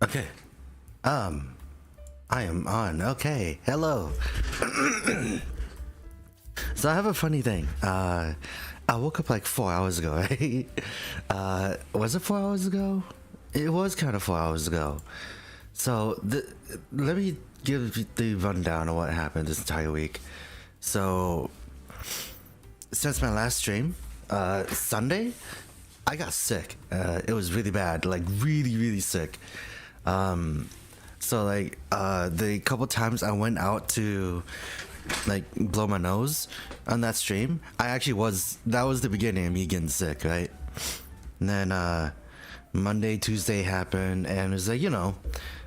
Okay. I am on. Okay. Hello. So I have a funny thing. I woke up like 4 hours ago, right? Was it 4 hours ago? It was kind of 4 hours ago. So let me give the rundown of what happened this entire week. So since my last stream, Sunday, I got sick. It was really bad, like really sick. So like the couple times I went out to like blow my nose on that stream, that was the beginning of me getting sick, right? And then Monday, Tuesday happened, and it was like,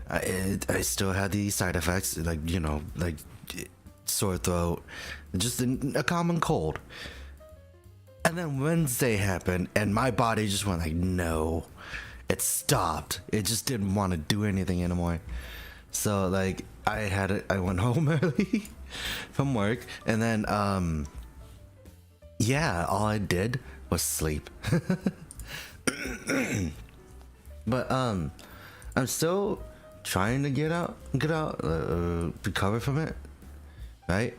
I still had the side effects, like, like sore throat, just a common cold. And then Wednesday happened, and my body just went like, no. It stopped. It just didn't want to do anything anymore. So like I went home early from work, and then all I did was sleep. But I'm still trying to get out, recover from it, right?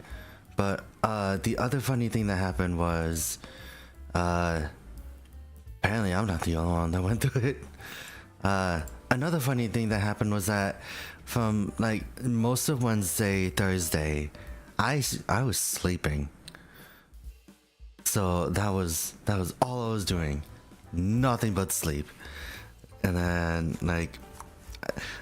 But the other funny thing that happened was apparently I'm not the only one that went through it. Another funny thing that happened was that from like most of Wednesday, Thursday, I was sleeping. So that was all I was doing, nothing but sleep. And then like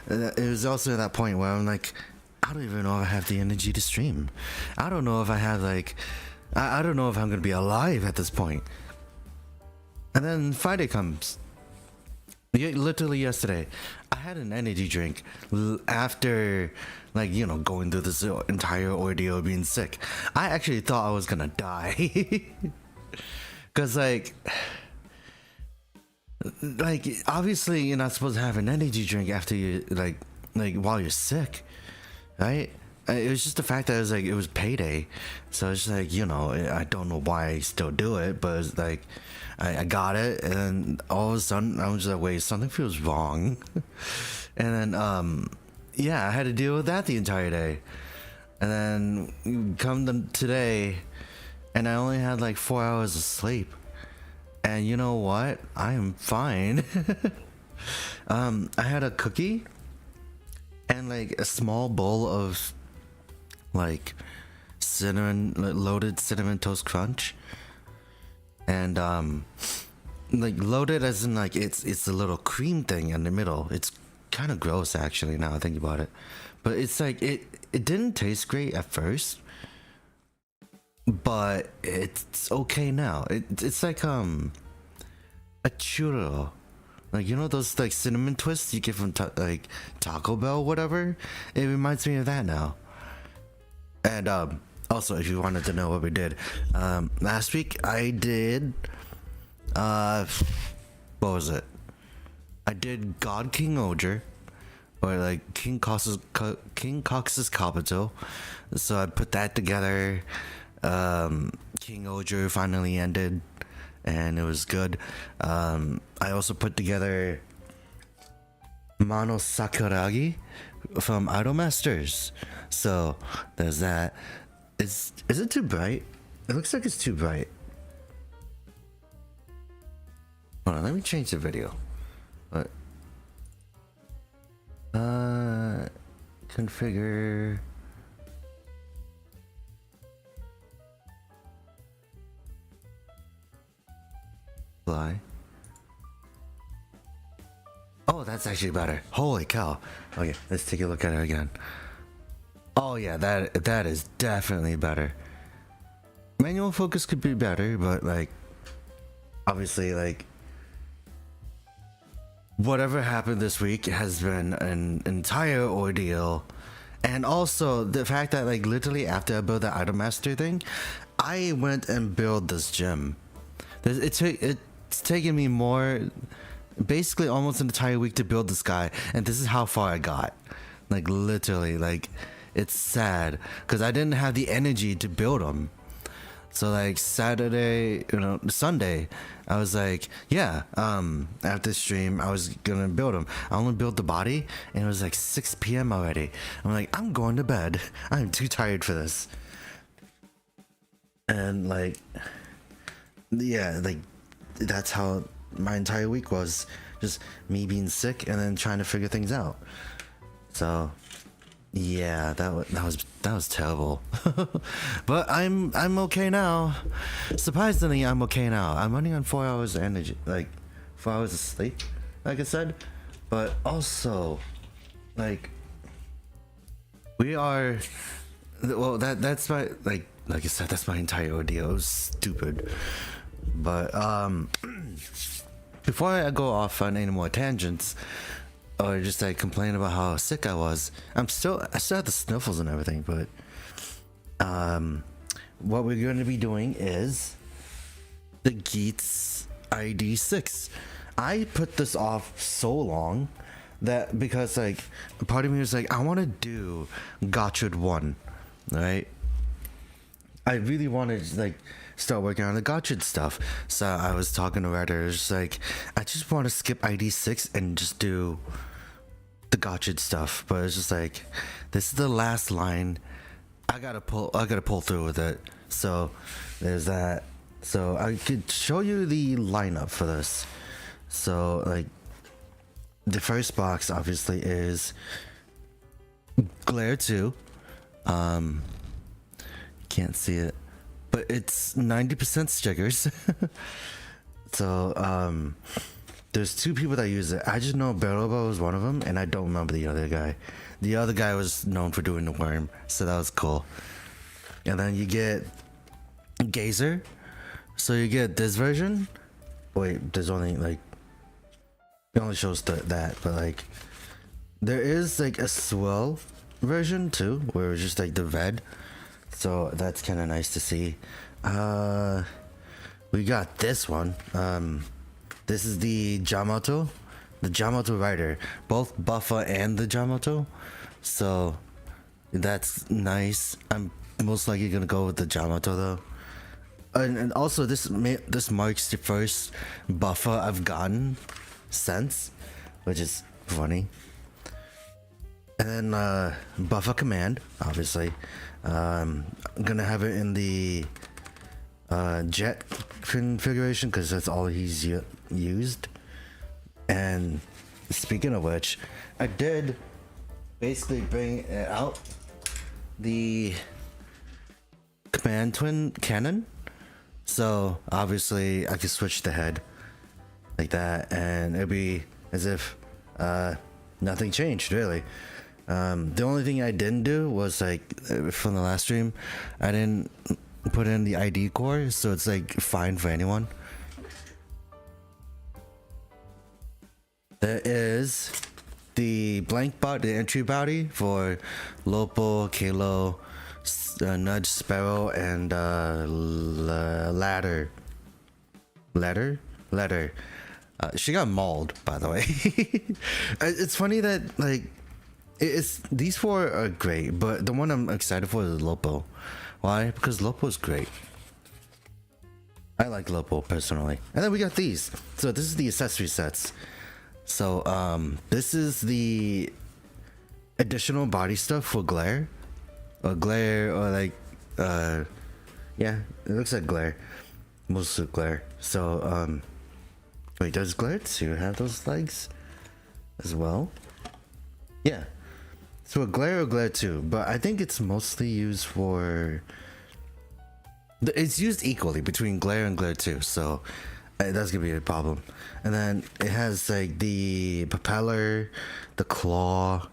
it was also at that point where I'm like, I don't even know if I have the energy to stream. I don't know if I have like, I don't know if I'm gonna be alive at this point. And then Friday comes. Literally yesterday, I had an energy drink after, like, going through this entire ordeal of being sick. I actually thought I was gonna die. Cause like obviously you're not supposed to have an energy drink after you like while you're sick, right? It was just the fact that it was payday, so it's like, I don't know why I still do it, but it's like I got it, and all of a sudden I was just like, wait, something feels wrong. And then I had to deal with that the entire day, and then come to today, and I only had like 4 hours of sleep, and you know what? I am fine. I had a cookie and like a small bowl of like loaded cinnamon toast crunch, and like loaded as in like it's a little cream thing in the middle. It's kind of gross actually now I think about it, but it's like it didn't taste great at first, but it's okay now. It's like a churro, like those like cinnamon twists you get from like Taco Bell, whatever. It reminds me of that now. And also, if you wanted to know what we did, last week I did what was it? I did God King Oger, or like King Cox's Capital. So I put that together. King Oger finally ended, and it was good. I also put together Mono Sakuragi from Idolmasters. So there's that. Is it too bright? It looks like it's too bright. Hold on, let me change the video. What? Configure. Fly. Oh, that's actually better. Holy cow. Okay, let's take a look at it again. Oh yeah, that is definitely better. Manual focus could be better, but like obviously like whatever happened this week has been an entire ordeal. And also the fact that like literally after I built the Idolmaster thing, I went and built this gym. It's taken me basically almost an entire week to build this guy, and this is how far I got. Like literally, like it's sad because I didn't have the energy to build him. So like Saturday, Sunday, I was like, yeah, after stream, I was gonna build them. I only built the body, and it was like 6 p.m. already. I'm like, I'm going to bed. I'm too tired for this. And like, yeah, like that's how my entire week was. Just me being sick and then trying to figure things out. So yeah, that was terrible. But I'm okay now. Surprisingly, I'm okay now. I'm running on 4 hours of energy, like 4 hours of sleep, like I said. But also, like, we are, well, that's my, like I said, that's my entire ordeal. It was stupid. But before I go off on any more tangents, or just like complain about how sick I was, I still have the sniffles and everything. But what we're going to be doing is the Geats ID6. I put this off so long that because like part of me was like, I want to do Gotchard 1, right? I really wanted to like start working on the Gotchard stuff. So I was talking to Reddit, just like, I just want to skip ID6 and just do the Gotchard stuff. But it's just like, this is the last line. I gotta pull through with it. So there's that. So I could show you the lineup for this. So like, the first box obviously is Glare 2. Can't see it, but it's 90% stickers. So there's 2 people that use it. I just know Berobo was one of them, and I don't remember the other guy. The other guy was known for doing the worm, so that was cool. And then you get Gazer. So you get this version. Wait, there's only like, it only shows that, but like there is like a swell version too, where it's just like the red. So that's kind of nice to see. We got this one. This is the Jyamato Rider, both Buffer and the Jyamato. So that's nice. I'm most likely gonna go with the Jyamato though. And also this marks the first Buffer I've gotten since, which is funny. And then Buffer Command, obviously. I'm gonna have it in the jet configuration because that's all he's used. And speaking of which, I did basically bring out the Command Twin Cannon. So obviously I could switch the head like that, and it'd be as if nothing changed really. The only thing I didn't do was like from the last stream, I didn't put in the ID core, so it's like fine for anyone. There is the blank the entry body for Lopo, Kalo, Nudge, Sparrow, and Ladder. She got mauled, by the way. It's funny that like it's these 4 are great, but the one I'm excited for is Lopo. Why? Because Lopo's great. I like Lopo personally. And then we got these. So this is the accessory sets. So this is the additional body stuff for Glare. Or Glare, or like yeah, it looks like Glare. Mostly Glare. So wait, does Glare 2 have those legs as well? Yeah. So a Glare or Glare 2, but I think it's mostly used for, it's used equally between Glare and Glare 2, so that's gonna be a problem. And then it has like the propeller, the claw,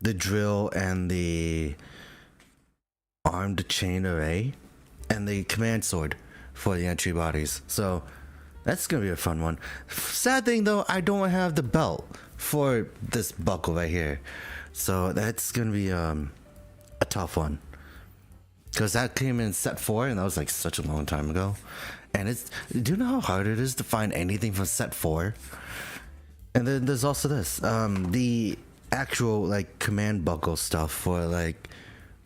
the drill, and the armed chain array, and the command sword for the entry bodies. So that's gonna be a fun one. Sad thing though, I don't have the belt for this buckle right here, so that's gonna be a tough one, because that came in set 4, and that was like such a long time ago. And it's, do you know how hard it is to find anything from set 4? And then there's also this, the actual like command buckle stuff for like,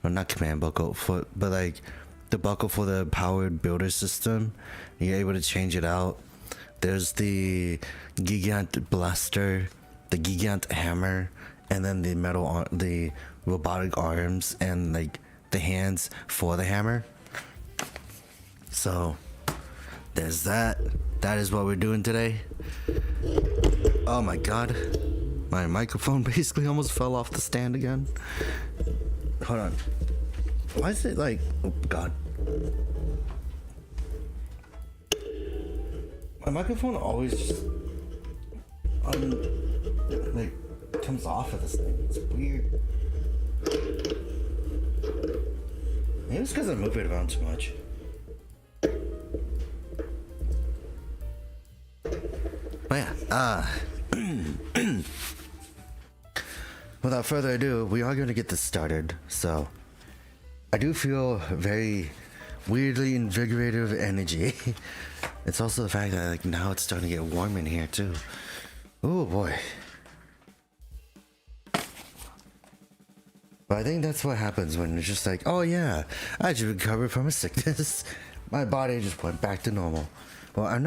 well, not command buckle for, but like the buckle for the powered builder system. You're able to change it out. There's the Gigant blaster, the Gigant hammer, and then the the robotic arms and like the hands for the hammer. So there's that. That is what we're doing today. Oh my god. My microphone basically almost fell off the stand again. Hold on. Why is it like... Oh god. My microphone always just... like, comes off of this thing. It's weird. Maybe it's because I move it around too much. But yeah, without further ado, we are going to get this started. So, I do feel very weirdly invigorated with energy. It's also the fact that like now it's starting to get warm in here too. Oh boy. But I think that's what happens when it's just like, oh yeah, I just recovered from a sickness. My body just went back to normal. Well, I'm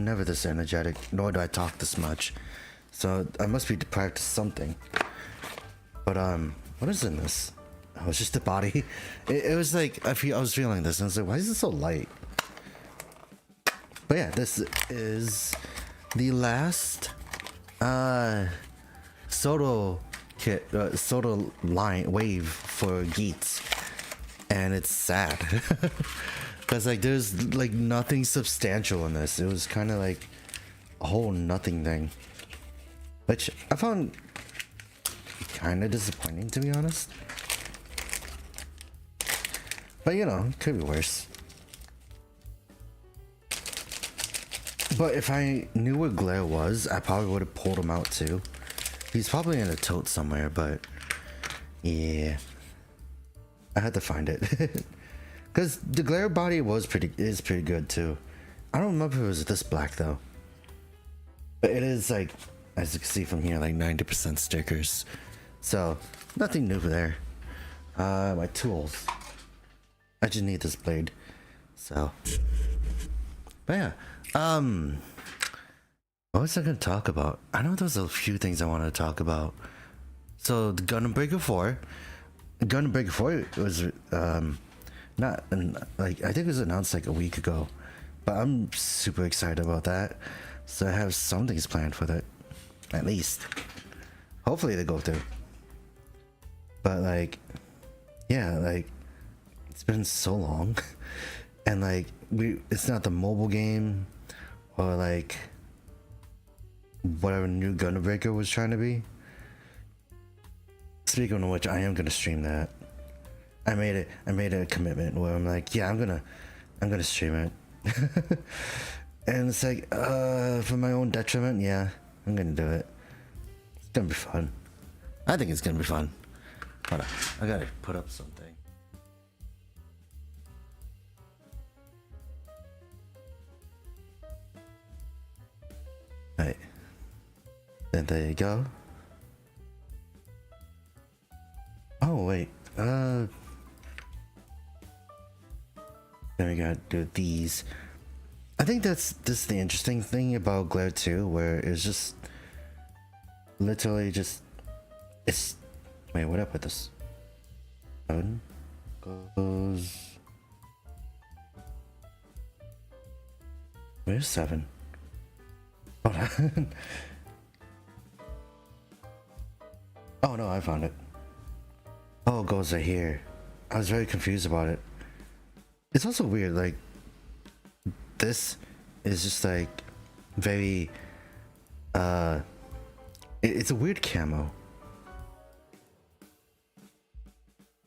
never this energetic, nor do I talk this much. So I must be deprived of something. But what is in this? Oh, it's just the body. It was like I was feeling this, and I was like, why is it so light? But yeah, this is the last Soto kit, Soto line wave for Geats, and it's sad. Because like there's like nothing substantial in this. It was kind of like a whole nothing thing, which I found kind of disappointing, to be honest. But you know, it could be worse. But if I knew what Glare was, I probably would have pulled him out too. He's probably in a tote somewhere, but yeah, I had to find it. Because the Glare body is pretty good too. I don't remember if it was this black though. But it is like, as you can see from here, like 90% stickers. So, nothing new there. My tools. I just need this blade. So. But yeah. What was I gonna talk about? I know there's a few things I wanted to talk about. So, the Gundam Breaker 4. Gundam Breaker 4 was, not like I think it was announced like a week ago, but I'm super excited about that. So I have some things planned for that, at least. Hopefully they go through. But like, yeah, like it's been so long, and like it's not the mobile game, or like whatever new Gundam Breaker was trying to be. Speaking of which, I am gonna stream that. I made it a commitment where I'm like, yeah, I'm gonna stream it. And it's like, for my own detriment, yeah, I'm gonna do it. It's gonna be fun. I think it's gonna be fun. Hold on, I gotta put up something. Right. Then there you go. Oh wait, then we gotta do these. I think that's the interesting thing about Glare 2, where it's just literally just it's wait, what up with this? 7 goes. Where's 7? Hold on. Oh no, I found it. Oh, it goes right here. I was very confused about it. It's also weird, like, this is just like very, it's a weird camo.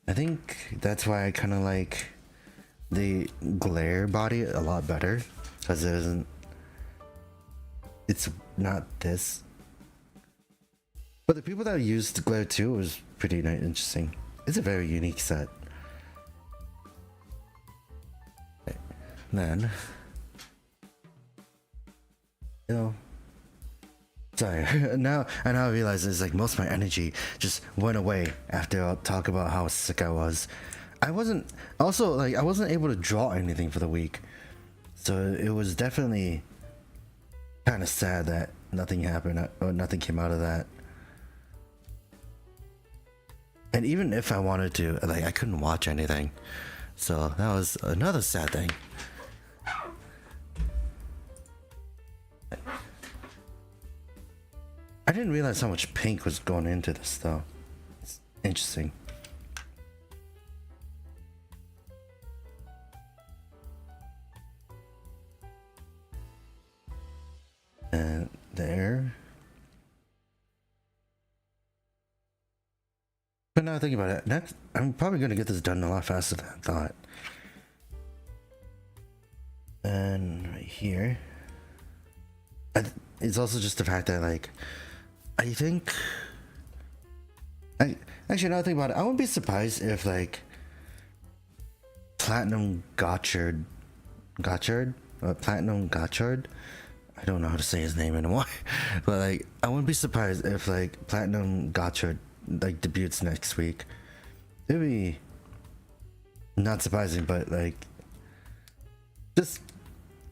I think that's why I kind of like the Glare body a lot better, because it isn't, it's not this. But the people that used Glare 2 was pretty interesting. It's a very unique set. Then, you know, sorry, now I realize it's like most of my energy just went away after I talk about how sick I was. I wasn't also like I wasn't able to draw anything for the week, so it was definitely kind of sad that nothing happened or nothing came out of that. And even if I wanted to, like, I couldn't watch anything, so that was another sad thing. I didn't realize how much pink was going into this though. It's interesting. And there. But now thinking about it, next I'm probably gonna get this done a lot faster than I thought. And right here, it's also just the fact that like I think actually now I think about it, I wouldn't be surprised if like Platinum Gotchard, Platinum Gotchard, I don't know how to say his name anymore, but like I wouldn't be surprised if like Platinum Gotchard like debuts next week. It'd be not surprising, but like just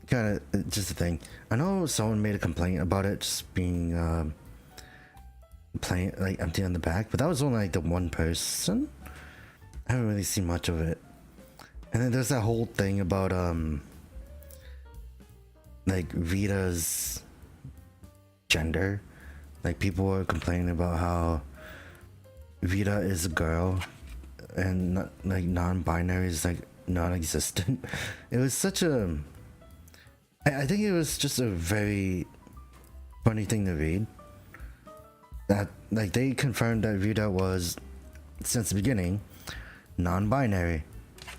kind of just a thing. I know someone made a complaint about it just being plain like empty on the back, but that was only like the one person. I haven't really seen much of it. And then there's that whole thing about like Vita's gender. Like people were complaining about how Vita is a girl and not, like non-binary is like non-existent. It was such a I think it was just a very funny thing to read. That like they confirmed that Vita was since the beginning non-binary.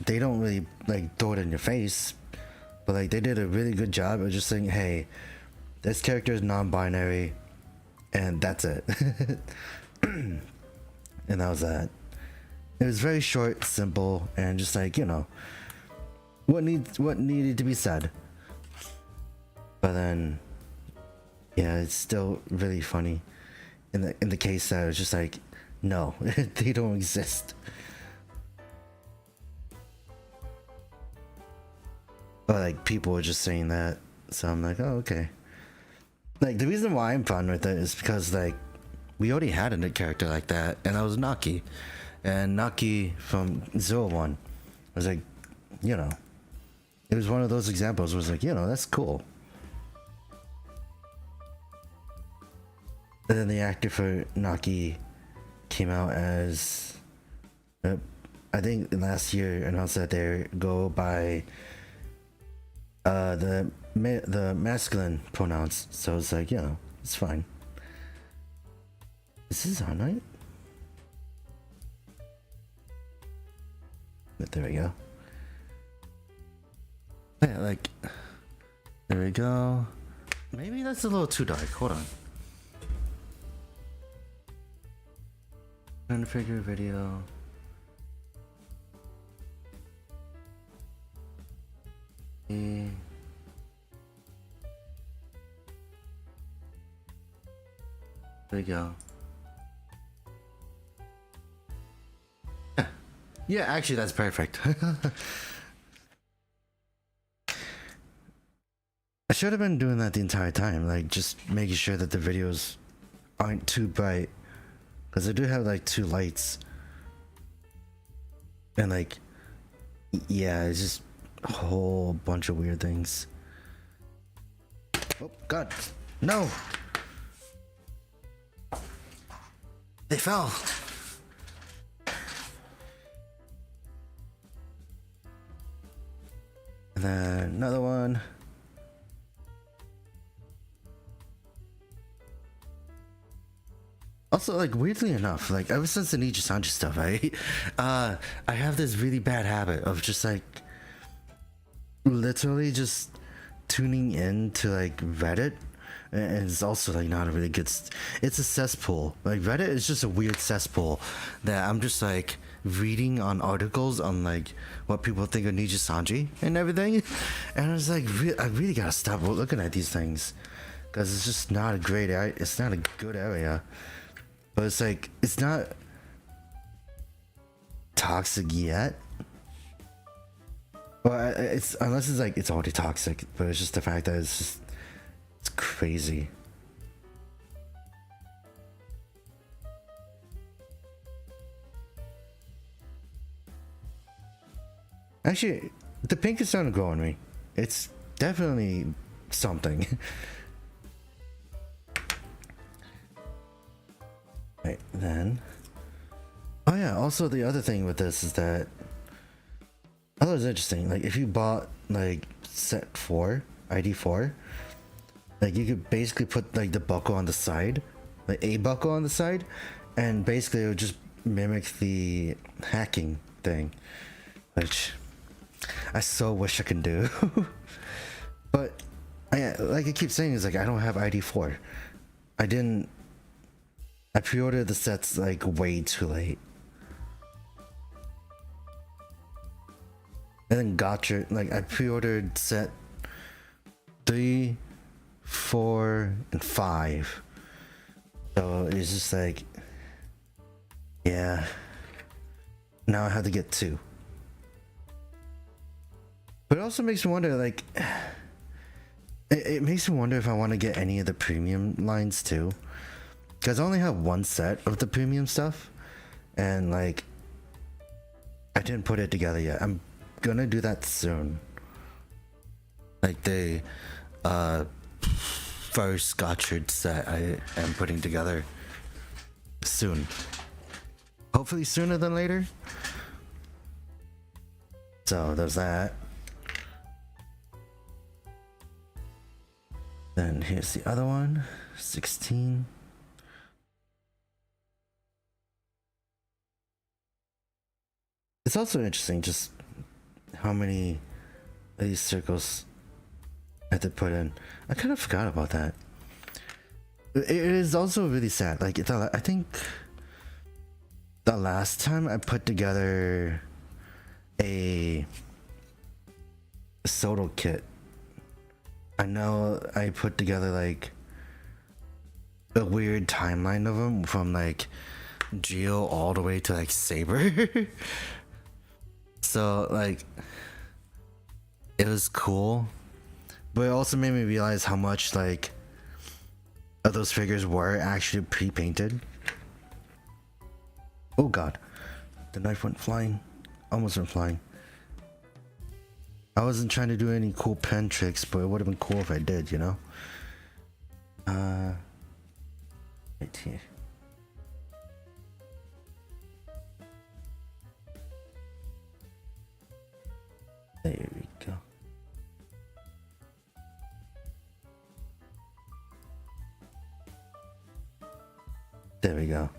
They don't really like throw it in your face, but like they did a really good job of just saying, hey, this character is non-binary and that's it. And that was that. It was very short, simple, and just like, you know, what needed to be said. But then yeah, it's still really funny in the case that it was just like, no, they don't exist. But like people were just saying that, so I'm like, oh, okay. Like the reason why I'm fine with it is because like we already had a character like that, and that was Naki, and Naki from 01 was like, you know, it was one of those examples where it was like, you know, that's cool. And then the actor for Naki came out as I think last year announced that they go by the masculine pronouns, so it's like, you know, it's fine. Is this on right? But there we go. Yeah, like there we go. Maybe that's a little too dark. Hold on. Trying to figure video. There we go. Yeah, actually that's perfect. I should have been doing that the entire time, like just making sure that the videos aren't too bright, because I do have like two lights, and like yeah, it's just a whole bunch of weird things. Oh god, no, they fell. And then another one. Also, like weirdly enough, like ever since the Niji Sanji stuff, right? I have this really bad habit of just like literally just tuning in to like Reddit, and it's also like not a really good. It's a cesspool. Like Reddit is just a weird cesspool that I'm just like reading on articles on like what people think of Niji Sanji and everything, and I was like, I really gotta stop looking at these things because it's just not a great area. It's not a good area. But it's like, it's not toxic yet, Well, it's unless it's like it's already toxic, but it's just the fact that it's crazy. Actually, the pink is starting to grow on me. It's definitely something. Right, then. Oh yeah, also the other thing with this is that I thought it was interesting. Like, if you bought like set 4, ID4, like you could basically put like the buckle on the side, like a buckle on the side, and basically it would just mimic the hacking thing, which I so wish I could do. But like I keep saying, is like I don't have ID4. I pre-ordered the sets like way too late. And then gotcha, like I pre-ordered set 3, 4, and 5. So it's just like, yeah. Now I have to get 2. But it also makes me wonder, like, it makes me wonder if I want to get any of the premium lines too. Because I only have 1 set of the premium stuff. And like, I didn't put it together yet. I'm gonna do that soon. Like the first Gotchard set I am putting together soon. Hopefully sooner than later. So there's that. Then here's the other one, 16. It's also interesting just how many of these circles I had to put in. I kind of forgot about that. It is also really sad. Like I think the last time I put together a Soto kit, I know I put together like a weird timeline of them from like Geo all the way to like Saber. So like it was cool, but it also made me realize how much like of those figures were actually pre-painted. Oh god, the knife went flying. Almost went flying. I wasn't trying to do any cool pen tricks, but it would have been cool if I did, you know? Right here. There we go. There we go.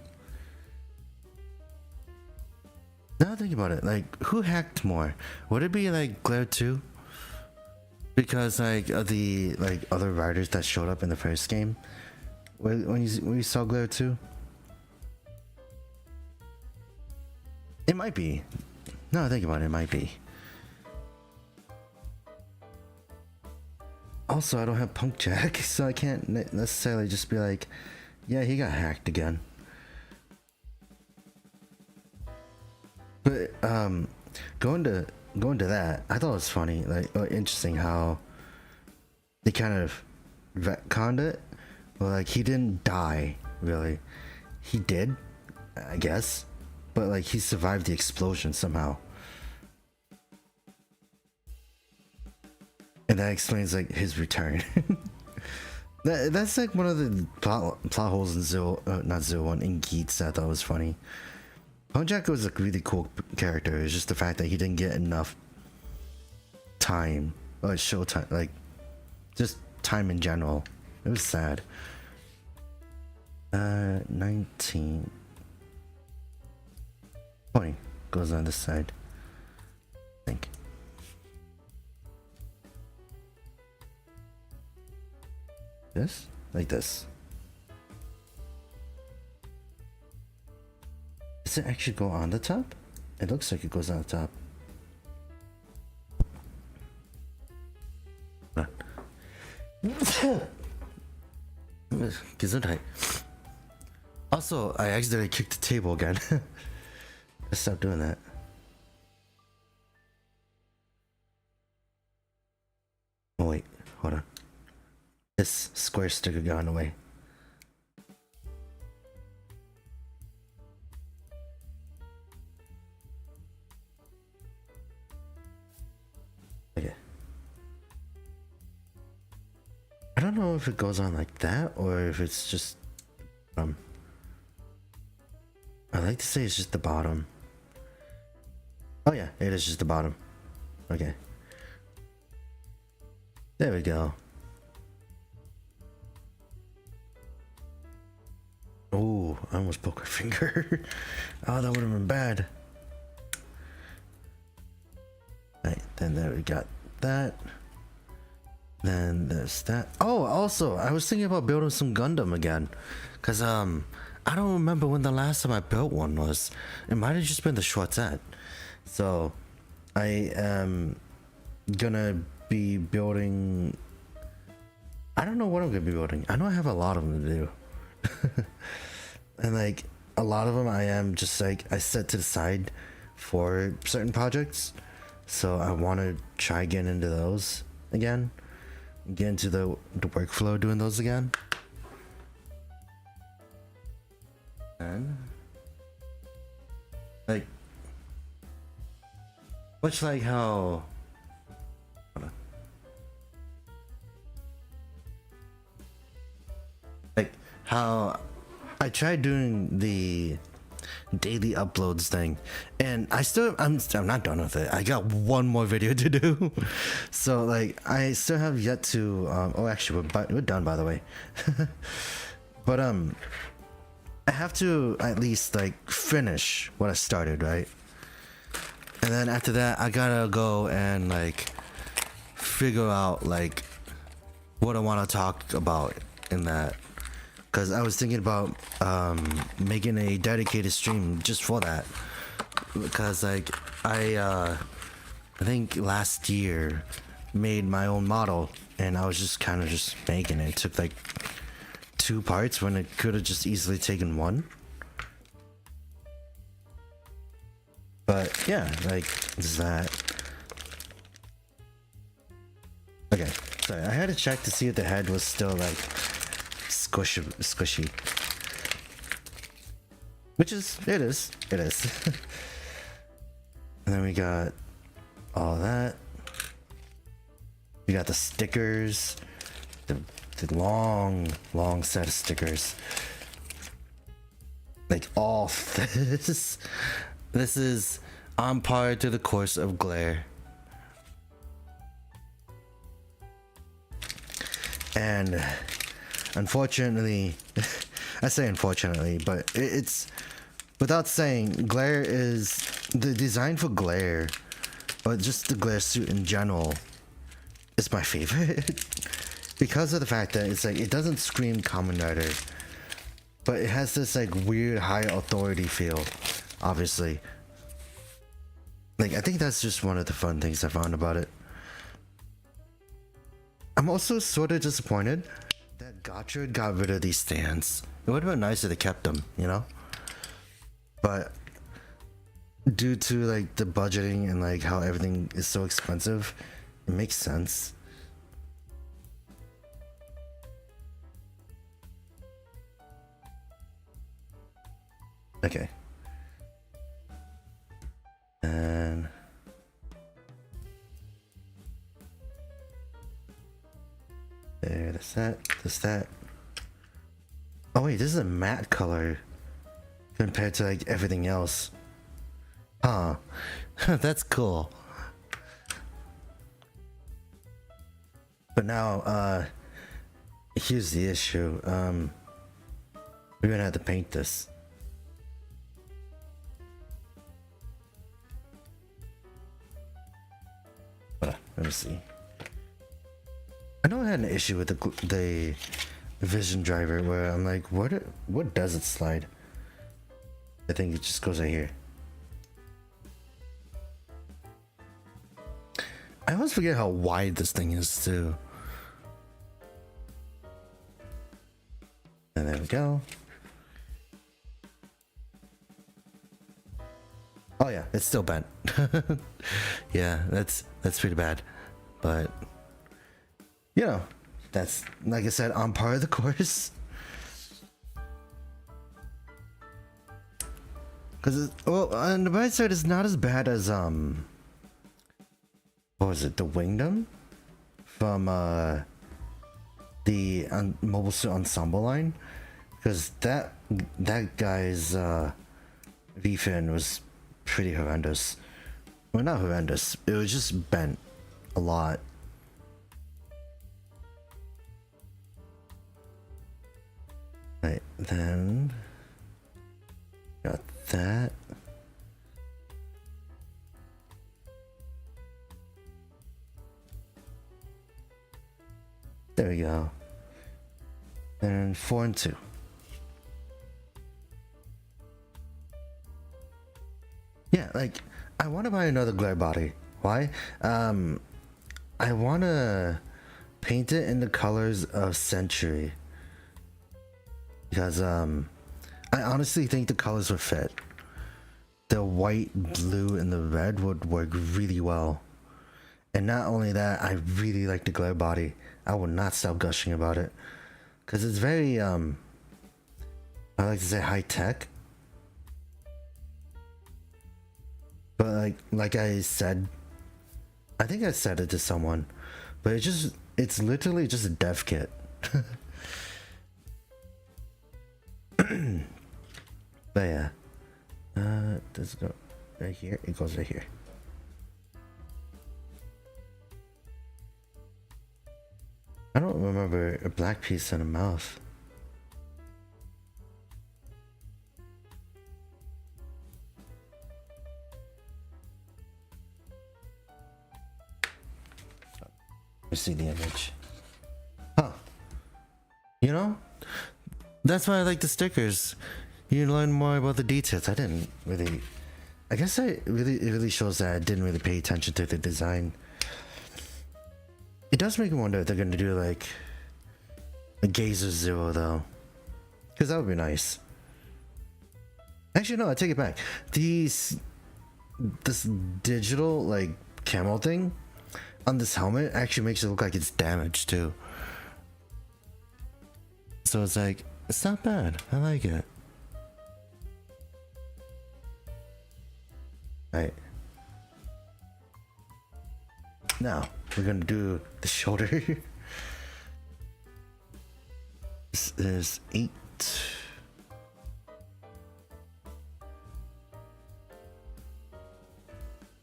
Now think about it, like, who hacked more? Would it be like Glare 2? Because like of the like other riders that showed up in the first game, when you saw Glare 2, it might be. No, think about it, it might be. Also, I don't have Punk Jack, so I can't necessarily just be like, yeah, he got hacked again. But going to that, I thought it was funny, like interesting how they kind of retconned it. Well, like he didn't die, really. He did, I guess, but like he survived the explosion somehow. And that explains like his return. That's like one of the plot holes in not Zero One, in Geats that I thought was funny. Punjack was a really cool character. It's just the fact that he didn't get enough time, or show time, like just time in general. It was sad. 19, 20 goes on this side, I think. This, like this. Does it actually go on the top? It looks like it goes on the top. Gesundheit. Also, I accidentally kicked the table again. Let's stop doing that. hold on. This square sticker got in the way. Okay. I don't know if it goes on like that or if it's just I like to say it's just the bottom. Oh yeah, it is just the bottom. Okay. There we go. Oh, I almost broke my finger. Oh, that would have been bad. Right, then there we got that. Then there's that. Oh, also, I was thinking about building some Gundam again. Cause I don't remember when the last time I built one was. It might have just been the Schwarzette. So I am gonna be building. I don't know what I'm gonna be building. I know I have a lot of them to do. And like a lot of them I am just like I set to the side for certain projects. So I want to try getting into those again. Get into the workflow doing those again. And like much like how like how I tried doing the daily uploads thing, and I'm not done with it. I got one more video to do. So like I still have yet to oh actually we're done, by the way. But I have to at least like finish what I started, right? And then after that I gotta go and like figure out like what I want to talk about in that. Because I was thinking about making a dedicated stream just for that. Because like I think last year made my own model and I was just kind of just making it. It took like 2 parts when it could have just easily taken 1. But yeah, like is that. Okay, sorry, I had to check to see if the head was still like squishy, which is it is. And then we got all that. We got the stickers, the long set of stickers, like all this. This is on par to the course of Glare. And unfortunately, I say unfortunately, but it's without saying, Glare is the design for Glare, or just the Glare suit in general, is my favorite. Because of the fact that it's like it doesn't scream Kamen Rider, but it has this like weird high authority feel. Obviously, like I think that's just one of the fun things I found about it. I'm also sort of disappointed that Gotcha got rid of these stands. It would have been nice if they kept them, you know? But due to like the budgeting and like how everything is so expensive, it makes sense. Okay. And there, that's that. Oh wait, this is a matte color compared to like everything else. Huh. That's cool. But now, here's the issue. We're gonna have to paint this. Let me see. I know I had an issue with the vision driver where I'm like, what does it slide? I think it just goes right here. I always forget how wide this thing is too. And there we go. Oh yeah, it's still bent. Yeah, that's pretty bad. But you know, that's, like I said, on par of the course. Because, well, on the bright side, it's not as bad as, what was it, the Wingdom? From, the Mobile Suit Ensemble line. Because that guy's, refrain was pretty horrendous. Well, not horrendous. It was just bent a lot. Right, then got that. There we go. And 4 and 2. Yeah, like, I want to buy another glare body. Why? I want to paint it in the colors of Century. Because, I honestly think the colors would fit. The white, blue, and the red would work really well. And not only that, I really like the glare body. I will not stop gushing about it. Because it's very, I like to say high tech. But like I said, I think I said it to someone, but it's literally just a dev kit. But yeah, does it go right here? It goes right here. I don't remember a black piece and a mouth. Let me see the image. Huh. You know? That's why I like the stickers. You learn more about the details. I didn't really... I guess it really shows that I didn't really pay attention to the design. It does make me wonder if they're going to do like a Gazer Zero though. Because that would be nice. Actually no, I take it back. This digital like camo thing on this helmet actually makes it look like it's damaged too. So it's like, it's not bad. I like it. Right. Now, we're gonna do the shoulder. This is 8.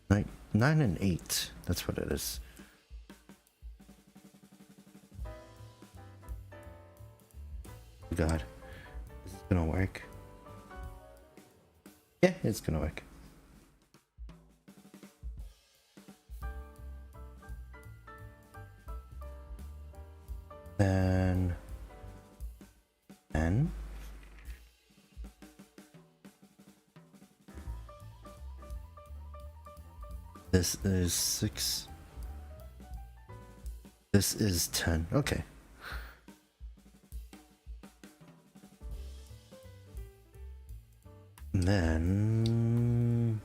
Like 9 and 8. That's what it is. God, is this gonna work? Yeah, it's gonna work. Then this is 6. This is 10. Okay. And then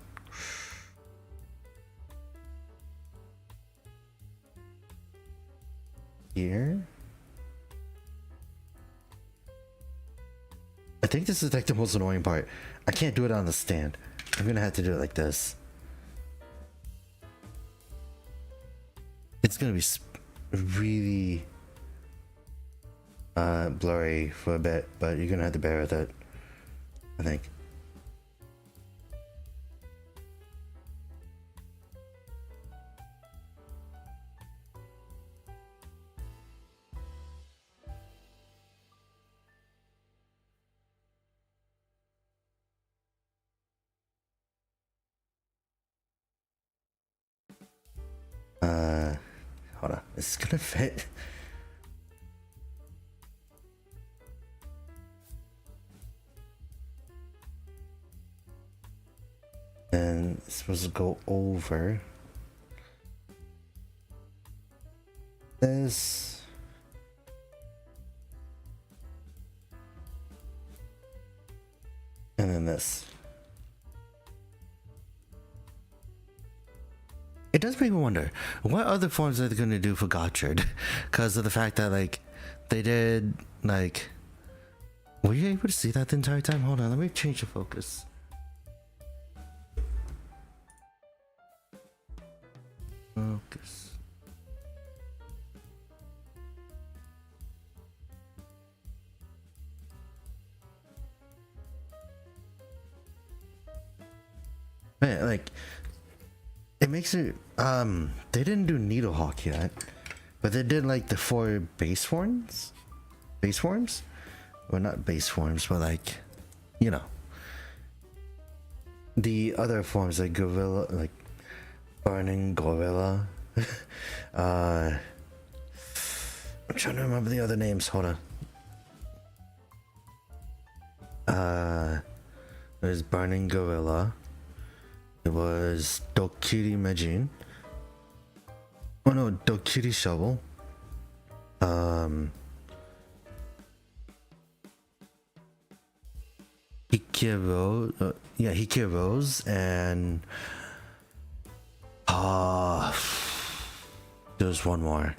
here. I think this is like the most annoying part. I can't do it on the stand. I'm gonna have to do it like this. It's gonna be really blurry for a bit, but you're gonna have to bear with it, I think. Hold on, is this gonna fit? And it's supposed to go over this. And then this. it does make me wonder what other forms are they going to do for Gotchard, because of the fact that like they did like. Were you able to see that the entire time? Hold on, let me change the focus. Focus. Man, like it makes it they didn't do Needlehawk yet, but they did like the 4 base forms. Well, not base forms, but like, you know, the other forms like gorilla, like burning gorilla. I'm trying to remember the other names. Hold on. There's burning gorilla. It was Dokiri Majin. Oh no, Dokiri Shovel. Hikiros and there's one more.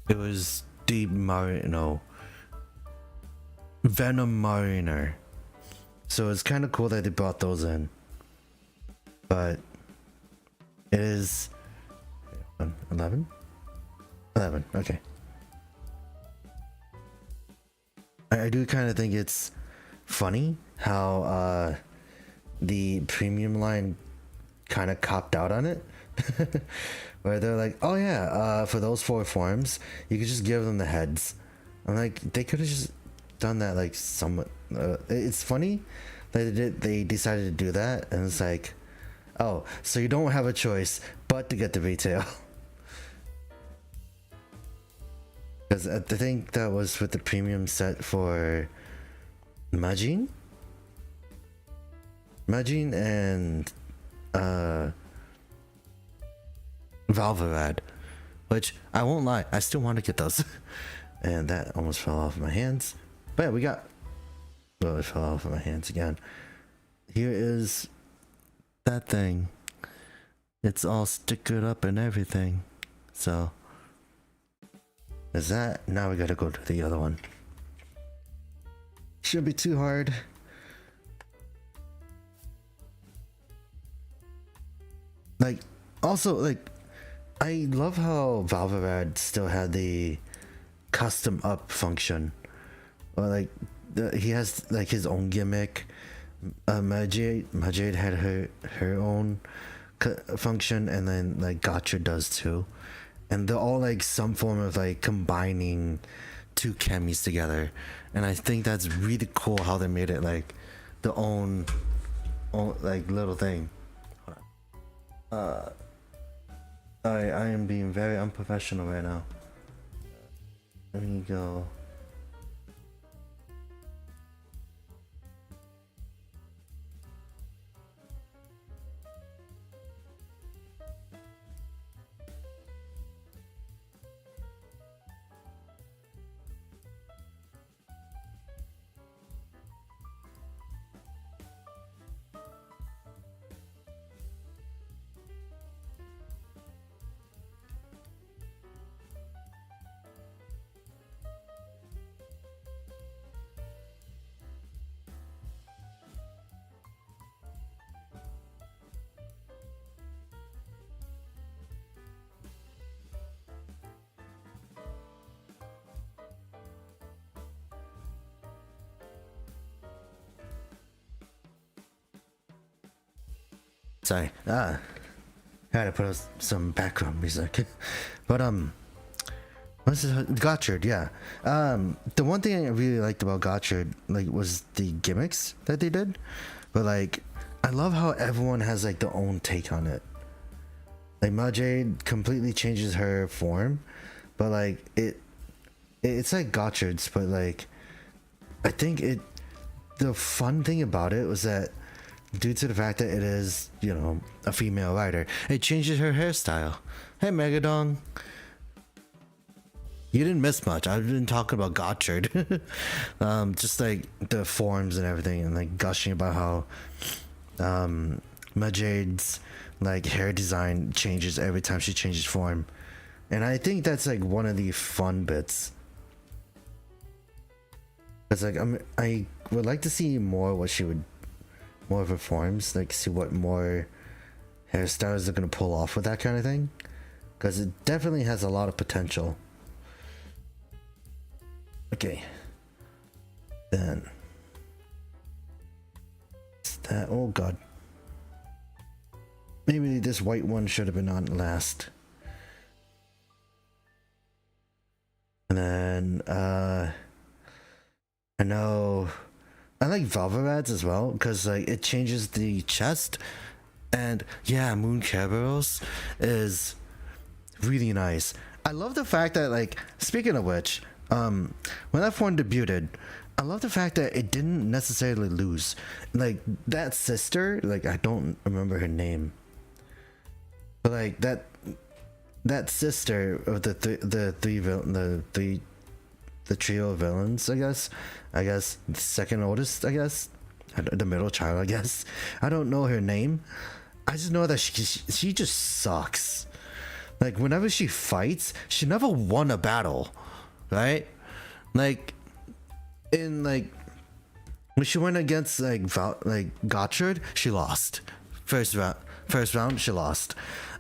It was Venom Mariner. So it's kind of cool that they brought those in, but it is 11. Okay. I do kind of think it's funny how the premium line kind of copped out on it. Where they're like, oh yeah, for those 4 forms you could just give them the heads. I'm like, they could have just done that like somewhat. It's funny that they decided to do that, and it's like, oh, so you don't have a choice but to get the retail. Because I think that was with the premium set for Majin and Valverad, which I won't lie, I still want to get those. And that almost fell off my hands. But yeah, we got. Well, it fell off of my hands again. Here is that thing. It's all stickered up and everything. So. Is that? Now we gotta go to the other one. Shouldn't be too hard. Like, also, like, I love how Valverad still had the custom up function. Or like, he has like his own gimmick. Majade had her own function, and then like Gotcha does too. And they're all like some form of like combining 2 chemis together, and I think that's really cool how they made it like the own like little thing. I am being very unprofessional right now. Let me go. Sorry. I had to put out some background music. But what's this? Gotchard, yeah. The one thing I really liked about Gotchard like was the gimmicks that they did. But like, I love how everyone has like their own take on it. Like Majade completely changes her form, but like it's like Gotchard's, but like I think the fun thing about it was that due to the fact that it is, you know, a female rider, it changes her hairstyle. Hey Megadong, you didn't miss much. I've been talking about Gotchard. Just like the forms and everything, and like gushing about how Majade's like hair design changes every time she changes form, and I think that's like one of the fun bits. It's like I would like to see more of her forms, like see what more hairstyles they're gonna pull off with that kind of thing, because it definitely has a lot of potential. Okay, then that, oh god, maybe this white one should have been on last. And then I know I like Velvet as well, because like it changes the chest. And yeah, Moon Kerberos is really nice. I love the fact that, like, speaking of which, when that form debuted, I love the fact that it didn't necessarily lose. Like that sister, like I don't remember her name, but like that sister of the trio of villains, I guess the second oldest, I guess the middle child, I guess. I don't know her name. I just know that she just sucks. Like whenever she fights, she never won a battle, right? Like in like when she went against like Gotchard, she lost. First round she lost.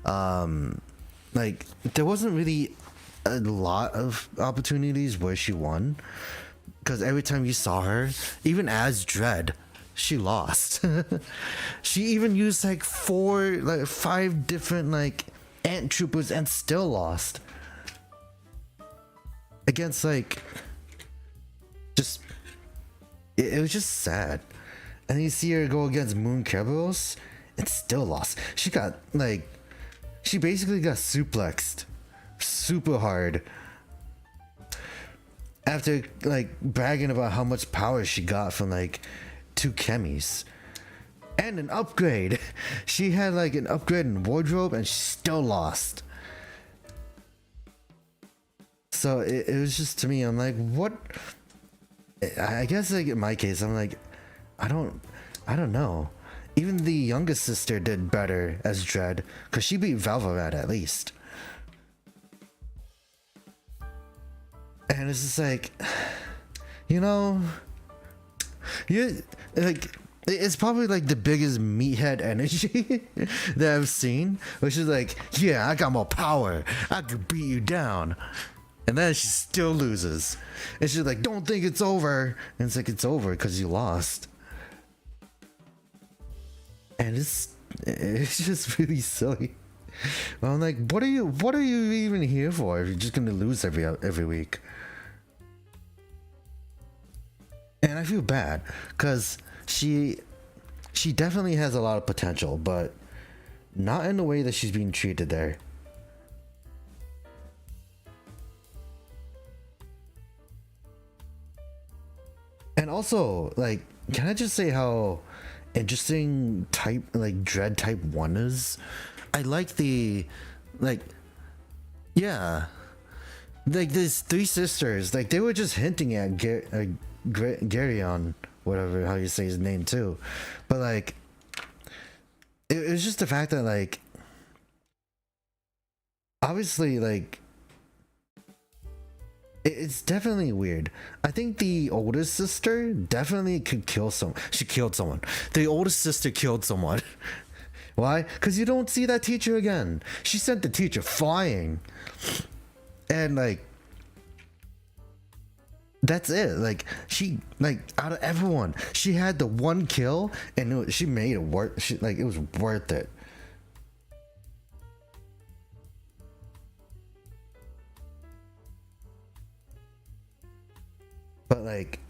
Like there wasn't really a lot of opportunities where she won, because every time you saw her, even as Dread, she lost. She even used like 5 different like ant troopers and still lost against like just it was just sad. And you see her go against Moon Kerberos and still lost. She basically got suplexed super hard after like bragging about how much power she got from like 2 chemis and an upgrade. She had like an upgrade in wardrobe and she still lost. So it was just, to me, I'm like, what? I guess like in my case, I'm like, I don't know. Even the youngest sister did better as Dread, because she beat Valvarat at least. And it's just like, you know, like, it's probably like the biggest meathead energy that I've seen, which is like, yeah, I got more power, I could beat you down. And then she still loses. And she's like, don't think it's over. And it's like, it's over because you lost. And it's just really silly. Well, I'm like, what are you even here for if you're just gonna lose every week? And I feel bad because she definitely has a lot of potential, but not in the way that she's being treated there. And also, like, can I just say how interesting type, like, Dread type 1 is? I like the, like, yeah, like these 3 sisters, like, they were just hinting at Garyon, whatever, how you say his name too. But, like, it was just the fact that, like, obviously, like, it's definitely weird. I think the oldest sister definitely could kill someone. She killed someone. The oldest sister killed someone. Why? Because you don't see that teacher again. She sent the teacher flying. And, like, that's it. Like, she, like, out of everyone, she had the 1 kill, and she made it worth. It was worth it. But like,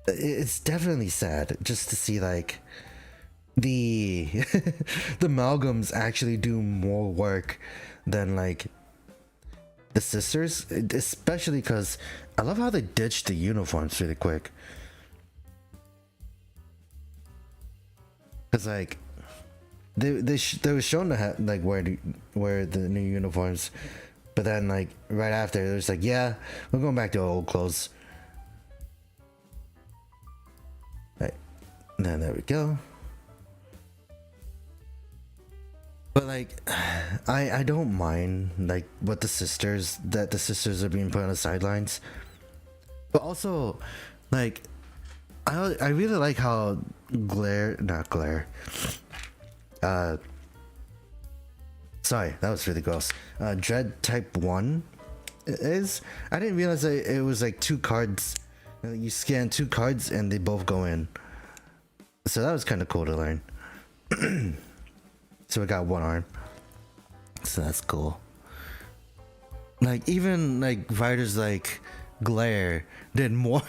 it's definitely sad just to see like the the amalgams actually do more work than like the sisters, especially because I love how they ditched the uniforms really quick. Because like they were shown to have like wear the new uniforms. But then, like, right after, it was like, yeah, we're going back to our old clothes. Right. And then there we go. But like, I don't mind like what the sisters are being put on the sidelines, but also like I really like how not glare. Uh, sorry, that was really gross. Dread type 1 is. I didn't realize that it was like two cards. You scan two cards and they both go in. So that was kind of cool to learn. So we got one arm. So that's cool. Like even like writers like Glare did more.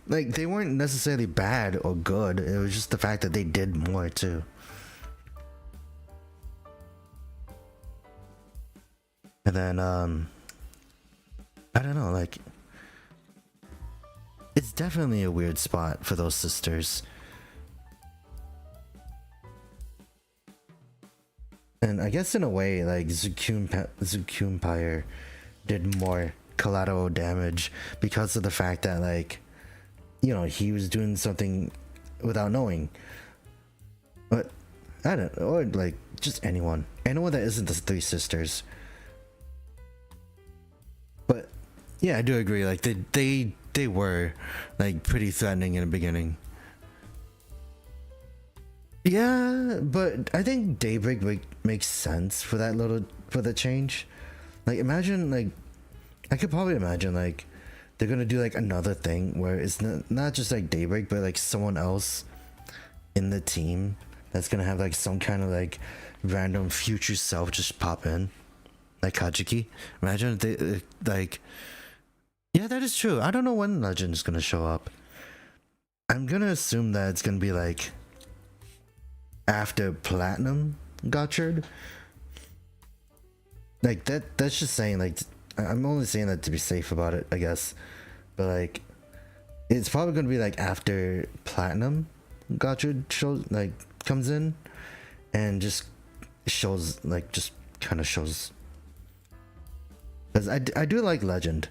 Like they weren't necessarily bad or good. It was just the fact that they did more too. And then I don't know, like it's definitely a weird spot for those sisters. And I guess in a way, like Zukumpire did more collateral damage because of the fact that, like, you know, he was doing something without knowing. But I don't know, or like just anyone that isn't the three sisters. But yeah, I do agree. Like they were like pretty threatening in the beginning. Yeah, but I think Daybreak makes sense for the change. Like imagine like I could probably imagine like they're gonna do like another thing where it's not just like Daybreak but like someone else in the team that's gonna have like some kind of like random future self just pop in, like Kajiki. Imagine if they like, yeah, that is true. I don't know when Legend is gonna show up. I'm gonna assume that it's gonna be like after Platinum Gotchard. Like that's just saying, like, I'm only saying that to be safe about it, I guess. But like it's probably gonna be like after Platinum Gotchard shows, like, comes in and just shows, like, just kind of shows. Because I do like Legend.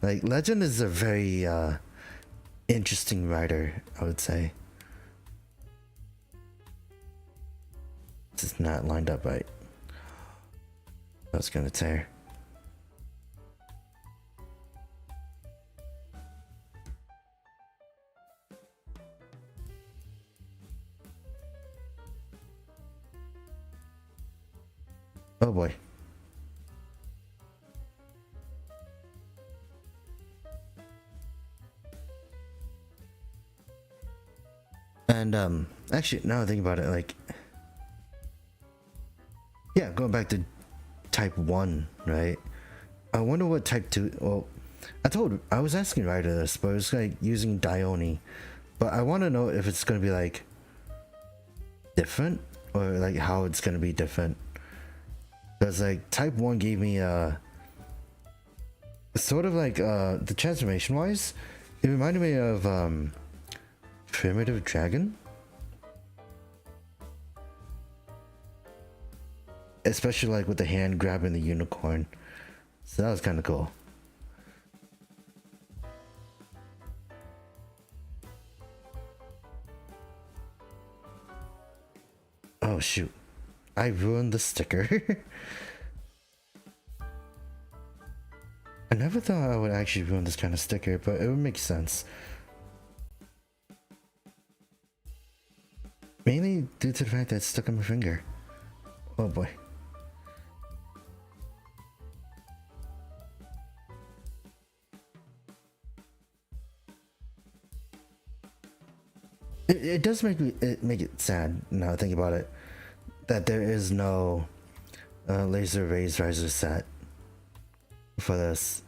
Like Legend is a very interesting writer, I would say. It's not lined up right. That's gonna tear. Oh boy. And actually, now I think about it, like, yeah, going back to type 1, right? I wonder what type 2. Well, I was asking Ryder this, but it was like using Dione. But I want to know if it's going to be like different, or like how it's going to be different. Because like type 1 gave me sort of like the transformation wise, it reminded me of Primitive Dragon. Especially like with the hand grabbing the unicorn. So that was kind of cool. Oh shoot. I ruined the sticker. I never thought I would actually ruin this kind of sticker, but it would make sense. Mainly due to the fact that it's stuck on my finger. Oh boy. It does make it sad now I think about it, that there is no laser raise riser set for this.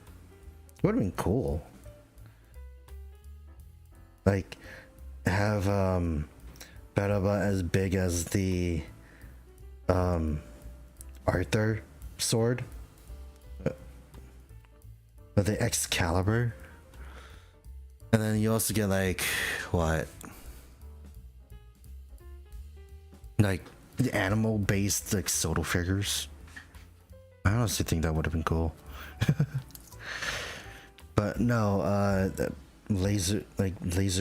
It would have been cool. Like have Baraba as big as the Arthur sword, or the Excalibur, and then you also get like what? Like the animal based like Soto figures. I honestly think that would have been cool. But no, laser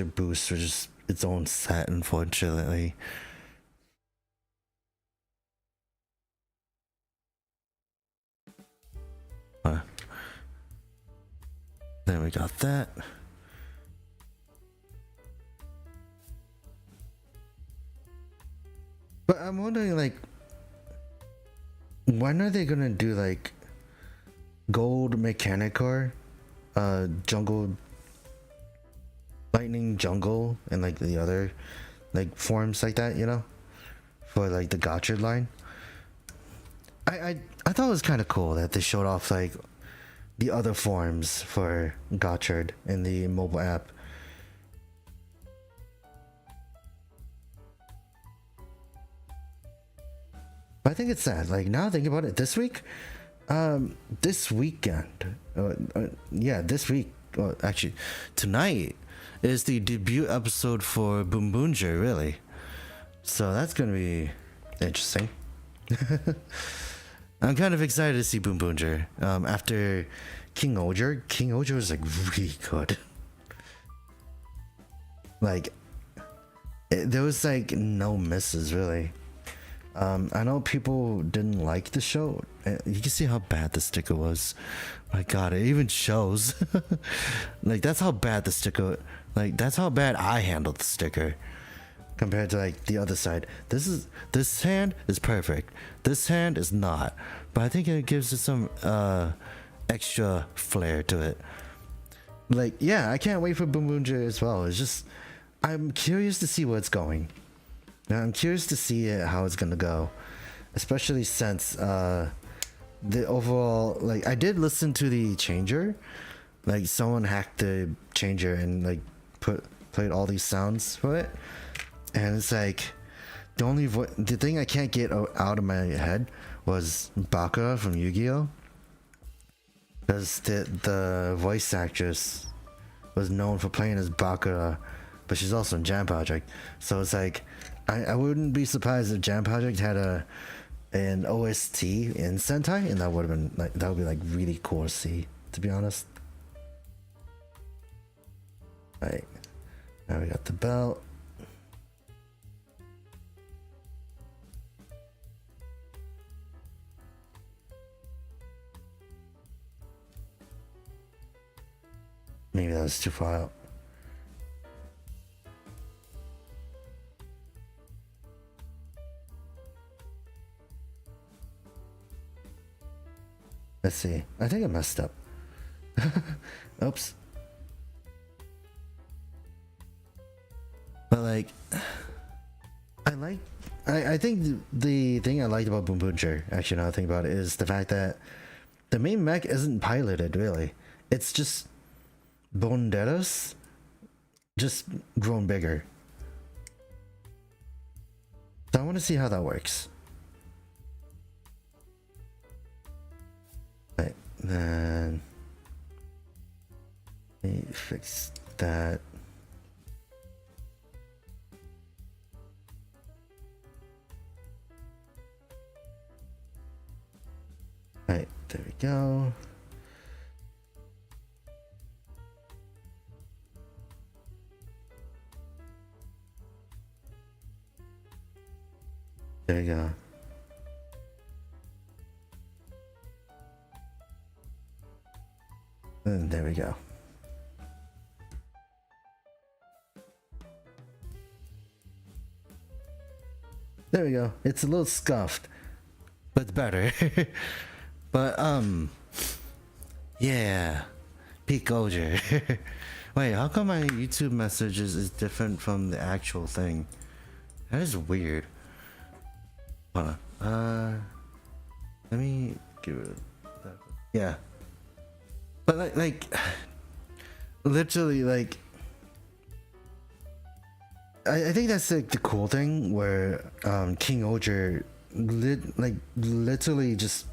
boosts are just its own set, unfortunately. Then we got that. But I'm wondering, like, when are they gonna do like gold mechanic core, jungle, lightning jungle, and like the other like forms like that, you know, for like the Gotchard line. I thought it was kind of cool that they showed off like the other forms for Gotchard in the mobile app. But I think it's sad. Like, now thinking about it, this week, this weekend, yeah, this week, well, actually, tonight is the debut episode for Boom Boomjer, really. So that's gonna be interesting. I'm kind of excited to see Boom Boomjer. After King Oger was like really good. Like, there was like no misses really. I know people didn't like the show. You can see how bad the sticker was. My god, it even shows. Like, that's how bad the sticker, like, that's how bad I handled the sticker compared to like the other side. This hand is perfect, this hand is not, but I think it gives it some extra flair to it. Like, yeah, I can't wait for Boom Boomjer as well. It's just, I'm curious to see where it's going. I'm curious to see how it's gonna go, especially since the overall, like, I did listen to the changer, like someone hacked the changer and like played all these sounds for it, and it's like the thing I can't get out of my head was Bakura from Yu-Gi-Oh, because the voice actress was known for playing as Bakura, but she's also in Jam Project, so it's like I wouldn't be surprised if Jam Project had an OST in Sentai, and that would have been like, that would be like really cool to see, to be honest. Alright, now we got the belt. Maybe that was too far out. Let's see. I think I messed up. Oops. But like, I think the thing I liked about Boom Boomjer, actually now I think about it, is the fact that the main mech isn't piloted really. It's just Bonderos just grown bigger. So I want to see how that works. Right, then let me fix that. Right, there we go. There you go. And there we go. There we go. It's a little scuffed, but it's better. But yeah, peak Oger. Wait, how come my YouTube messages is different from the actual thing? That is weird. Hold on. Let me give it that. Yeah. But like literally, like, I think that's like the cool thing where King Oger literally just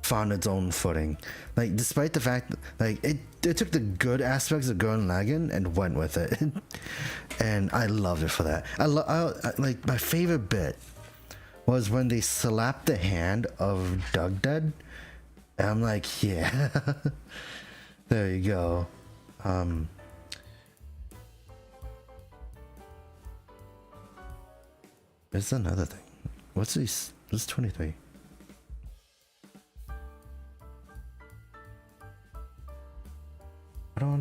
found its own footing. Like, despite the fact that, like, it took the good aspects of Gurren Lagann and went with it. And I loved it for that. I like, my favorite bit was when they slapped the hand of Doug Dead. And I'm like, yeah. There you go. There's another thing. What's these? What's 23?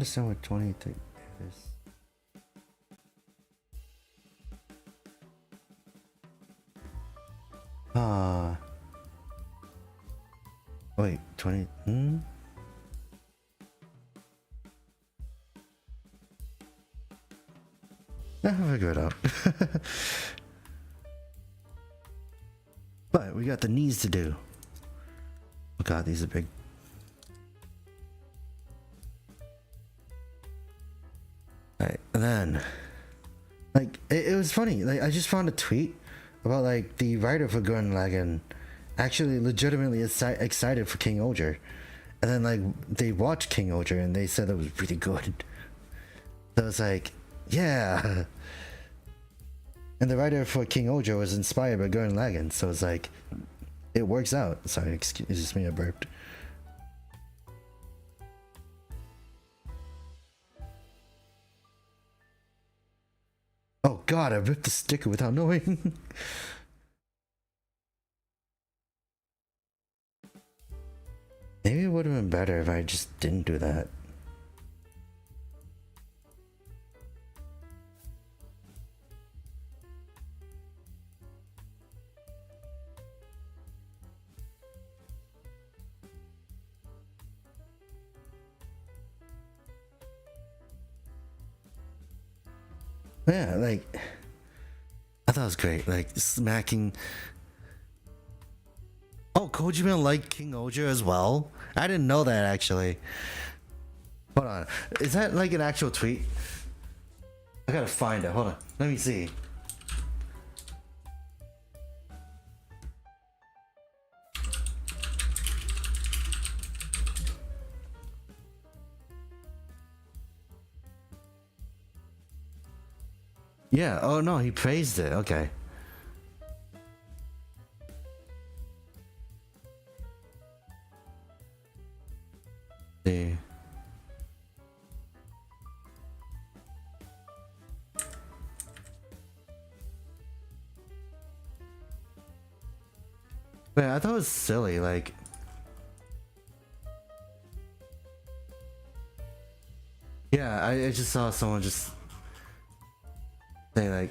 understand what 23 is. Wait, 20. I'll figure it out. But we got the knees to do. Oh god, these are big. Alright, and then like it was funny, like I just found a tweet about like the writer for Gurren Lagann actually legitimately excited for King Oger, and then like they watched King Oger and they said it was really good. So it's like, yeah. And the writer for King Oger was inspired by Gurren Lagann, so it's like it works out. Sorry, excuse me, I burped. Oh god, I ripped the sticker without knowing. Maybe it would have been better if I just didn't do that. Yeah, like I thought it was great, like smacking. Oh, Kojima liked King Oger as well? I didn't know that actually. Hold on, is that like an actual tweet? I gotta find it, hold on, let me see. Yeah, oh no, he praised it, okay. See. Wait, I thought it was silly, like... Yeah, I just saw someone just... say like...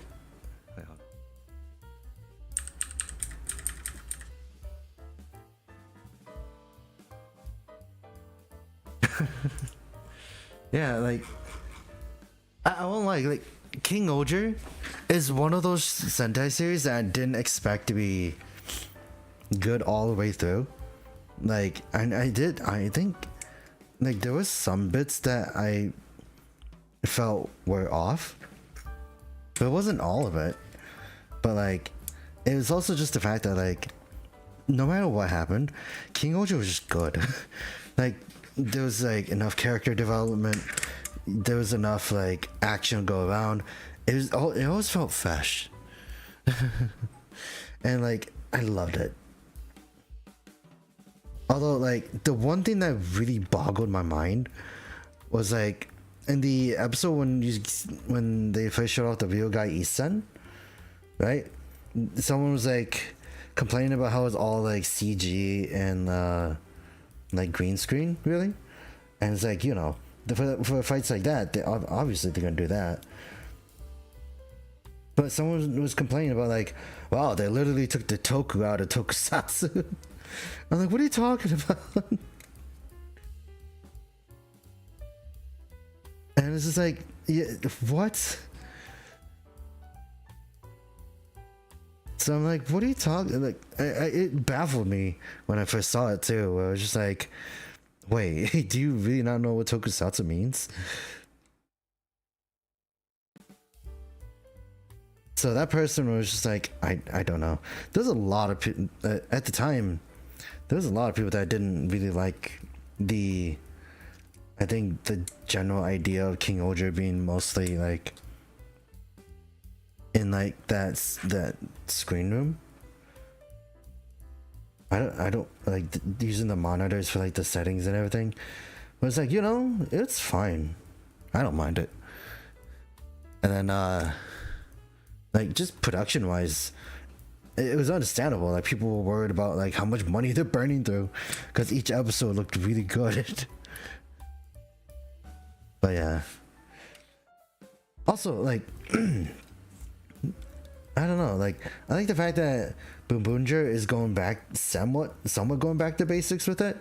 Wait, hold on. Yeah, like... I won't like King Oger is one of those Sentai series that I didn't expect to be good all the way through. Like, I think like there was some bits that I felt were off, but it wasn't all of it. But like it was also just the fact that like no matter what happened, King Oger was just good. Like there was like enough character development, there was enough like action to go around. It always felt fresh. And like I loved it. Although like the one thing that really boggled my mind was like in the episode when they first showed off the real guy Isan, right? Someone was like complaining about how it's all like CG and like green screen, really. And it's like, you know, for fights like that, obviously they're gonna do that. But someone was complaining about like, wow, they literally took the toku out of tokusatsu. I'm like, what are you talking about? And it's just like, yeah, what? So I'm like, what are you talking? Like, it baffled me when I first saw it too. Where I was just like, wait, do you really not know what tokusatsu means? So that person was just like, I don't know. There's a lot of people at the time. There was a lot of people that didn't really like I think the general idea of King Oger being mostly like in like that screen room. I don't like using the monitors for like the settings and everything. But it's like, you know, it's fine. I don't mind it. And then like just production wise, it was understandable. Like people were worried about like how much money they're burning through because each episode looked really good. But yeah. Also, like, I don't know. Like, I like the fact that Boomboomger is going back somewhat going back to basics with it,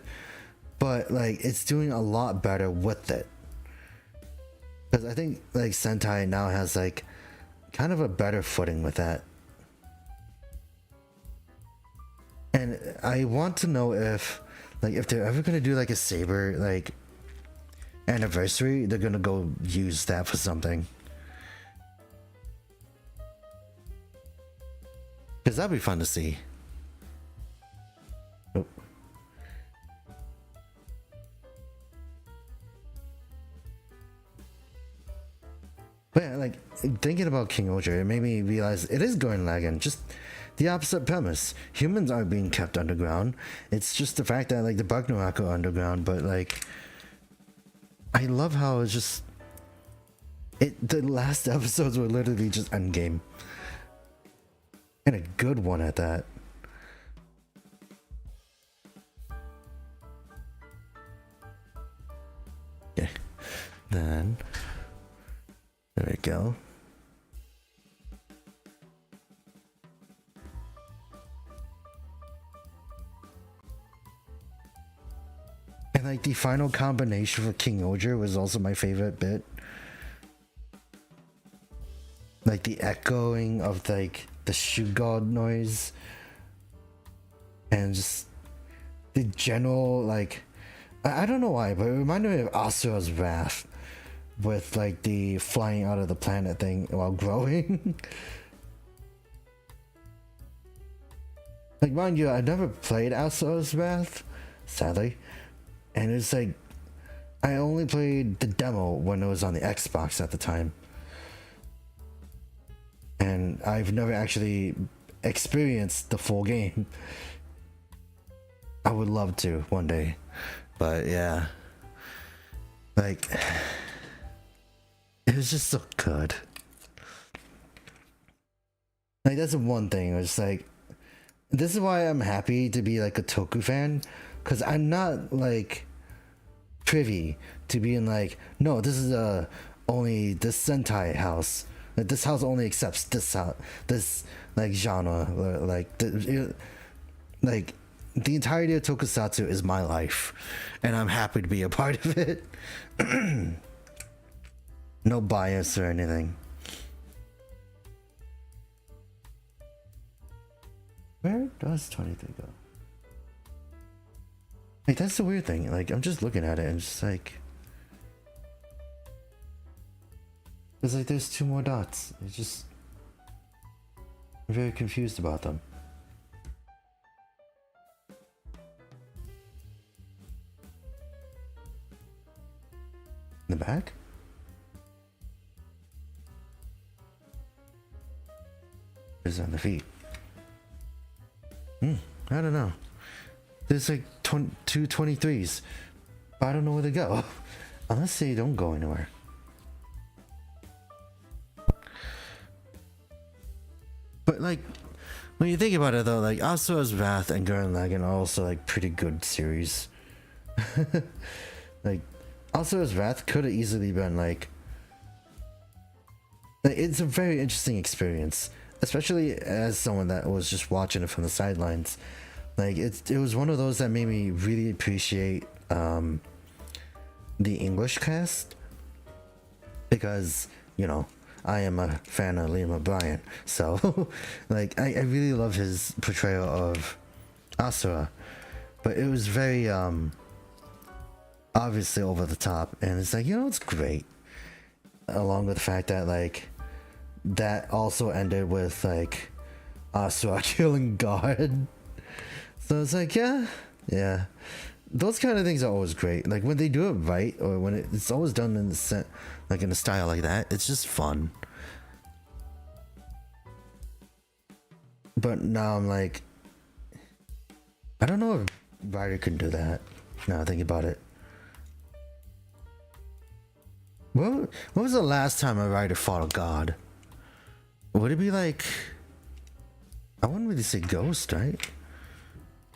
but like it's doing a lot better with it. Because I think like Sentai now has like kind of a better footing with that. And I want to know if they're ever gonna do like a Saber like anniversary, they're gonna go use that for something. Because that'd be fun to see. Oh. But yeah, like thinking about King Oger, it made me realize it is Gurren Lagann, just the opposite premise. Humans aren't being kept underground. It's just the fact that like the Ragnarok are underground, but like I love how it's just the last episodes were literally just endgame. And a good one at that. Okay. Then there we go. And like the final combination for King Oger was also my favorite bit. Like the echoing of like the shoe god noise and just the general like I don't know why, but it reminded me of Asura's Wrath with like the flying out of the planet thing while growing. Like mind you, I never played Asura's Wrath, sadly, and it's like I only played the demo when it was on the Xbox at the time. And I've never actually experienced the full game. I would love to one day. But yeah. Like, it was just so good. Like, that's the one thing. It's like, this is why I'm happy to be like a Toku fan. Because I'm not like privy to being like, no, this is only this Sentai house. Like, this house only accepts this like genre, like the entirety of Tokusatsu is my life, and I'm happy to be a part of it. No bias or anything. Where does 23 go? Like, that's the weird thing. Like, I'm just looking at it and just like. It's like there's 2 more dots. It's just I'm very confused about them. In the back? Is on the feet? I don't know. There's like 2 23s. But I don't know where to go. Unless they don't go anywhere. But like, when you think about it though, like Asura's Wrath and Gurren Lagann are also like pretty good series. Like, Asura's Wrath could have easily been like, it's a very interesting experience, especially as someone that was just watching it from the sidelines. Like, it was one of those that made me really appreciate the English cast, because, you know, I am a fan of Liam O'Brien, so like I really love his portrayal of Asura, but it was very obviously over the top, and it's like, you know, it's great, along with the fact that like that also ended with like Asura killing God. So it's like, yeah, those kind of things are always great. Like when they do it right, or when it's always done in the like in a style like that, it's just fun. But now I'm like, I don't know if Ryder can do that. Now I think about it. When was the last time a Ryder fought a god? Would it be like, I wouldn't really say Ghost, right?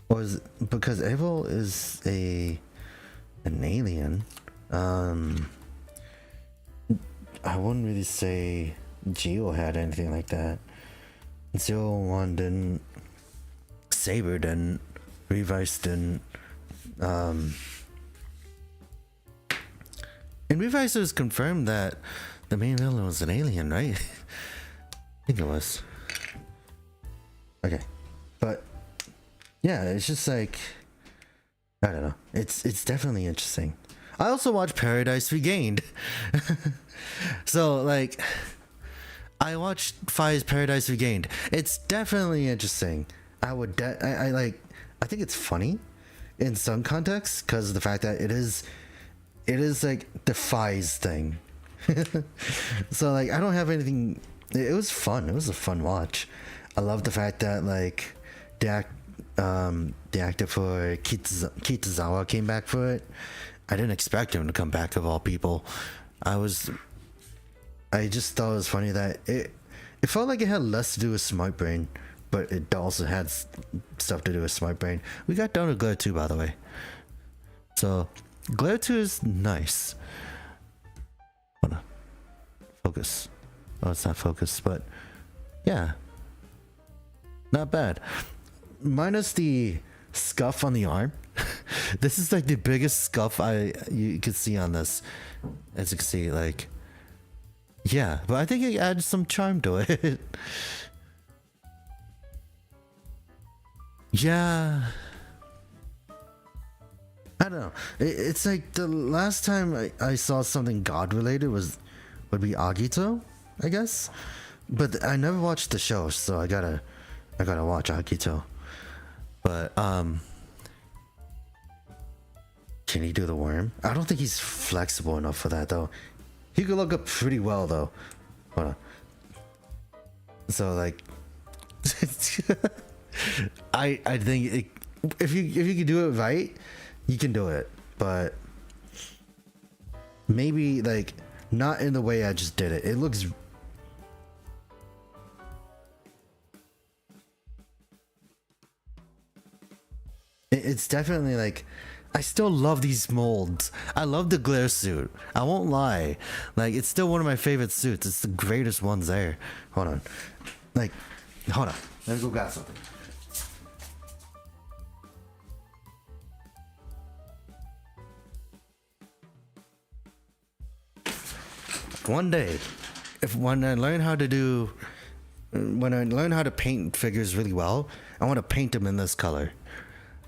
Or is it, because Evil is an alien. I wouldn't really say Geo had anything like that. 01 didn't. Saber didn't. Revice didn't. In Revice it was confirmed that the main villain was an alien, right? I think it was. Okay. But yeah, it's just like, I don't know. It's definitely interesting. I also watched Paradise Regained. So like, I watched Five's Paradise Regained. It's definitely interesting. I think it's funny in some contexts because of the fact that it is like the Five's thing. So like, I don't have anything. It was fun. It was a fun watch. I love the fact that like the actor for Kitazawa came back for it. I didn't expect him to come back of all people. I just thought it was funny that it felt like it had less to do with Smart Brain, but it also had stuff to do with Smart Brain. We got down to Glare 2, by the way. So Glare 2 is nice. Hold on. Focus. Oh, it's not focused, but yeah. Not bad. Minus the scuff on the arm. This is like the biggest scuff you could see on this. As you can see, like, yeah, but I think it adds some charm to it. Yeah. I don't know. It's like the last time I saw something God related would be Agito, I guess. But I never watched the show, so I gotta watch Agito. But can he do the worm? I don't think he's flexible enough for that though. He could look up pretty well though. Hold on. So like, I think if you can do it right, you can do it. But maybe like not in the way I just did it. It looks. It's definitely like, I still love these molds. I love the Glare suit. I won't lie. Like, it's still one of my favorite suits. It's the greatest ones there. Hold on. Like, hold on. Let me go grab something. One day, when I learn how to paint figures really well, I want to paint them in this color.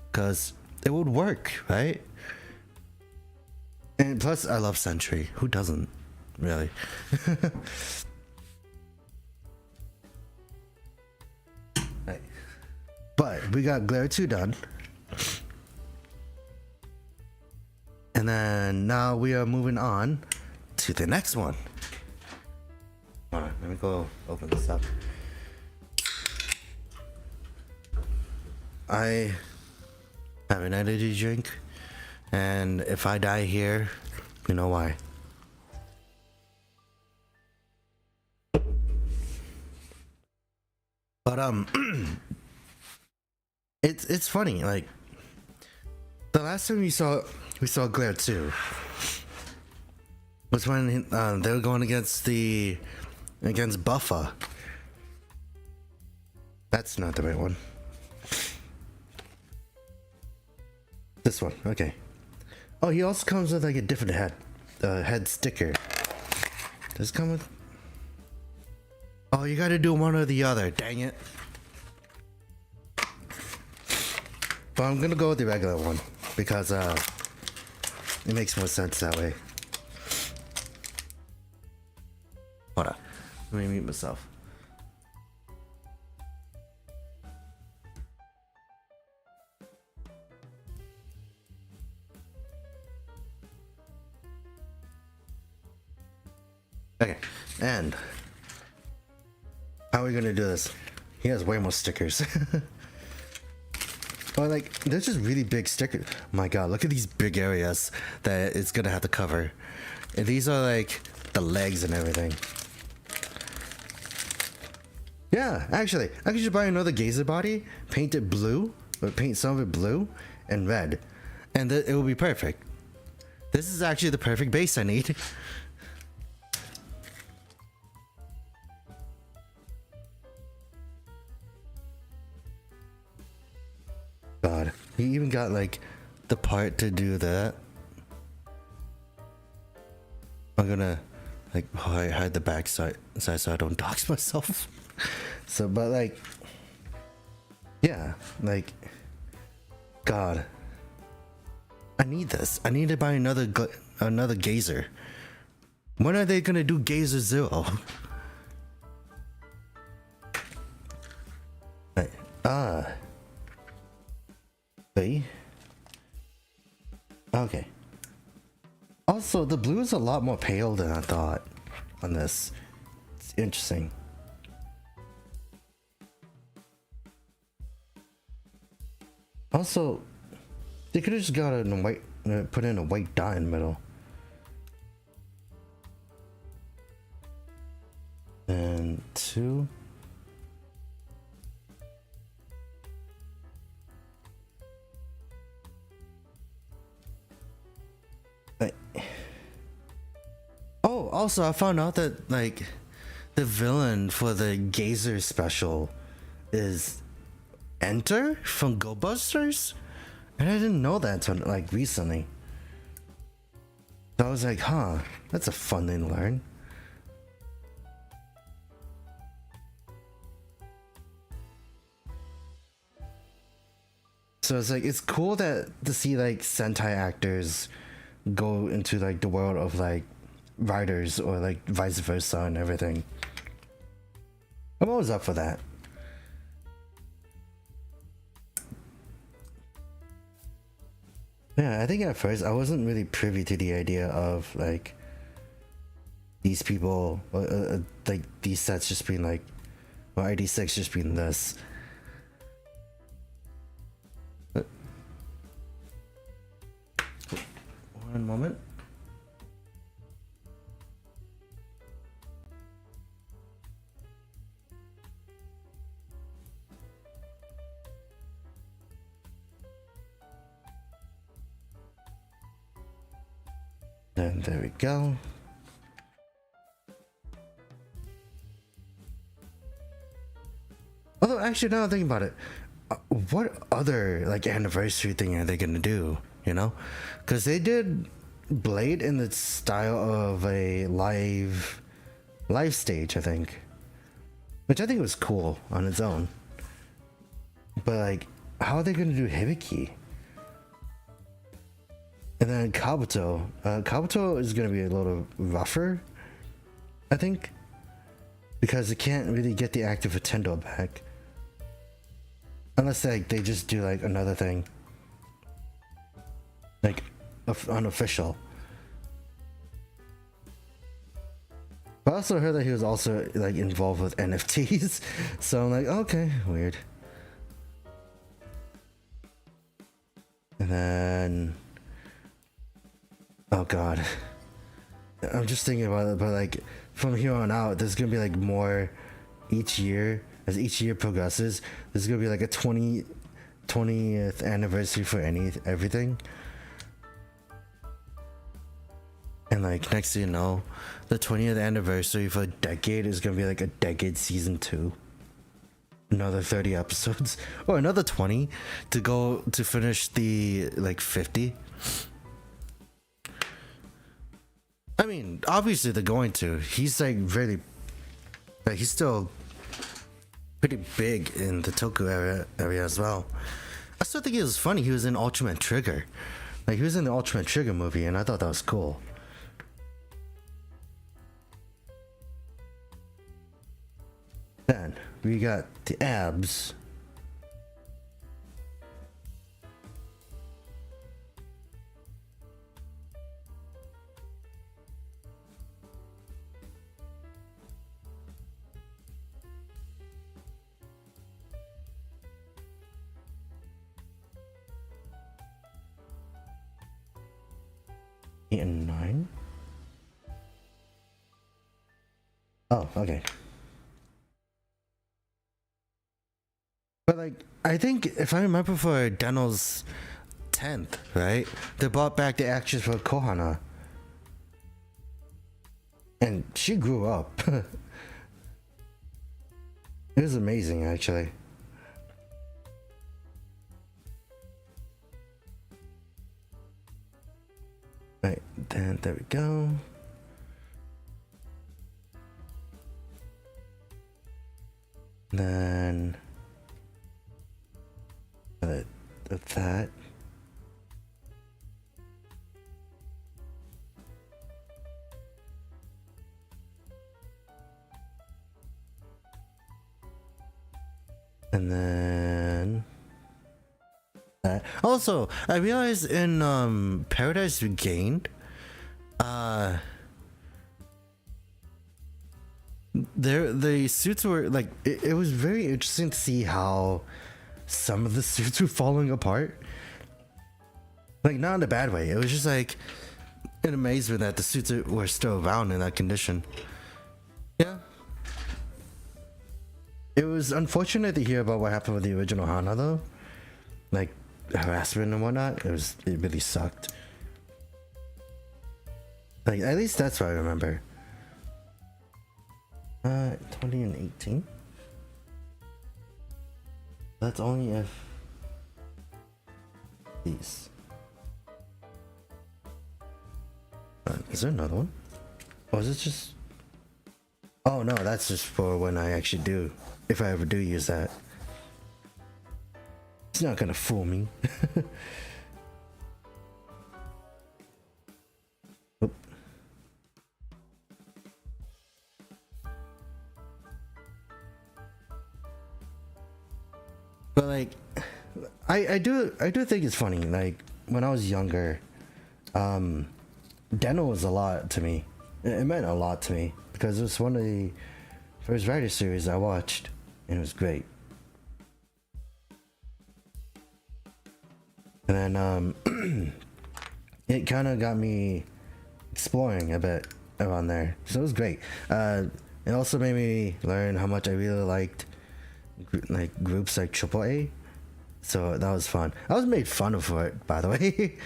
Because it would work, right? And plus, I love Sentry. Who doesn't, really? Right. But we got Glare 2 done. And then now we are moving on to the next one. Hold on, let me go open this up. I have an energy drink, and if I die here, you know why. But it's funny, like the last time we saw Glare 2 was when they were going against Buffa. That's not the right one. This one, okay. Oh, he also comes with like a different head sticker. Does it come with? Oh, you gotta do one or the other, dang it. But I'm gonna go with the regular one because it makes more sense that way. Hold on, let me mute myself. Okay, and how are we gonna do this? He has way more stickers. But like, they're just really big stickers. My god, look at these big areas that it's gonna have to cover. And these are like the legs and everything. Yeah, actually, I could just buy another Gazer body, paint it blue, or paint some of it blue and red, and it will be perfect. This is actually the perfect base I need. God, he even got like the part to do that. I'm gonna like hide the back side so I don't dox myself. So, but like, yeah, like, God, I need this. I need to buy another gazer. When are they gonna do Gazer Zero? Right. See? Okay. Also, the blue is a lot more pale than I thought on this. It's interesting. Also, they could have just got it in white, put in a white dot in the middle. And 2. Oh, also I found out that like the villain for the Gazer special is Enter from Go Busters, and I didn't know that until like recently. So I was like, huh, that's a fun thing to learn. So it's like, it's cool that to see like Sentai actors go into like the world of like writers or like vice versa and everything. I'm always up for that. Yeah, I think at first I wasn't really privy to the idea of like these people, like these sets just being like, or ID6 just being this. One moment. And there we go. Although actually now I'm thinking about it, what other like anniversary thing are they gonna do, you know? Because they did Blade in the style of a live stage, I think, which I think was cool on its own. But like, how are they gonna do Hibiki? And then Kabuto. Kabuto is gonna be a little rougher, I think, because it can't really get the active Attendo back. Unless like they just do like another thing, like unofficial. But I also heard that he was also like involved with NFTs, so I'm like, okay, weird. And then, oh god, I'm just thinking about it, but like from here on out, there's gonna be like more each year. As each year progresses, there's gonna be like a 20th anniversary for everything. And like next thing you know, the 20th anniversary for a decade is gonna be like a decade season 2. Another 30 episodes. Or another 20 to go to finish the like 50. I mean, obviously they're going to. He's like really, like he's still pretty big in the Toku area as well. I still think it was funny he was in Ultimate Trigger. Like he was in the Ultimate Trigger movie and I thought that was cool. Then we got the abs. And 9. Oh, okay. But like, I think if I remember for Deno's 10th, right? They brought back the actress for Kohana. And she grew up. It was amazing, actually. Right, then there we go. Then that. And then that. Also, I realized in Paradise Regained, the suits were like it was very interesting to see how some of the suits were falling apart. Like not in a bad way. It was just like an amazement that the suits were still around in that condition. Yeah. It was unfortunate to hear about what happened with the original Hana though. Like harassment and whatnot. It really sucked. Like at least that's what I remember. 20 and 18. That's only if these. Is there another one? Or is it just? Oh no, that's just for when I actually do. If I ever do use that. It's not gonna fool me. Oop. But like, I do think it's funny. Like when I was younger, Deno was a lot to me. It meant a lot to me because it was one of the first writer series I watched, and it was great. And then it kind of got me exploring a bit around there, so it was great. It also made me learn how much I really liked like groups like AAA, so that was fun. I was made fun of for it, by the way,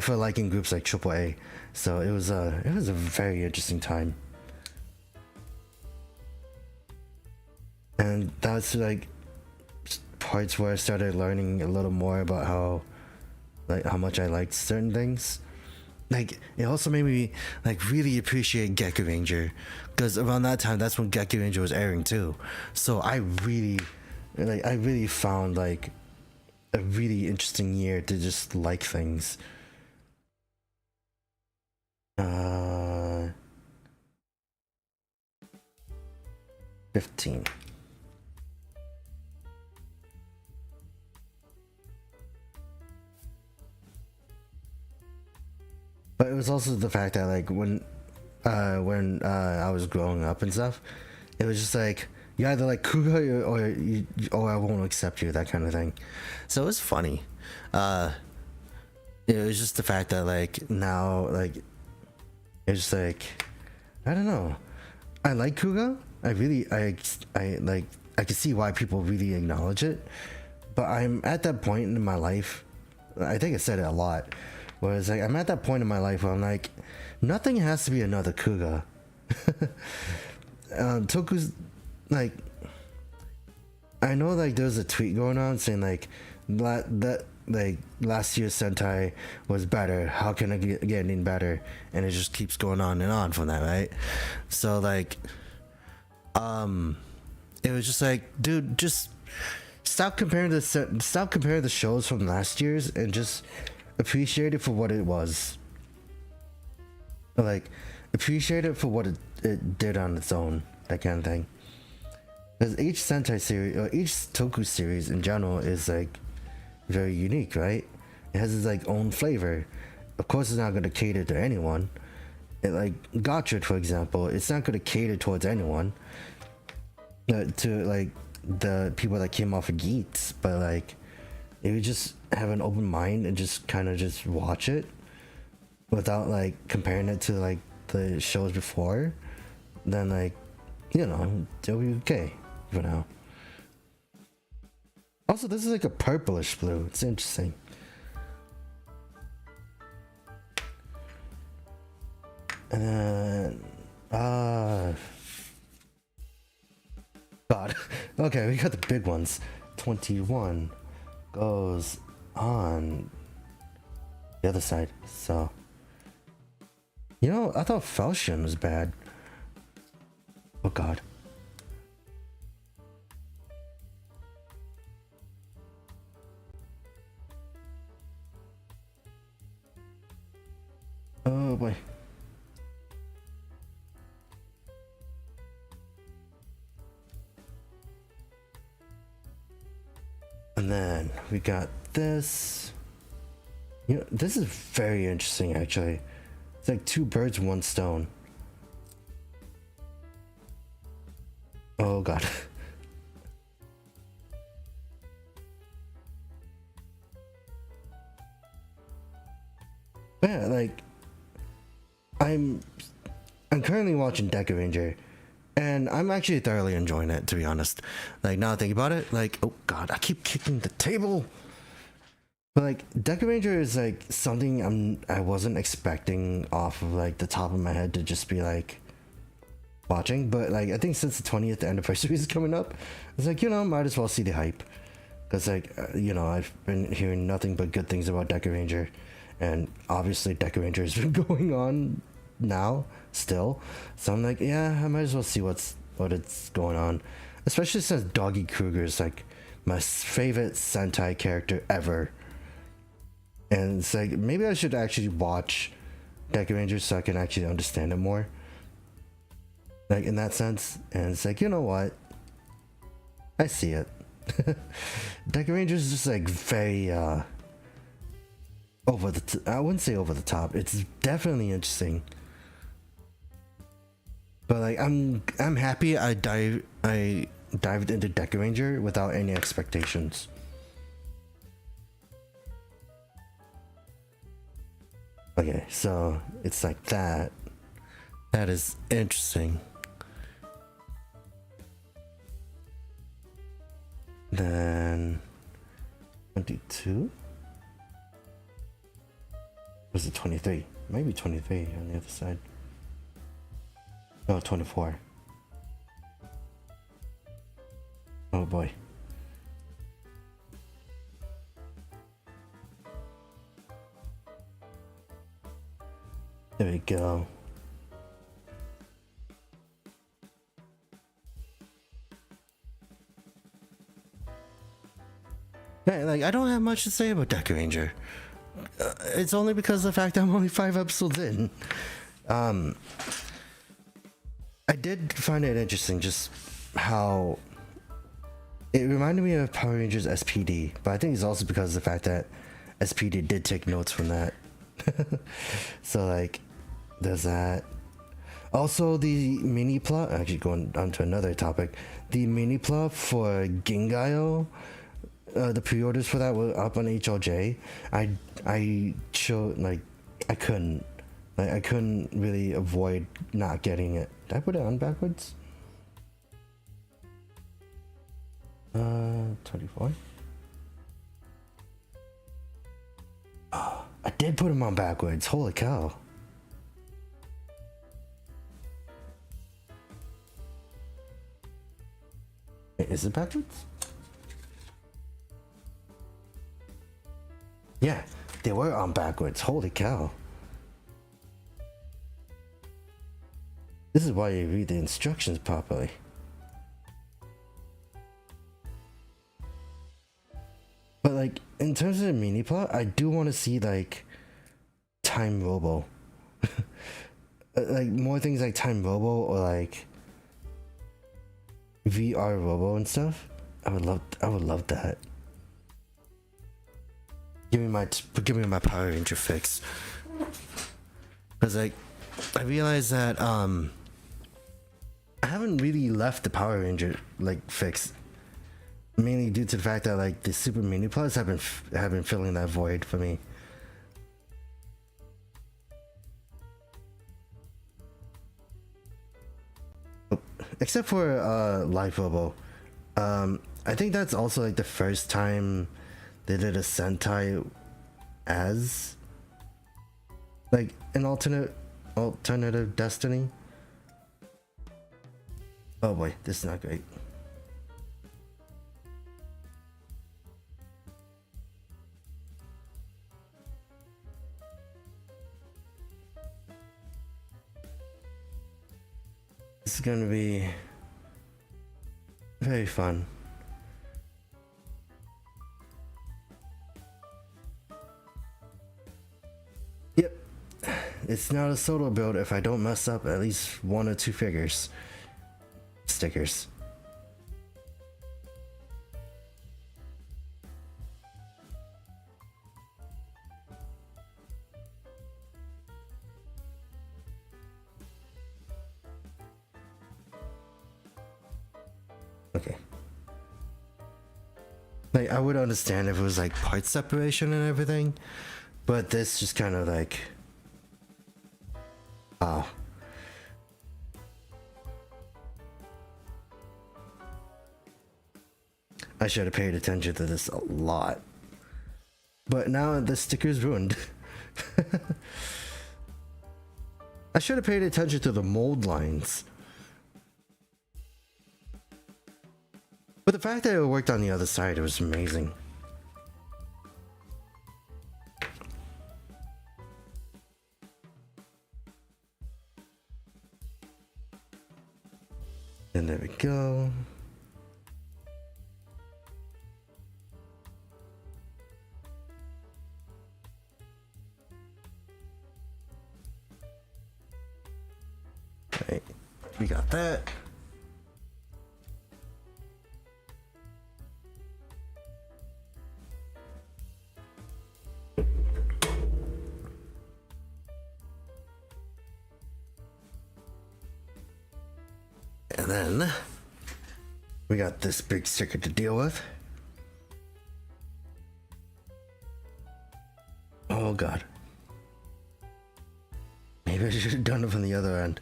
for liking groups like AAA. So it was a very interesting time, and that's like parts where I started learning a little more about how much I liked certain things. Like it also made me like really appreciate Geku Ranger, because around that time that's when Geku Ranger was airing too. So I really found like a really interesting year to just like things. 15. But it was also the fact that like when I was growing up and stuff, it was just like you either like Kuga or I won't accept you, that kind of thing. So it was funny. It was just the fact that like now like it's just like I don't know. I like Kuga. I like I can see why people really acknowledge it, but I'm at that point in my life. I think I said it a lot. Where it's like I'm at that point in my life where I'm like, nothing has to be another Kuga. Toku's like, I know like there's a tweet going on saying like that like last year's Sentai was better. How can I get any better? And it just keeps going on and on from that, right? So like, it was just like, dude, just stop comparing the shows from last year's and just appreciate it for what it was. Like, appreciate it for what it did on its own, that kind of thing. Because each Sentai series, or each Toku series in general, is like very unique, right? It has its like own flavor. Of course, it's not going to cater to anyone. Like Gotcha, for example, it's not going to cater towards anyone. To like the people that came off of Geats, but like if you just have an open mind and just kind of just watch it without like comparing it to like the shows before, then like, you know, it'll be okay for now. Also, this is like a purplish blue. It's interesting. And then God. Okay, we got the big ones. 21 goes on the other side. So You know, I thought Falchion was bad. Oh god. Oh boy. And then we got this. You know, this is very interesting actually. It's like 2 birds, 1 stone. Oh god. Yeah, like I'm currently watching Deca Ranger, and I'm actually thoroughly enjoying it, to be honest. Like, now I think about it, like, oh god, I keep kicking the table. But like, Deca Ranger is like something I wasn't expecting off of like the top of my head to just be like watching. But like, I think since the 20th anniversary is coming up, it's like, you know, might as well see the hype. Because like, you know, I've been hearing nothing but good things about Deca Ranger. And obviously Deca Ranger has been going on now still, so I'm like, yeah, I might as well see what it's going on, especially since Doggy Kruger is like my favorite Sentai character ever, and it's like maybe I should actually watch Deca Ranger so I can actually understand it more, like in that sense. And it's like, you know what, I see it. Deca Ranger is just like very over the I wouldn't say over the top, it's definitely interesting. But like, I'm happy I dived into Deca Ranger without any expectations. Okay, so it's like that. That is interesting. Then 22? Was it 23? Maybe 23 on the other side. No, 24. Oh boy. There we go. Yeah, like, I don't have much to say about Deca Ranger. It's only because of the fact that I'm only 5 episodes in. I did find it interesting just how it reminded me of Power Rangers SPD, but I think it's also because of the fact that SPD did take notes from that. So like, there's that. Also, the mini plot, actually going on to another topic, the mini plot for Gingayo, the pre-orders for that were up on HLJ. I showed, like, I couldn't really avoid not getting it. Did I put it on backwards? 24. Oh, I did put them on backwards. Holy cow. Wait, is it backwards? Yeah, they were on backwards. Holy cow. This is why you read the instructions properly. But like, in terms of the mini plot, I do want to see like Time Robo. Like more things like Time Robo or like VR Robo and stuff. I would love that. Give me my Power Ranger fix. Cause like, I realized that I haven't really left the Power Ranger like fix, mainly due to the fact that like the Super Mini Plus have been filling that void for me. Except for Life Robo. I think that's also like the first time they did a Sentai as like an alternative destiny. Oh boy, this is not great. It's gonna be very fun. Yep, it's not a solo build if I don't mess up at least 1 or 2 figures. Stickers. Okay. Like, I would understand if it was like part separation and everything, but this just kind of like, oh. I should have paid attention to this a lot. But now the sticker's ruined. I should have paid attention to the mold lines. But the fact that it worked on the other side, it was amazing. And there we go. Right, we got that. And then we got this big sticker to deal with. Oh god. Maybe I should have done it from the other end.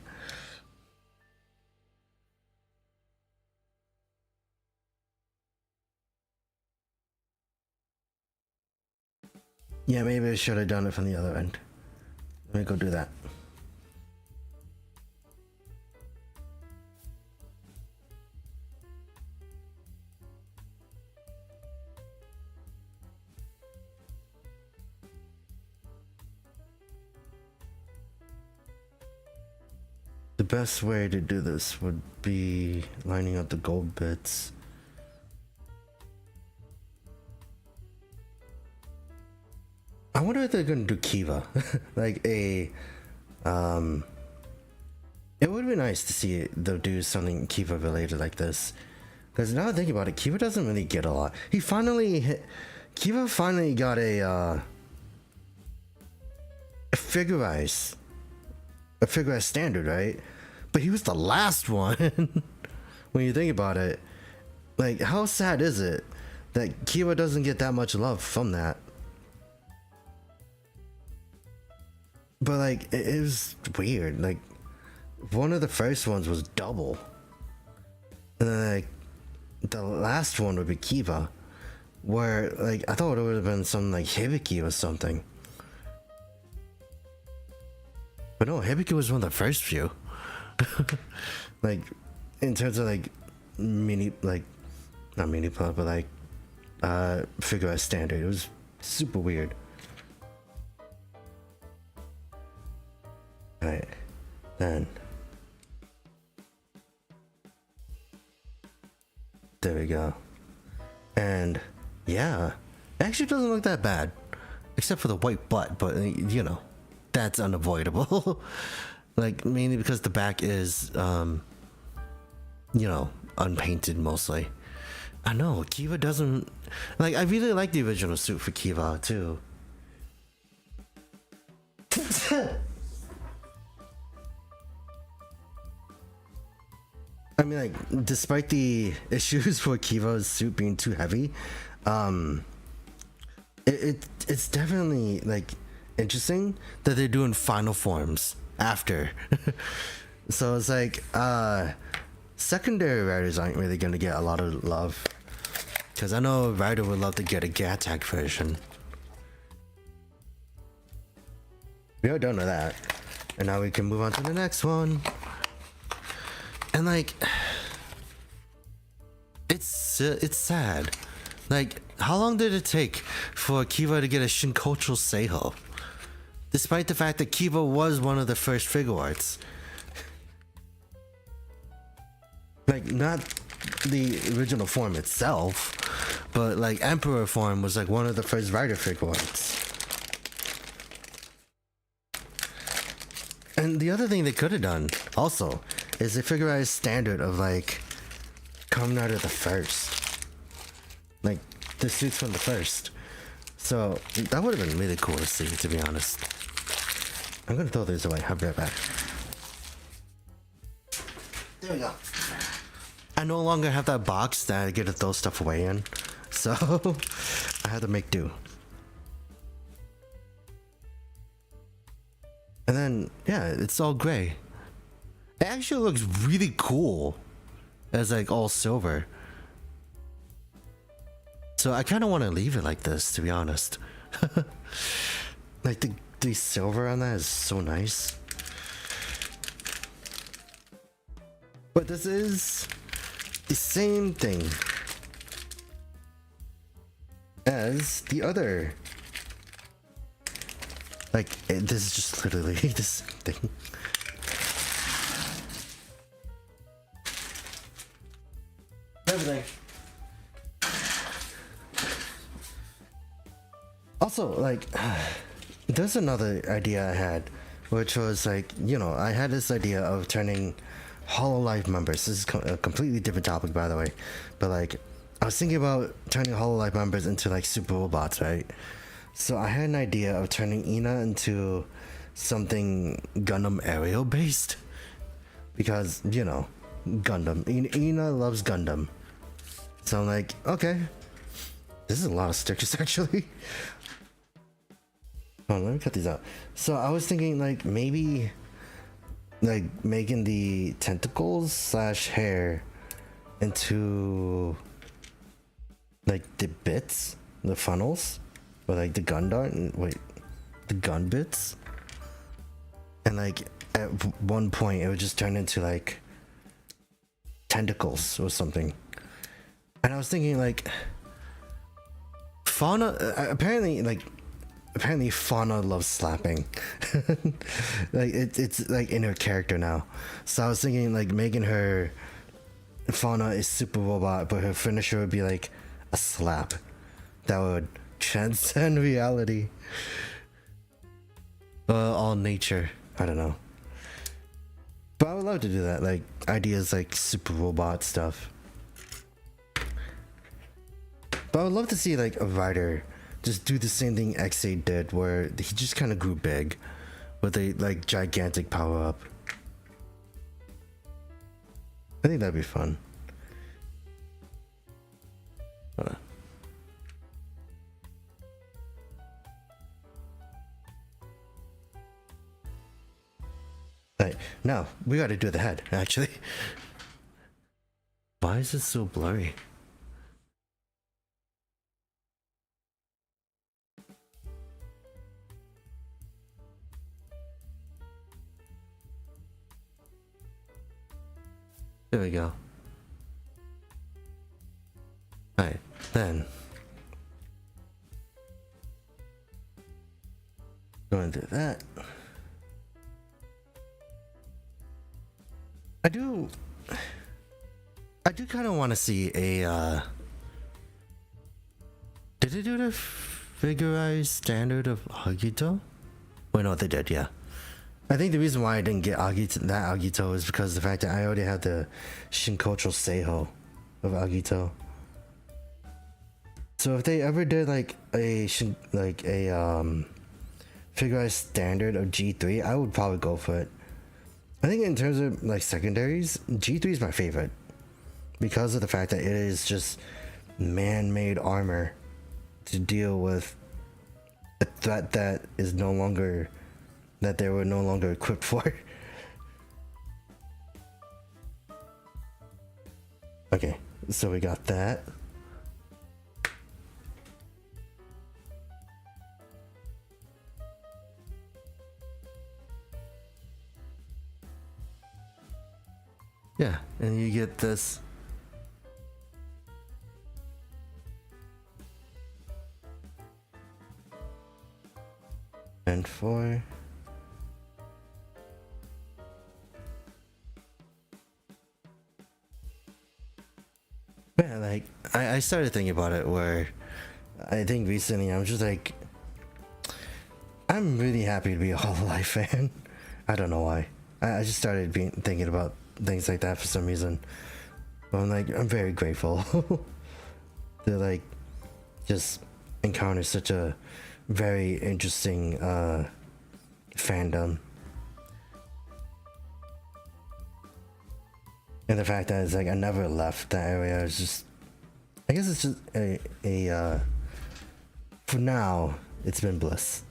Yeah, maybe I should have done it from the other end. Let me go do that. The best way to do this would be lining up the gold bits. I wonder if they're gonna do Kiva. Like a it would be nice to see they'll do something Kiva related like this. Because now I think about it, Kiva doesn't really get a lot. Kiva finally got a figurized standard, right? But he was the last one. When you think about it, like, how sad is it that Kiva doesn't get that much love from that? But like, it was weird. Like, one of the first ones was double, and then like the last one would be Kiva, where like I thought it would have been something like Hibiki or something. But no, Hibiki was one of the first few. Like, in terms of like not mini plot, but like figure out standard. It was super weird. Alright, then there we go. And yeah, it actually doesn't look that bad, except for the white butt, but you know, that's unavoidable. Like, mainly because the back is you know, unpainted mostly. I know Kiva doesn't, like, I really like the original suit for Kiva too. I mean, like, despite the issues for Kiva's suit being too heavy, it's definitely like interesting that they're doing final forms after. So it's like secondary riders aren't really gonna get a lot of love, because I know a rider would love to get a Gattack version. We are done with that, and now we can move on to the next one. And like, it's sad. Like, how long did it take for Kiva to get a Shinkocho Seiho? Despite the fact that Kiva was one of the first figure arts. Like, not the original form itself, but like Emperor form was like one of the first rider figurines. And the other thing they could have done also is they figurized standard of like coming out of the first, like the suits from the first. So that would have been really cool to see, to be honest. I'm gonna throw this away. I'll be right back. There we go. I no longer have that box that I get to throw stuff away in, so I had to make do. And then, yeah, it's all gray. It actually looks really cool as like all silver. So I kind of want to leave it like this, to be honest. Like the silver on that is so nice. But this is the same thing as the other. Like, this is just literally the same thing. Everything. Also, like, there's another idea I had, which was like, you know, I had this idea of turning Hololive members. This is a completely different topic, by the way, but like, I was thinking about turning Hololive members into like super robots, right? So I had an idea of turning Ina into something Gundam aerial based, because, you know, Gundam. Ina loves Gundam. So I'm like, okay, this is a lot of stickers actually. Hold on, let me cut these out. So I was thinking like maybe like making the tentacles slash hair into like the bits, the funnels, or like the gun dart, and wait, the gun bits. And like at one point it would just turn into like tentacles or something. And I was thinking like Fauna, apparently Fauna loves slapping. Like it's like in her character now. So I was thinking like making her Fauna is super robot, but her finisher would be like a slap that would transcend reality. All nature. I don't know. But I would love to do that, like ideas like super robot stuff. But I would love to see like a writer just do the same thing X8 did, where he just kind of grew big with a like gigantic power up. I think that'd be fun. Right, now we gotta do the head, actually. Why is it so blurry? There we go. Alright, then. Going through that. I do kind of want to see a, did they do the figurized standard of Agito? Wait, no, they did, yeah. I think the reason why I didn't get that Agito is because of the fact that I already had the Shinkocho Seiho of Agito. So if they ever did like a figurized standard of G3, I would probably go for it. I think in terms of like secondaries, G3 is my favorite because of the fact that it is just man-made armor to deal with a threat that is no longer, that they were no longer equipped for. Okay, so we got that. Yeah, and you get this. And 4. I started thinking about it where I think recently I'm just like, I'm really happy to be a Hololive fan. I don't know why. I just started thinking about things like that for some reason. I'm like, I'm very grateful to like just encounter such a very interesting fandom. And the fact that it's like I never left that area is just, I guess it's just a for now it's been bliss.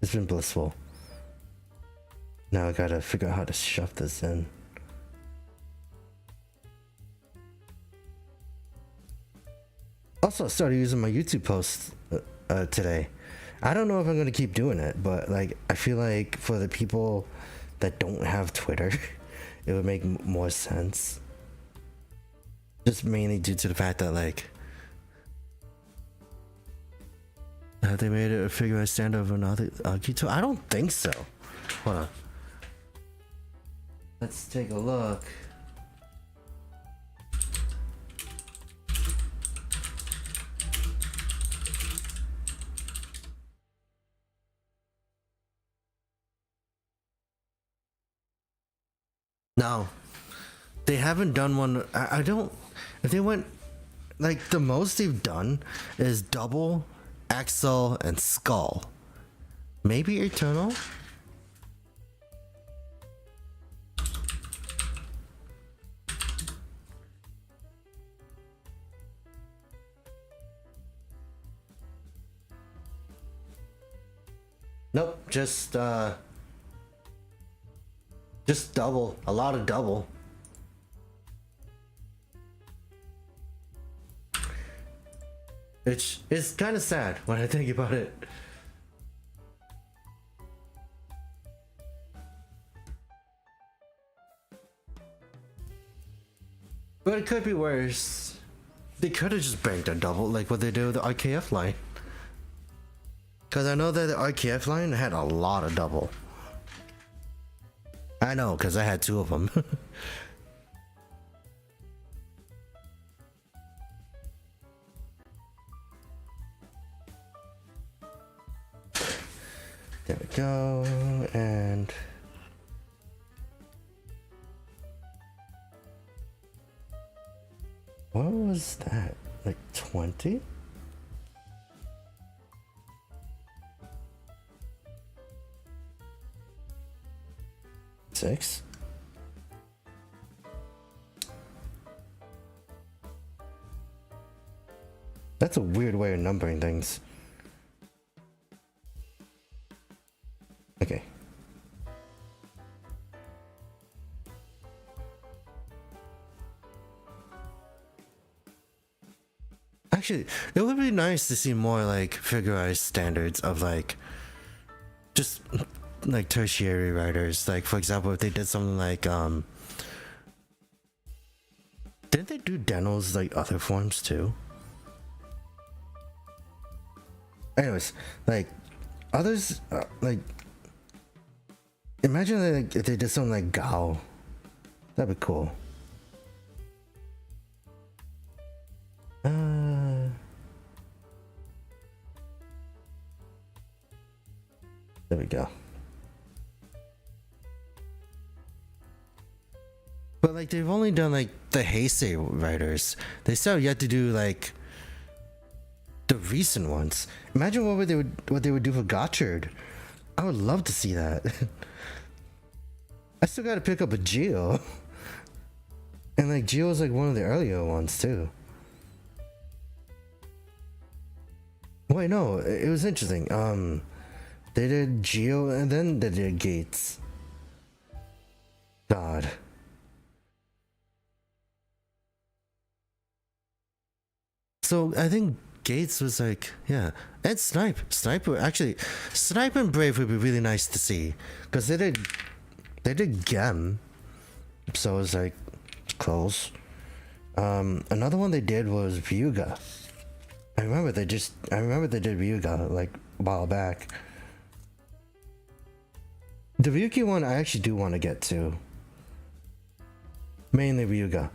It's been blissful. Now I gotta figure out how to shove this in. Also, I started using my YouTube posts today. I don't know if I'm gonna keep doing it, but like I feel like for the people that don't have Twitter, it would make more sense. Just mainly due to the fact that like, have they made it a figure I stand over another Geats? I don't think so. Hold on. Let's take a look. No, they haven't done one. I don't. If they went, like the most they've done is double, Axel, and Skull. Maybe Eternal. Nope, just double, a lot of double. It's kind of sad when I think about it. But it could be worse. They could have just banked a double like what they did with the IKF line. Because I know that the IKF line had a lot of double. I know, because I had two of them. There we go, and... what was that? Like 20? Six? That's a weird way of numbering things. Okay. Actually, it would be nice to see more like figurized standards of like just like tertiary writers. Like for example, if they did something like didn't they do Deno's like other forms too? Anyways, like others like imagine like if they did something like Gao. That'd be cool. There we go. But like they've only done like the Heisei writers. They still have yet to do like the recent ones. Imagine what they would do for Gotchard. I would love to see that. I still gotta pick up a Geo. And like Geo is like one of the earlier ones too. Wait, no, it was interesting. They did Geo and then they did Gates. God. So I think Gates was like, yeah, and Snipe and Brave would be really nice to see, because they did Gem, so it was like close. Another one they did was Ryuga. I remember they did Ryuga like a while back. The Ryuki one I actually do want to get to. Mainly Ryuga.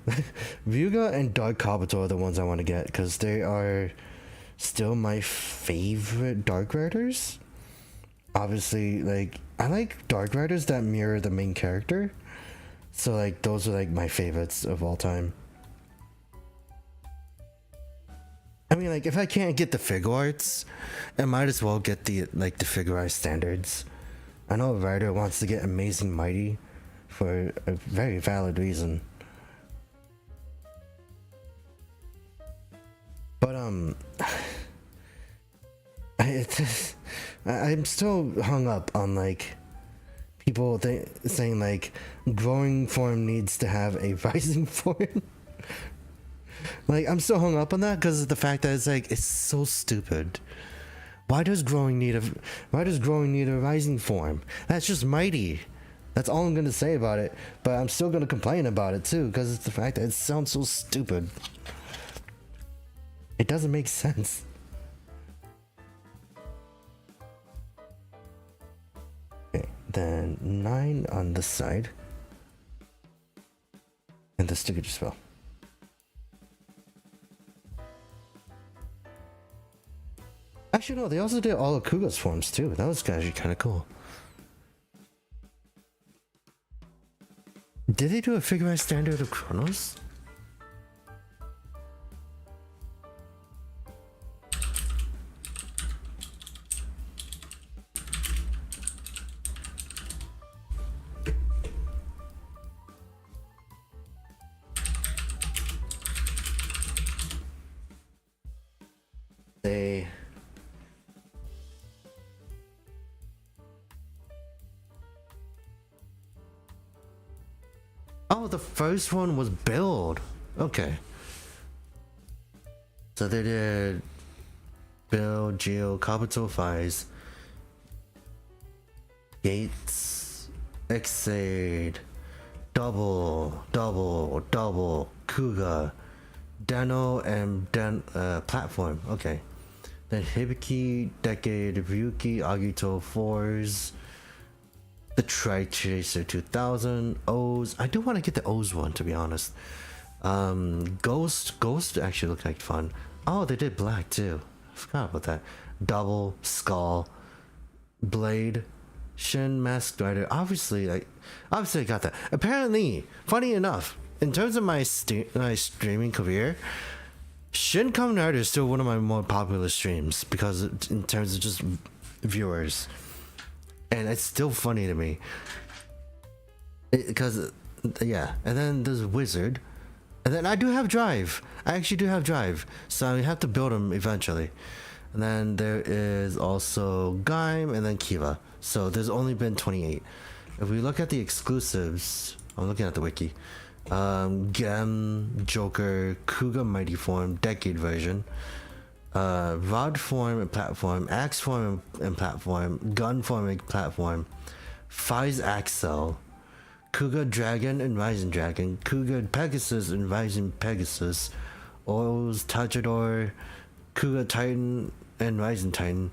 Ryuga and Dark Kabuto are the ones I want to get because they are still my favorite Dark Riders. Obviously, like, I like Dark Riders that mirror the main character. So, like, those are, like, my favorites of all time. I mean, like, if I can't get the figure arts, I might as well get the, like, the figure art standards. I know a writer wants to get Amazing Mighty for a very valid reason. But, I'm still hung up on, like, people saying, like, growing form needs to have a rising form. Like, I'm still hung up on that because of the fact that it's, like, it's so stupid. Why does growing need a rising form? That's just mighty. That's all I'm gonna say about it. But I'm still gonna complain about it too because it's the fact that it sounds so stupid. It doesn't make sense. Okay, then 9 on this side. And the sticker just fell. Actually, no, they also did all of Kuga's forms too. That was actually kind of cool. Did they do a figure out standard of Chronos? They... Oh, the first one was build. Okay. So they did build, Geo, Kabuto Fies, Gates, Xade, Double, Kuga, Deno, and Platform. Okay. Then Hibiki, Decade, Ryuki, Agito, Fours, the Tri-Chaser 2000, O's. I do want to get the O's one, to be honest. Ghost actually looked like fun. Oh, they did black too. I forgot about that. Double, Skull, Blade, Shin, Masked Rider. Obviously I got that. Apparently, funny enough, in terms of my streaming career, Shin Kamen Rider is still one of my more popular streams because in terms of just viewers. And it's still funny to me. Because, yeah. And then there's Wizard. And then I do have Drive. I actually do have Drive. So I have to build him eventually. And then there is also Gaim and then Kiva. So there's only been 28. If we look at the exclusives, I'm looking at the wiki. Gem, Joker, Kuga Mighty Form, Decade version. Rod form and platform, axe form and platform, gun form and platform, Fies Axel, Kuga Dragon and Rising Dragon, Kuga Pegasus and Rising Pegasus, Oils Tachador, Kuga Titan and Rising Titan,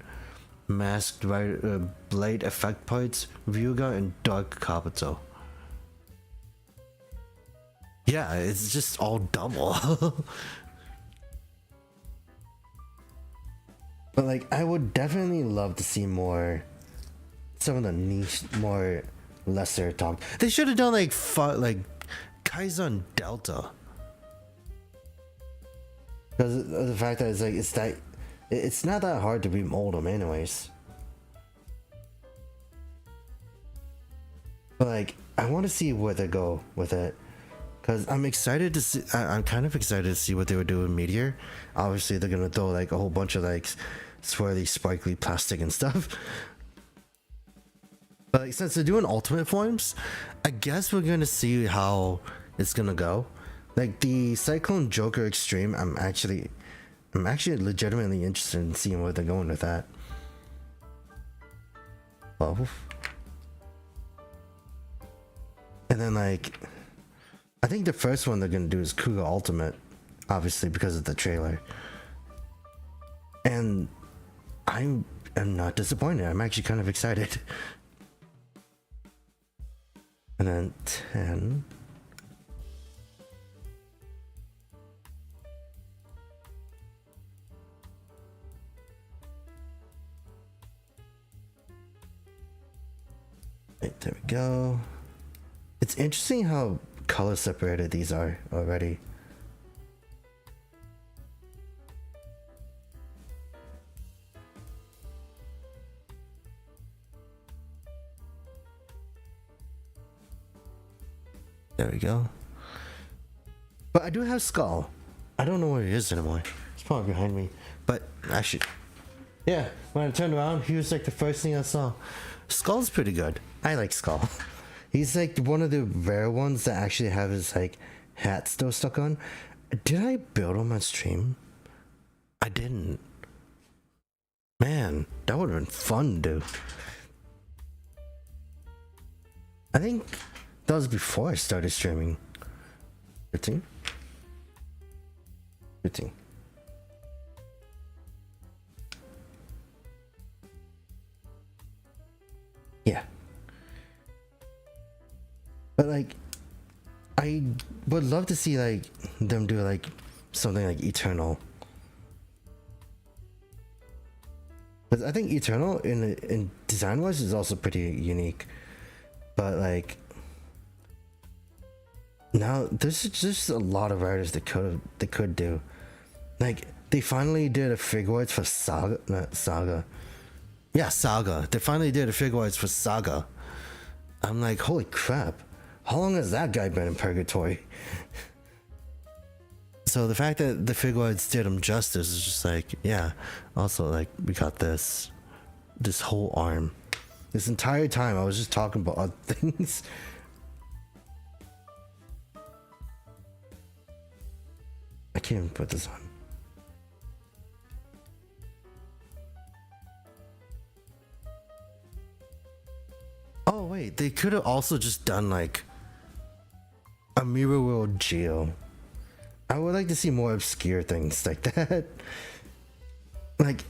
Masked Rider, Blade Effect Parts, Ryuga and Dark Kabuto. Yeah, it's just all double. But like, I would definitely love to see more, some of the niche, more lesser talk. They should have done like Kaizen Delta. Because of the fact that it's like, it's not that hard to remold them anyways. But like, I want to see where they go with it. Because I'm excited to see, I'm kind of excited to see what they would do with Meteor. Obviously, they're going to throw like a whole bunch of like swirly, sparkly plastic and stuff. But like, since they're doing ultimate forms, I guess we're going to see how it's going to go. Like the Cyclone Joker Extreme, I'm actually legitimately interested in seeing where they're going with that. Oh. And then like, I think the first one they're gonna do is Kuga Ultimate, obviously because of the trailer. And I'm not disappointed. I'm actually kind of excited. And then 10. Right, there we go. It's interesting how color separated these are already. There we go. But I do have Skull. I don't know where he is anymore. It's probably behind me. But actually, yeah, when I turned around, he was like the first thing I saw. Skull's pretty good. I like Skull. He's like one of the rare ones that actually have his like hat still stuck on. Did I build him on stream? I didn't. Man, that would have been fun, dude. I think that was before I started streaming. 15? 15. Yeah. But like, I would love to see like them do like something like Eternal. But I think Eternal in design wise is also pretty unique. But like, now there's just a lot of writers that could do. Like they finally did a figuarts for Saga, not Saga. Yeah, Saga. They finally did a figuarts for Saga. I'm like, holy crap. How long has that guy been in purgatory? So the fact that the figuarts did him justice is just like, yeah. Also, like, we got this whole arm. This entire time I was just talking about other things. I can't even put this on. Oh wait, they could have also just done like a Mirror World Geo. I would like to see more obscure things like that. Like,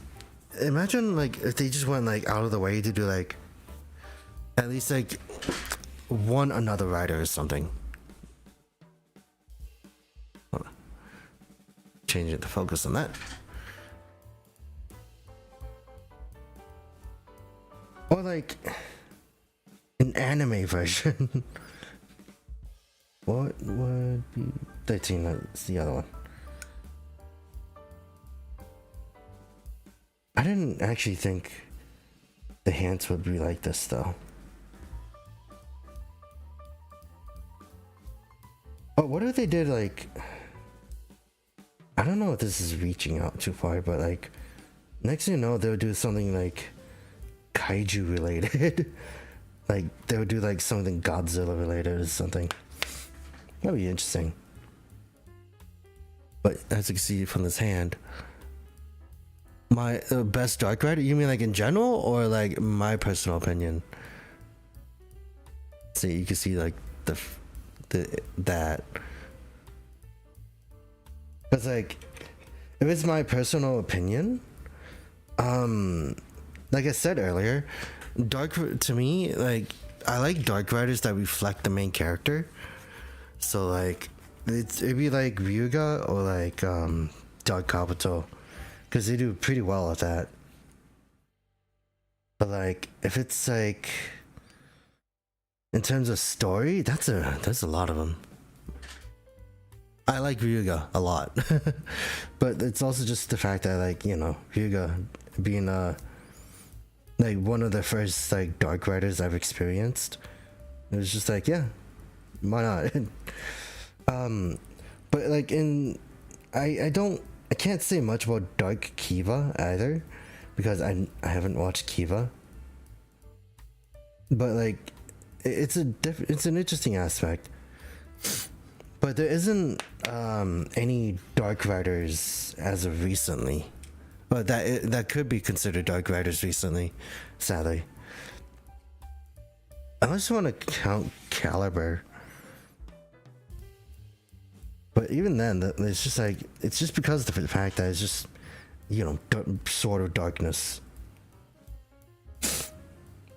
imagine like if they just went like out of the way to do like at least like one another writer or something. Hold on. Changing the focus on that. Or like an anime version. What would be 13? That's the other one. I didn't actually think the hands would be like this though. Oh, what if they did like, I don't know if this is reaching out too far, but like next thing you know, they'll do something like kaiju related. Like they would do like something Godzilla related or something. That'd be interesting. But as you can see from this hand, my best Dark Rider, you mean like in general or like my personal opinion? See, you can see like that. But like, if it's my personal opinion, like I said earlier, to me, like I like Dark Riders that reflect the main character. So like it'd be like Ryuga or like Dark Kabuto, because they do pretty well at that. But like if it's like in terms of story, there's a lot of them. I like Ryuga a lot. But it's also just the fact that like, you know, Ryuga being like one of the first like Dark Riders I've experienced, it was just like, yeah, why not? But like I can't say much about Dark Kiva either, because I haven't watched Kiva. But like it's an interesting aspect. But there isn't any Dark Riders as of recently. But that could be considered Dark Riders recently, sadly. Unless you want to count Caliber. But even then, it's just like, it's just because of the fact that it's just, you know, sort of darkness.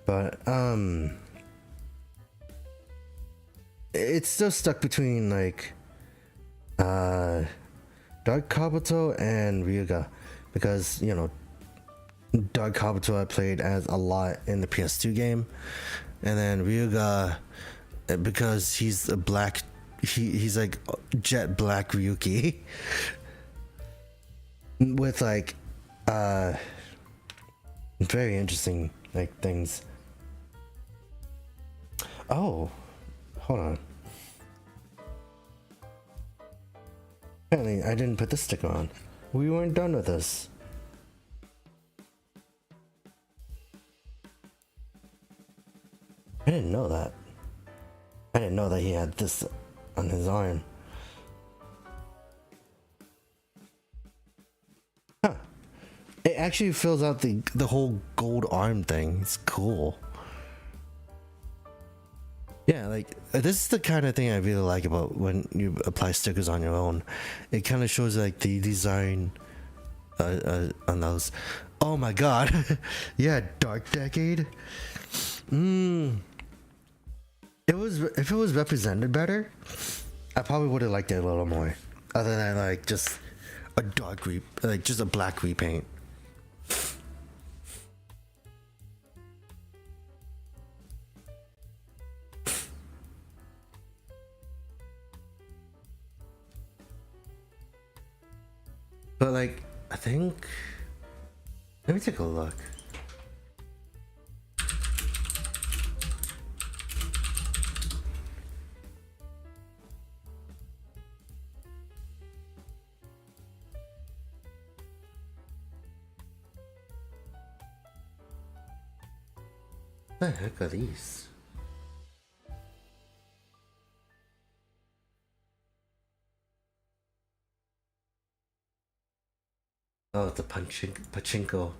But it's still stuck between like Dark Kabuto and Ryuga, because, you know, Dark Kabuto I played as a lot in the PS2 game, and then Ryuga because he's a black, he's like jet black Ryuki with like very interesting like things. Oh, hold on. Apparently I didn't put the sticker on. We weren't done with this. I didn't know that. I didn't know that he had this on his arm. Huh. It actually fills out the whole gold arm thing. It's cool. Yeah, like this is the kind of thing I really like about when you apply stickers on your own. It kind of shows like the design on those. Oh my god. Yeah, Dark Decade. If it was represented better, I probably would have liked it a little more. Other than like just a dark like just a black repaint. But like, I think, let me take a look. What the heck are these? Oh, it's a pachinko.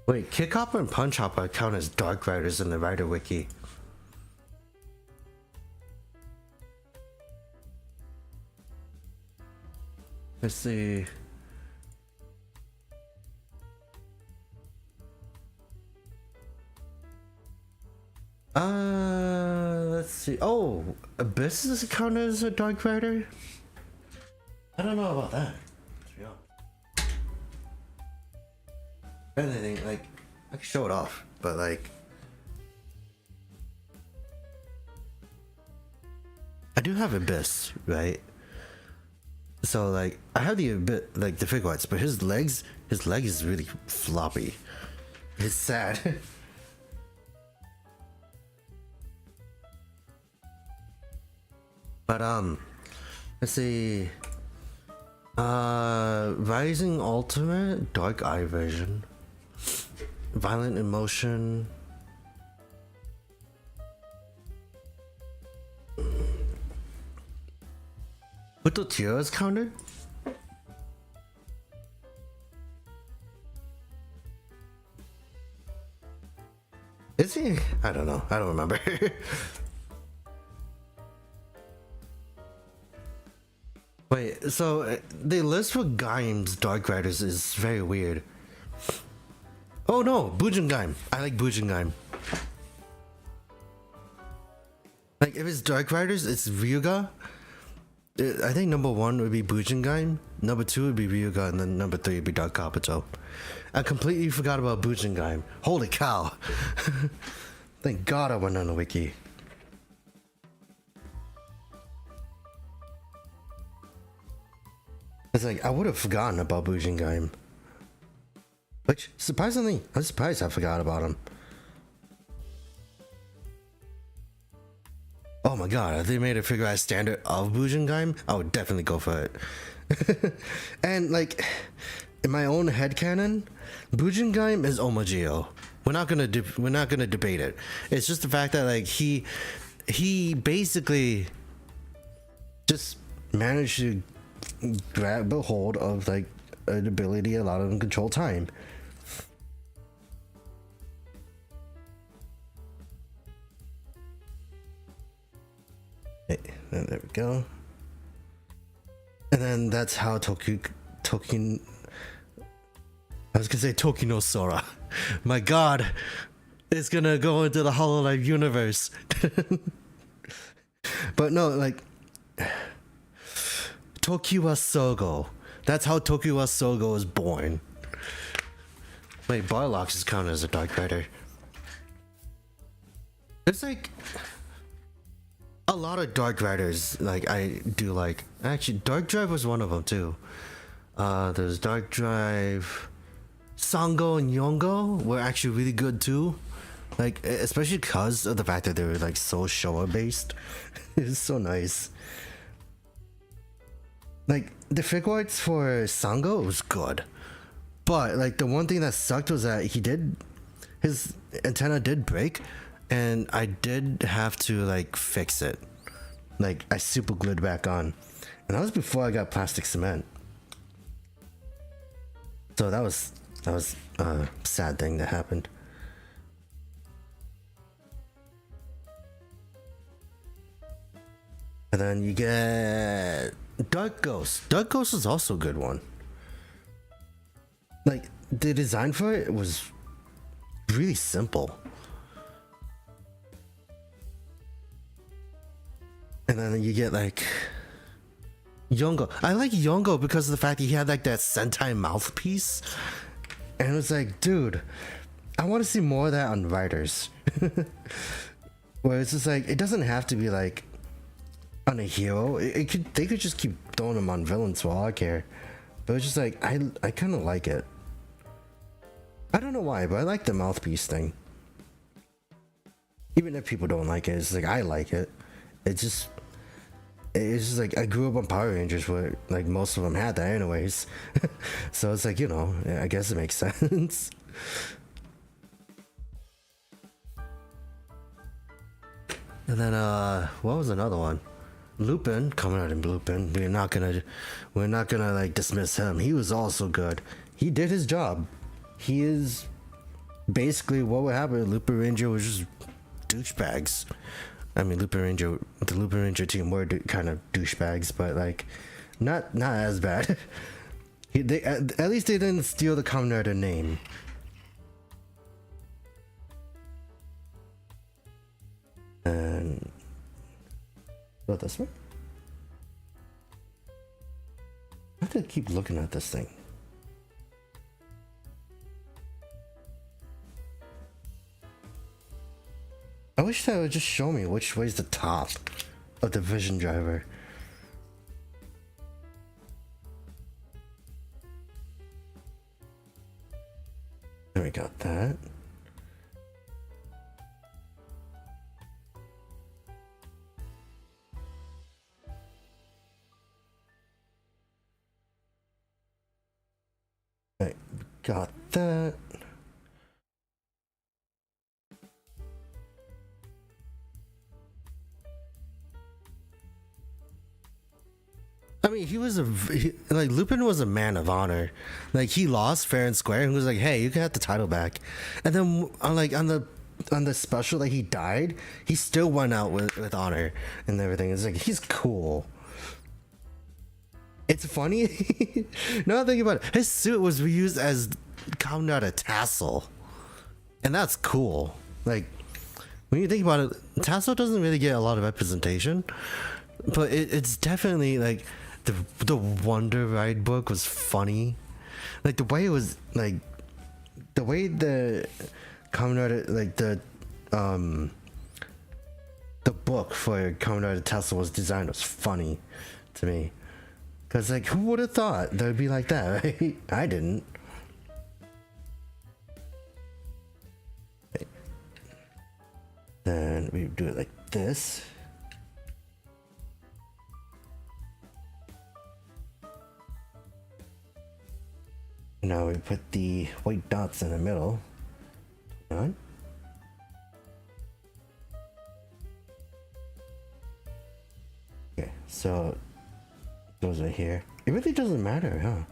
Wait, Kick Hopper and Punch Hopper count as Dark Riders in the Rider Wiki. Let's see. Let's see. Oh, Abyss is counted as a Dark Rider? I don't know about that, to be honest. Anything, like, I can show it off, but like, I do have Abyss, right? So like, I have the Abyss, like the figure arts, but his leg is really floppy. It's sad. But let's see. Rising Ultimate, Dark Eye Vision, Violent Emotion. Utotiro is counted? Is he? I don't know. I don't remember. Wait, so the list for Gaim's Dark Riders is very weird. Oh no, Bujin Gaim. I like Bujin Gaim. Like if it's Dark Riders, it's Ryuga. I think number 1 would be Bujin Gaim, number 2 would be Ryuga, and then number 3 would be Dark Kabuto. I completely forgot about Bujin Gaim. Holy cow. Thank God I went on the wiki. It's like, I would have forgotten about Bujin Gaim. Which, surprisingly, I'm surprised I forgot about him. Oh my god, if they made a figure out standard of Bujin Gaim, I would definitely go for it. And like, in my own headcanon, Bujin Gaim is Omagio. We're not gonna debate it. It's just the fact that like he basically just managed to grab a hold of like an ability that allowed him to control time. Hey, there we go. And then that's how I was gonna say Toki no Sora. My god, is gonna go into the Hololive universe. But no, like Tokiwa Sogo. That's how Tokiwa Sogo was born. Wait, Barlocks is counted as a Dark Rider. It's like a lot of Dark Riders. Like I do like. Actually, Dark Drive was one of them too. There's Dark Drive. Sango and Yongo were actually really good too. Like especially because of the fact that they were like so Showa based. It's so nice. Like the figure arts for Sango was good, but like the one thing that sucked was that his antenna did break, and I did have to like fix it. Like I super glued back on, and that was before I got plastic cement. So that was a sad thing that happened. And then you get Dark Ghost. Dark Ghost is also a good one. Like the design for it was really simple. And then you get like Yongo. I like Yongo because of the fact that he had like that Sentai mouthpiece. And it was like, dude, I want to see more of that on Riders. Where it's just like, it doesn't have to be like on a hero. They could just keep throwing them on villains for all I care. But it's just like, I kind of like it. I don't know why, but I like the mouthpiece thing. Even if people don't like it, it's like, I like it. It's just like, I grew up on Power Rangers where like most of them had that anyways. So it's like, you know, I guess it makes sense. And then what was another one? Lupin, coming out in Lupin. We're not gonna like dismiss him. He was also good. He did his job. He is basically what would happen. Lupin Ranger was just douchebags. I mean, the Lupin Ranger team were kind of douchebags, but like, not as bad. At least they didn't steal the Kamen Rider name. And what this one? I have to keep looking at this thing. I wish that would just show me which way's the top of the Vision Driver. There we got that. Right, got that. I mean, like Lupin was a man of honor. Like he lost fair and square, and was like, "Hey, you can have the title back." And then on the special that he died, he still went out with honor and everything. It's like he's cool. It's funny. Now I'm thinking about it, his suit was reused as Kamen Rider tassel, and that's cool. Like when you think about it, tassel doesn't really get a lot of representation, but it's definitely like. The Wonder Ride book was funny. Like the way it was like the way the Kamen Rider like the book for Kamen Rider Tesla was designed was funny to me. Cause like who would have thought that would be like that, right? I didn't. Then we do it like this. Now we put the white dots in the middle. Right? Okay, so those are here. It really doesn't matter, huh?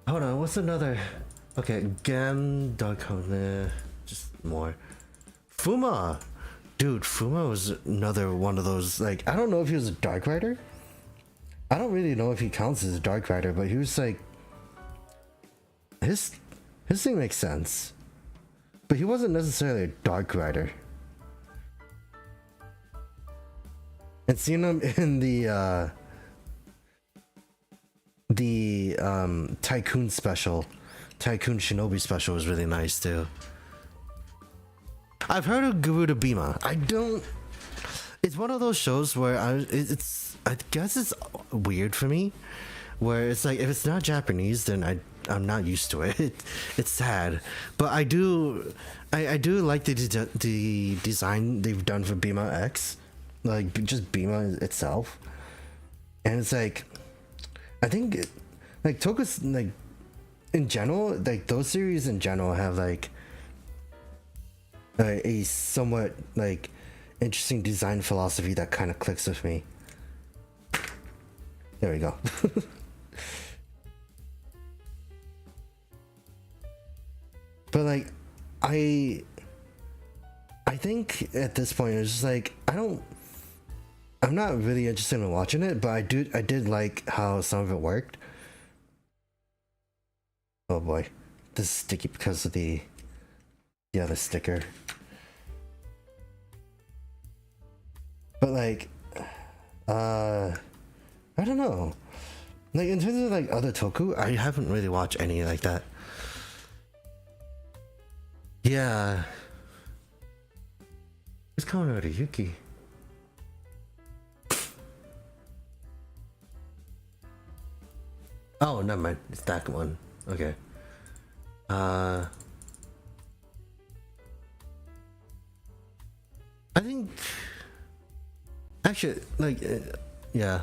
Hold on, what's another? Okay, Gam, Dark just more. Fuma! Dude, Fuma was another one of those, like, I don't know if he was a Dark Rider, I don't really know if he counts as a dark rider, but he was like, his thing makes sense, but he wasn't necessarily a dark rider. And seeing him in the Tycoon special, Tycoon Shinobi special, was really nice too. I've heard of Garuda Bima. I don't. It's one of those shows where I guess it's weird for me, where it's like if it's not Japanese, then I'm not used to it. It's sad, but I do like the design they've done for Bima X, like just Bima itself, and it's like I think like Tokus, like in general, like those series in general have like a somewhat like interesting design philosophy that kind of clicks with me. There we go. But like I think at this point it's just like I'm not really interested in watching it, but I did like how some of it worked. Oh boy, this is sticky because of the other sticker. But like I don't know, like in terms of like other toku, I haven't really watched any like that. Yeah, it's coming out of Yuki. Oh, never mind. It's that one. Okay. I think actually, like, yeah.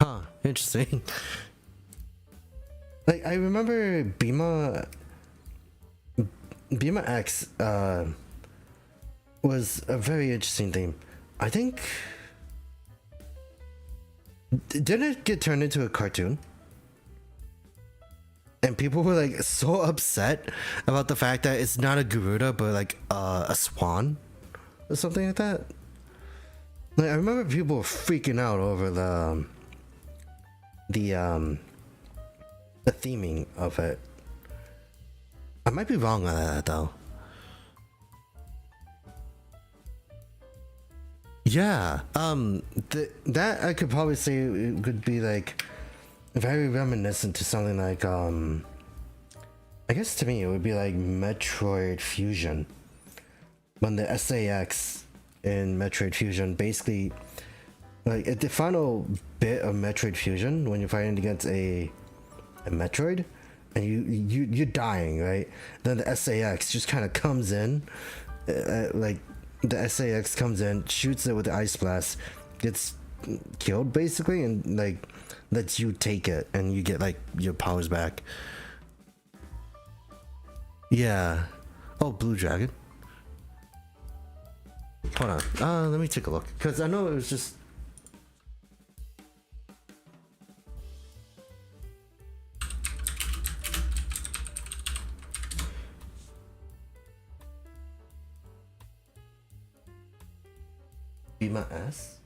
Huh. Interesting. Like, I remember Bima X was a very interesting theme. I think, didn't it get turned into a cartoon? And people were like so upset about the fact that it's not a Garuda but like a swan or something like that. Like I remember people were freaking out over the theming of it. I might be wrong on that though. Yeah, that I could probably say it could be like very reminiscent to something like I guess to me it would be like Metroid Fusion, when the SAX in Metroid Fusion basically, like at the final bit of Metroid Fusion when you're fighting against a Metroid and you're dying, right? Then the SAX just kind of comes in, like the SAX comes in, shoots it with the ice blast, gets killed basically, and like lets you take it and you get like your powers back. Yeah. Oh, Blue Dragon. Hold on. Let me take a look, because I know it was just Bima S.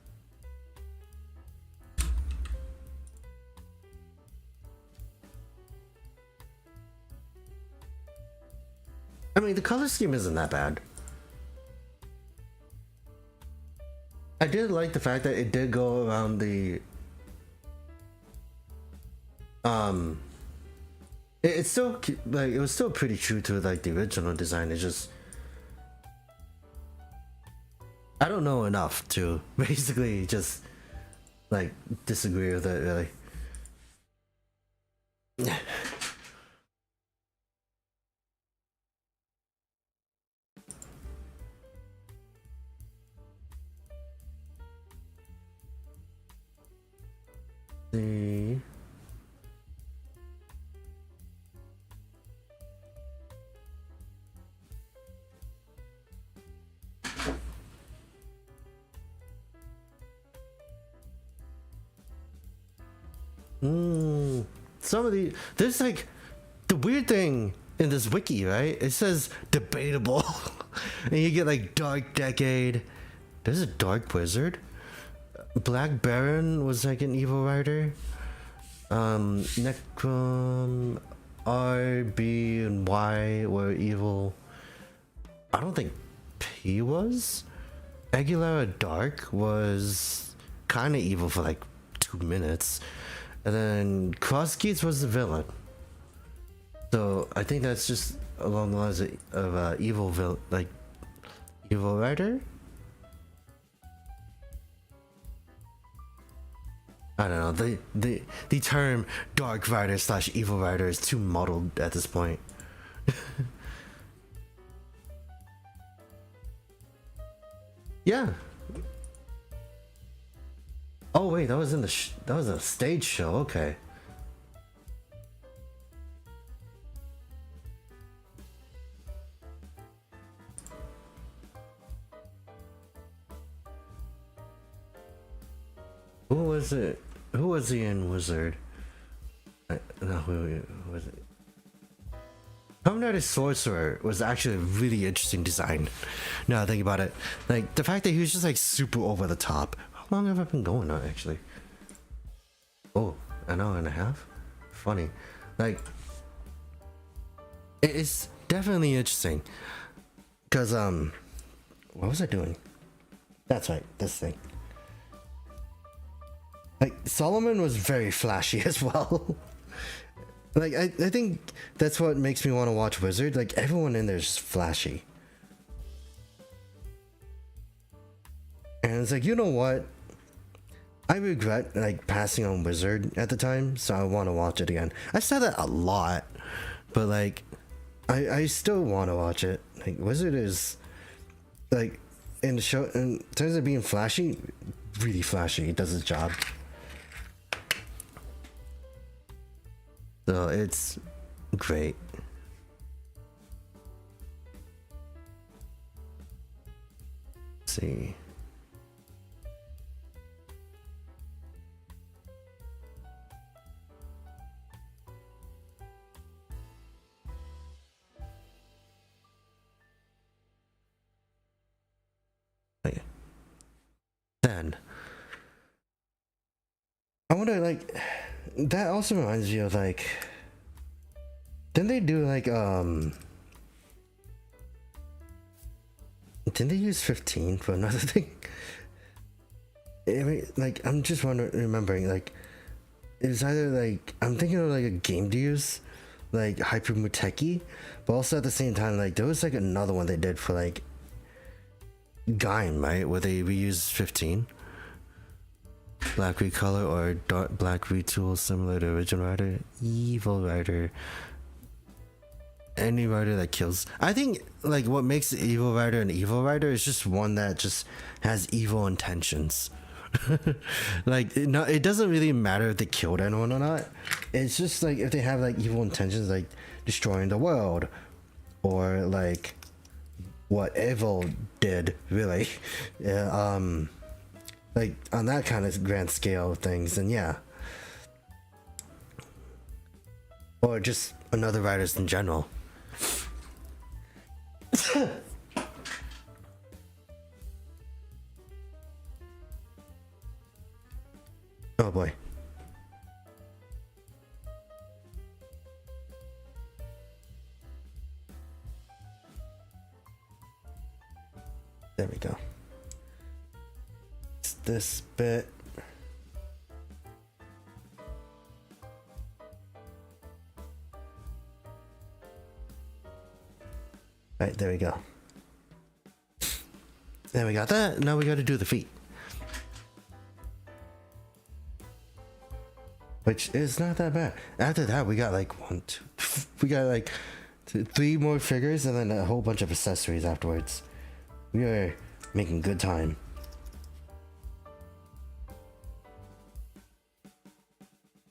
I mean, the color scheme isn't that bad. I did like the fact that it did go around the it's still like it was still pretty true to like the original design. It's just I don't know enough to basically just like disagree with it really. See. Some of the there's like the weird thing in this wiki, right? It says debatable, and you get like Dark Decade. There's a Dark Wizard. Black Baron was like an evil rider. Necrom, R, B, and Y were evil. I don't think P was. Aguilera Dark was kind of evil for like 2 minutes, and then Cross Geats was the villain. So I think that's just along the lines of evil evil rider. I don't know. The term dark rider / evil rider is too muddled at this point. Yeah. Oh wait, that was in the that was a stage show. Okay. Who was it? Who was the in Wizard? No, who was it? Kamen Rider Sorcerer was actually a really interesting design. Now I think about it, like the fact that he was just like super over the top. How long have I been going on actually? Oh, an hour and a half. Funny, like it's definitely interesting. Cause what was I doing? That's right, this thing. Like Solomon was very flashy as well. Like I think that's what makes me want to watch Wizard. Like everyone in there is flashy. And it's like, you know what? I regret like passing on Wizard at the time, so I want to watch it again. I said that a lot, but like I still want to watch it. Like Wizard is like in the show in terms of being flashy, really flashy. It does its job. So it's great. Let's see. Okay. Then I wonder, like, that also reminds me of like, didn't they do like didn't they use 15 for another thing? I mean, like, I'm just remembering, like, it's either like, I'm thinking of like a game to use, like Hyper Muteki, but also at the same time, like, there was like another one they did for like Gaim, right, where they reused 15. Black recolor or dark black retool similar to original rider, evil rider, any rider that kills. I think like what makes the evil rider an evil rider is just one that just has evil intentions. Like it doesn't really matter if they killed anyone or not. It's just like if they have like evil intentions, like destroying the world, or like what Evil did, really. Yeah, like on that kind of grand scale of things, and yeah, or just another writers in general. Oh boy. There we go. It's this bit. Right, there we go. Then we got that. Now we got to do the feet. Which is not that bad. After that, we got like we got like 3 more figures and then a whole bunch of accessories afterwards. We are making good time.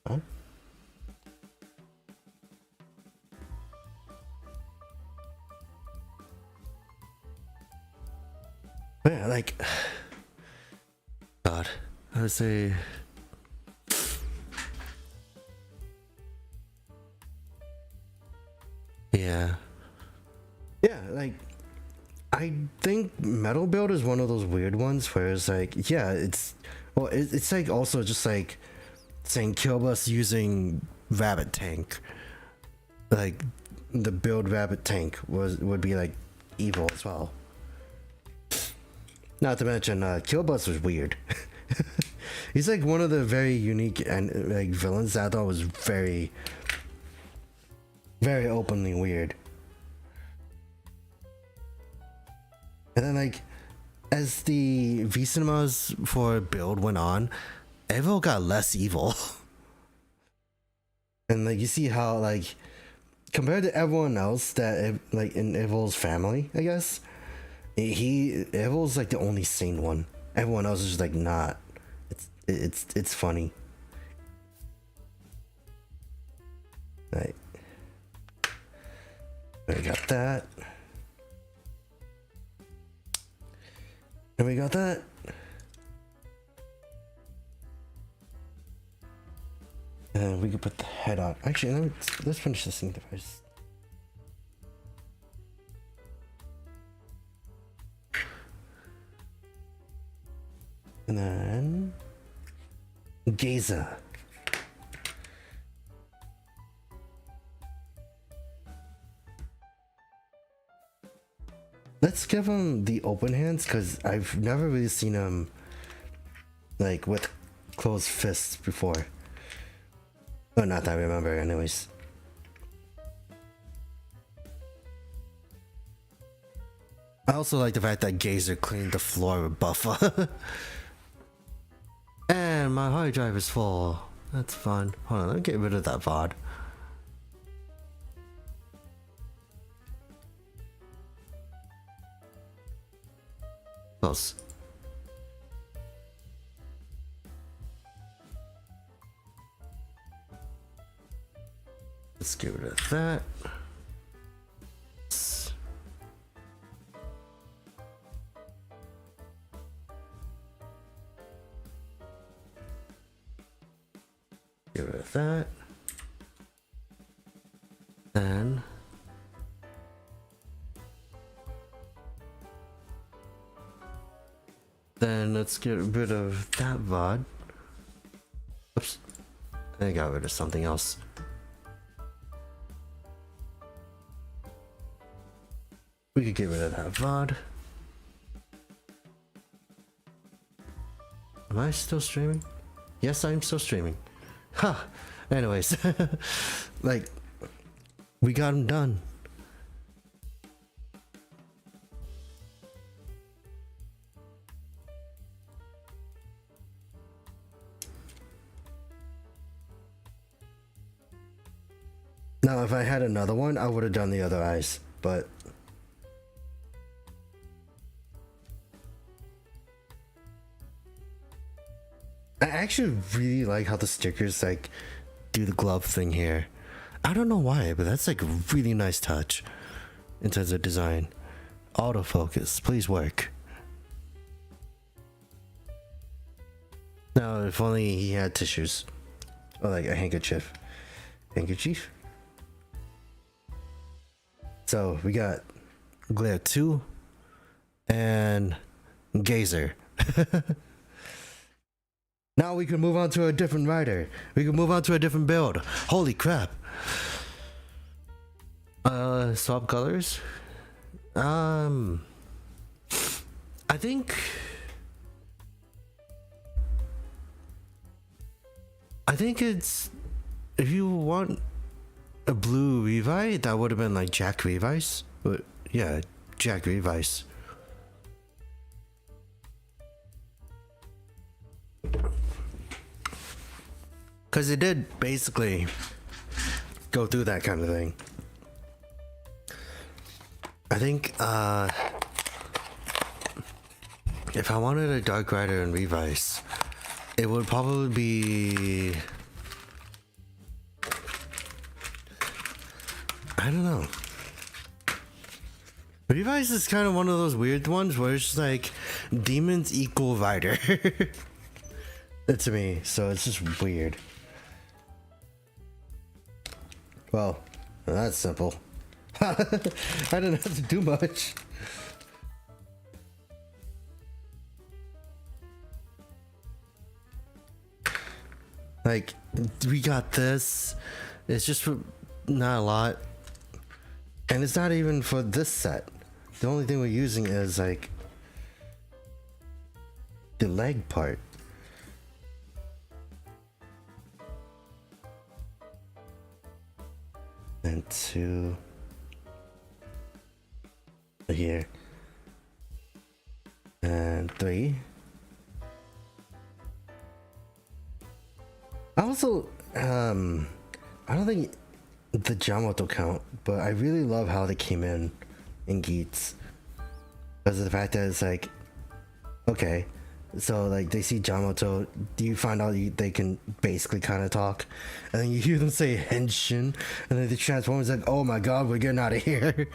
Huh? But yeah, like, God, I would say, yeah. I think Metal Build is one of those weird ones where it's like, yeah, it's like also just like saying kill bus using Rabbit Tank. Like the build Rabbit Tank would be like evil as well. Not to mention Kill Bus was weird. He's like one of the very unique and like villains that I thought was very, very openly weird. And then like as the V cinemas for build went on, Evil got less evil. And like you see how like compared to everyone else that like in Evil's family, I guess Evil's like the only sane one. Everyone else is just like not. It's funny. Right. We got that. And we got that. And we could put the head on. Actually, let's finish this thing first. And then Geza. Let's give him the open hands because I've never really seen him like with closed fists before. Oh, not that I remember, anyways. I also like the fact that Gazer cleaned the floor with Buffa. And my hard drive is full. That's fun. Hold on, let me get rid of that VOD. Close. Let's get rid of that. Get rid of that. Then let's get rid of that VOD. Oops. I got rid of something else. We could get rid of that VOD. Am I still streaming? Yes, I'm still streaming. Huh. Anyways, like, we got him done. Now, if I had another one, I would have done the other eyes, but I actually really like how the stickers like do the glove thing here. I don't know why, but that's like a really nice touch in terms of design. Autofocus, please work. Now, if only he had tissues. Or like a handkerchief. Handkerchief? So we got Glare 2 and Gazer. Now we can move on to a different rider. We can move on to a different build. Holy crap. Swap colors. I think it's, if you want a blue Revi, that would have been like Jack Revice. But yeah, Jack Revice. Because it did basically go through that kind of thing. I think if I wanted a Dark Rider and Revice, it would probably be, I don't know. Revice is kind of one of those weird ones where it's just like demons equal rider to me, so it's just weird. Well, that's simple. I didn't have to do much. Like, we got this. It's just for not a lot. And it's not even for this set. The only thing we're using is like the leg part. And 2 here. And 3. I also, I don't think the Jyamato count, but I really love how they came in Geats. Because of the fact that it's like, okay, so like they see Jyamato, you find out they can basically kind of talk, and then you hear them say henshin, and then the Transformers like, oh my god, we're getting out of here.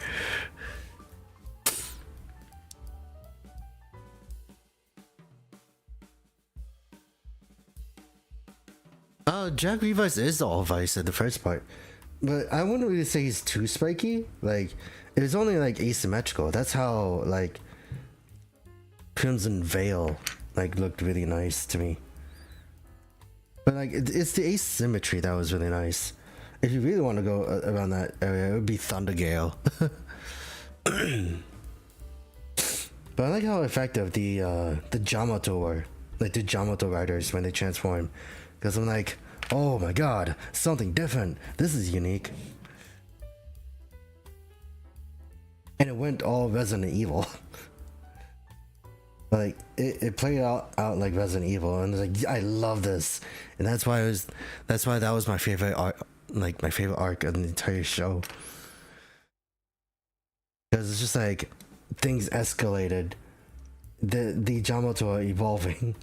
Jack Revice is all Vice at the first part, but I wouldn't really say he's too spiky. Like, it was only like asymmetrical. That's how like Crimson Veil like looked really nice to me. But like it's the asymmetry that was really nice. If you really want to go around that area, it would be Thundergale. But I like how effective the Jyamato were, like the Jyamato riders when they transform, because I'm like, oh my god, something different. This is unique. And it went all Resident Evil. Like it played out like Resident Evil, and it's like, I love this, and that's why that was my favorite arc, like my favorite arc of the entire show. Because it's just like things escalated. The Jyamato are evolving.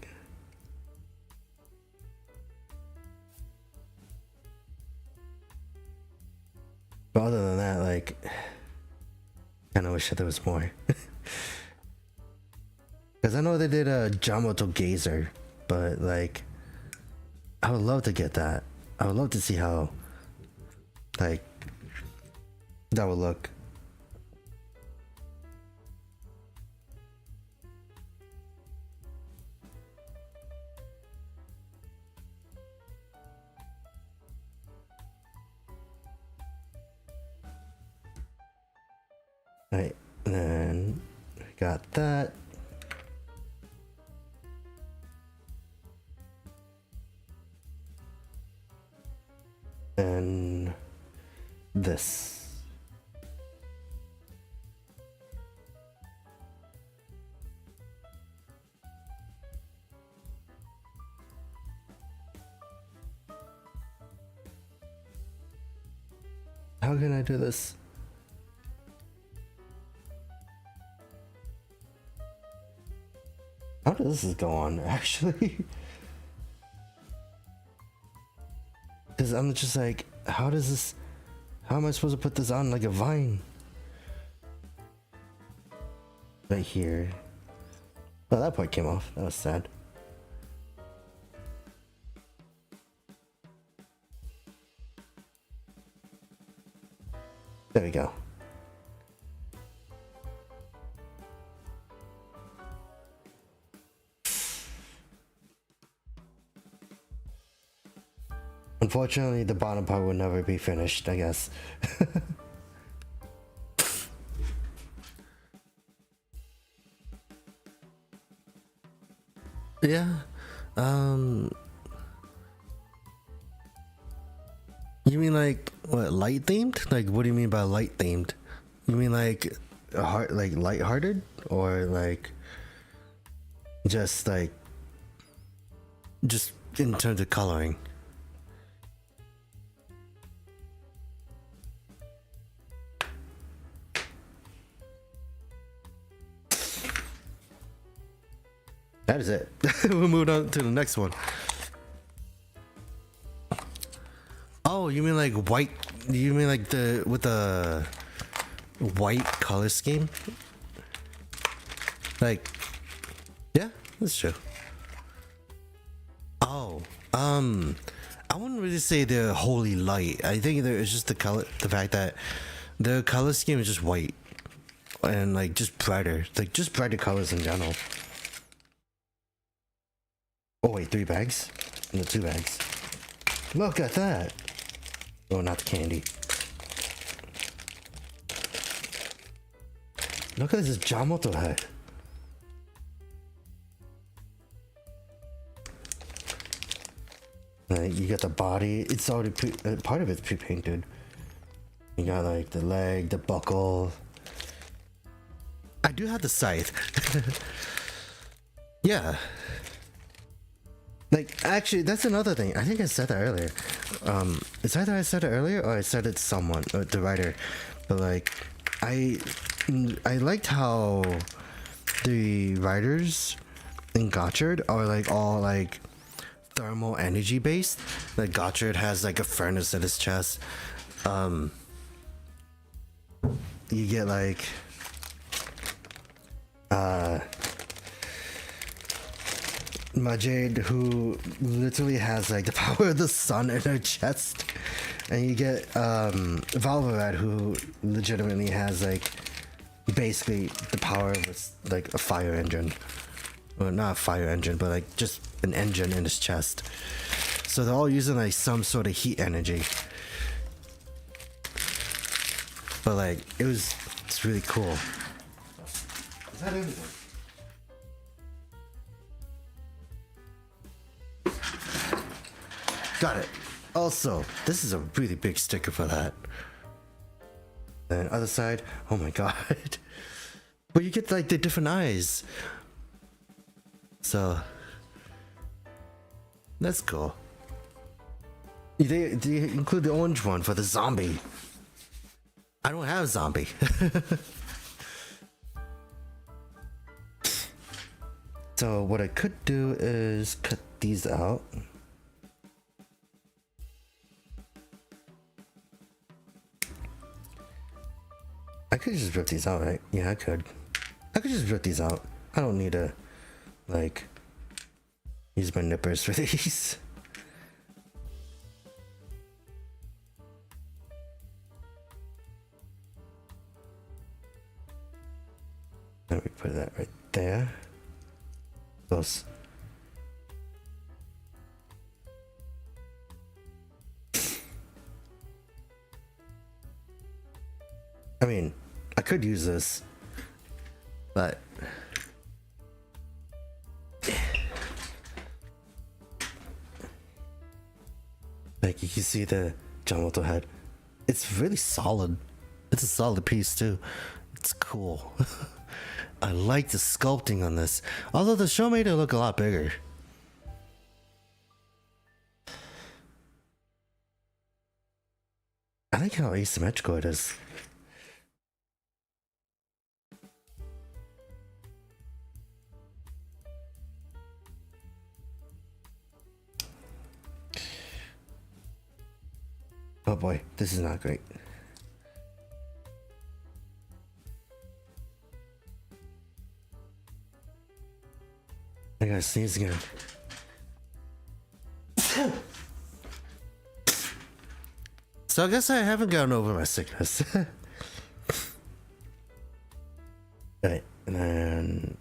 But other than that, like, I kinda wish that there was more. Because I know they did a Jyamato Gazer, but like, I would love to get that. I would love to see how, like, that would look. Right, and then I got that. And this. How can I do this? How does this go on, actually? Because I'm just like, how am I supposed to put this on like a vine? Right here. Oh, that part came off. That was sad. There we go. Unfortunately, the bottom part will never be finished, I guess. Yeah. You mean like what, light themed? Like, what do you mean by light themed? You mean like like lighthearted, or like just in terms of coloring? That is it. We'll move on to the next one. Oh, you mean like white? You mean like with the white color scheme? Like, yeah, that's true. Oh, I wouldn't really say they're wholly light. I think it's just the fact that the color scheme is just white and like just brighter colors in general. Oh wait, 3 bags? No, 2 bags. Look at that. Oh, not the candy. Look at this Jyamato head. Like, you got the body. It's already part of it's pre-painted. You got like the leg, the buckle. I do have the scythe. Yeah. Like, actually, that's another thing. I think I said that earlier. It's either I said it earlier or I said it to someone, the writer. But like, I liked how the writers in Gotchard are like all like thermal energy based. Like Gotchard has like a furnace in his chest. You get like Majade, who literally has like the power of the sun in her chest, and you get Valvarad, who legitimately has like basically the power of like a fire engine. Well, not a fire engine, but like just an engine in his chest. So they're all using like some sort of heat energy. But like it's really cool. Is that everything? Got it. Also, this is a really big sticker for that. Then other side, oh my god. But you get like the different eyes. So that's cool. They include the orange one for the zombie. I don't have a zombie. So what I could do is cut these out. I could just rip these out, right? Yeah, I could. I could just rip these out. I don't need to, like, use my nippers for these. Let me put that right there. Close. I mean, I could use this, but like you can see the Jyamato head. It's really solid. It's a solid piece too. It's cool. I like the sculpting on this. Although the show made it look a lot bigger. I like how asymmetrical it is. Oh boy, this is not great. I gotta sneeze again. So I guess I haven't gotten over my sickness. Right, and then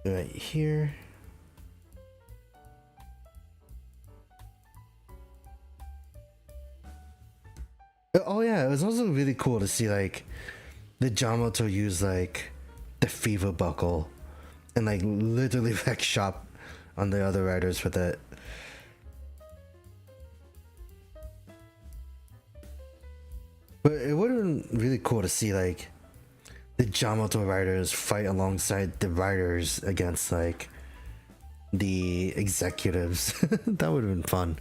right here. Oh yeah, it was also really cool to see like the Jyamato use like the fever buckle and like literally like shop on the other riders with it. But it would have been really cool to see like the Jyamato riders fight alongside the riders against like the executives. That would have been fun.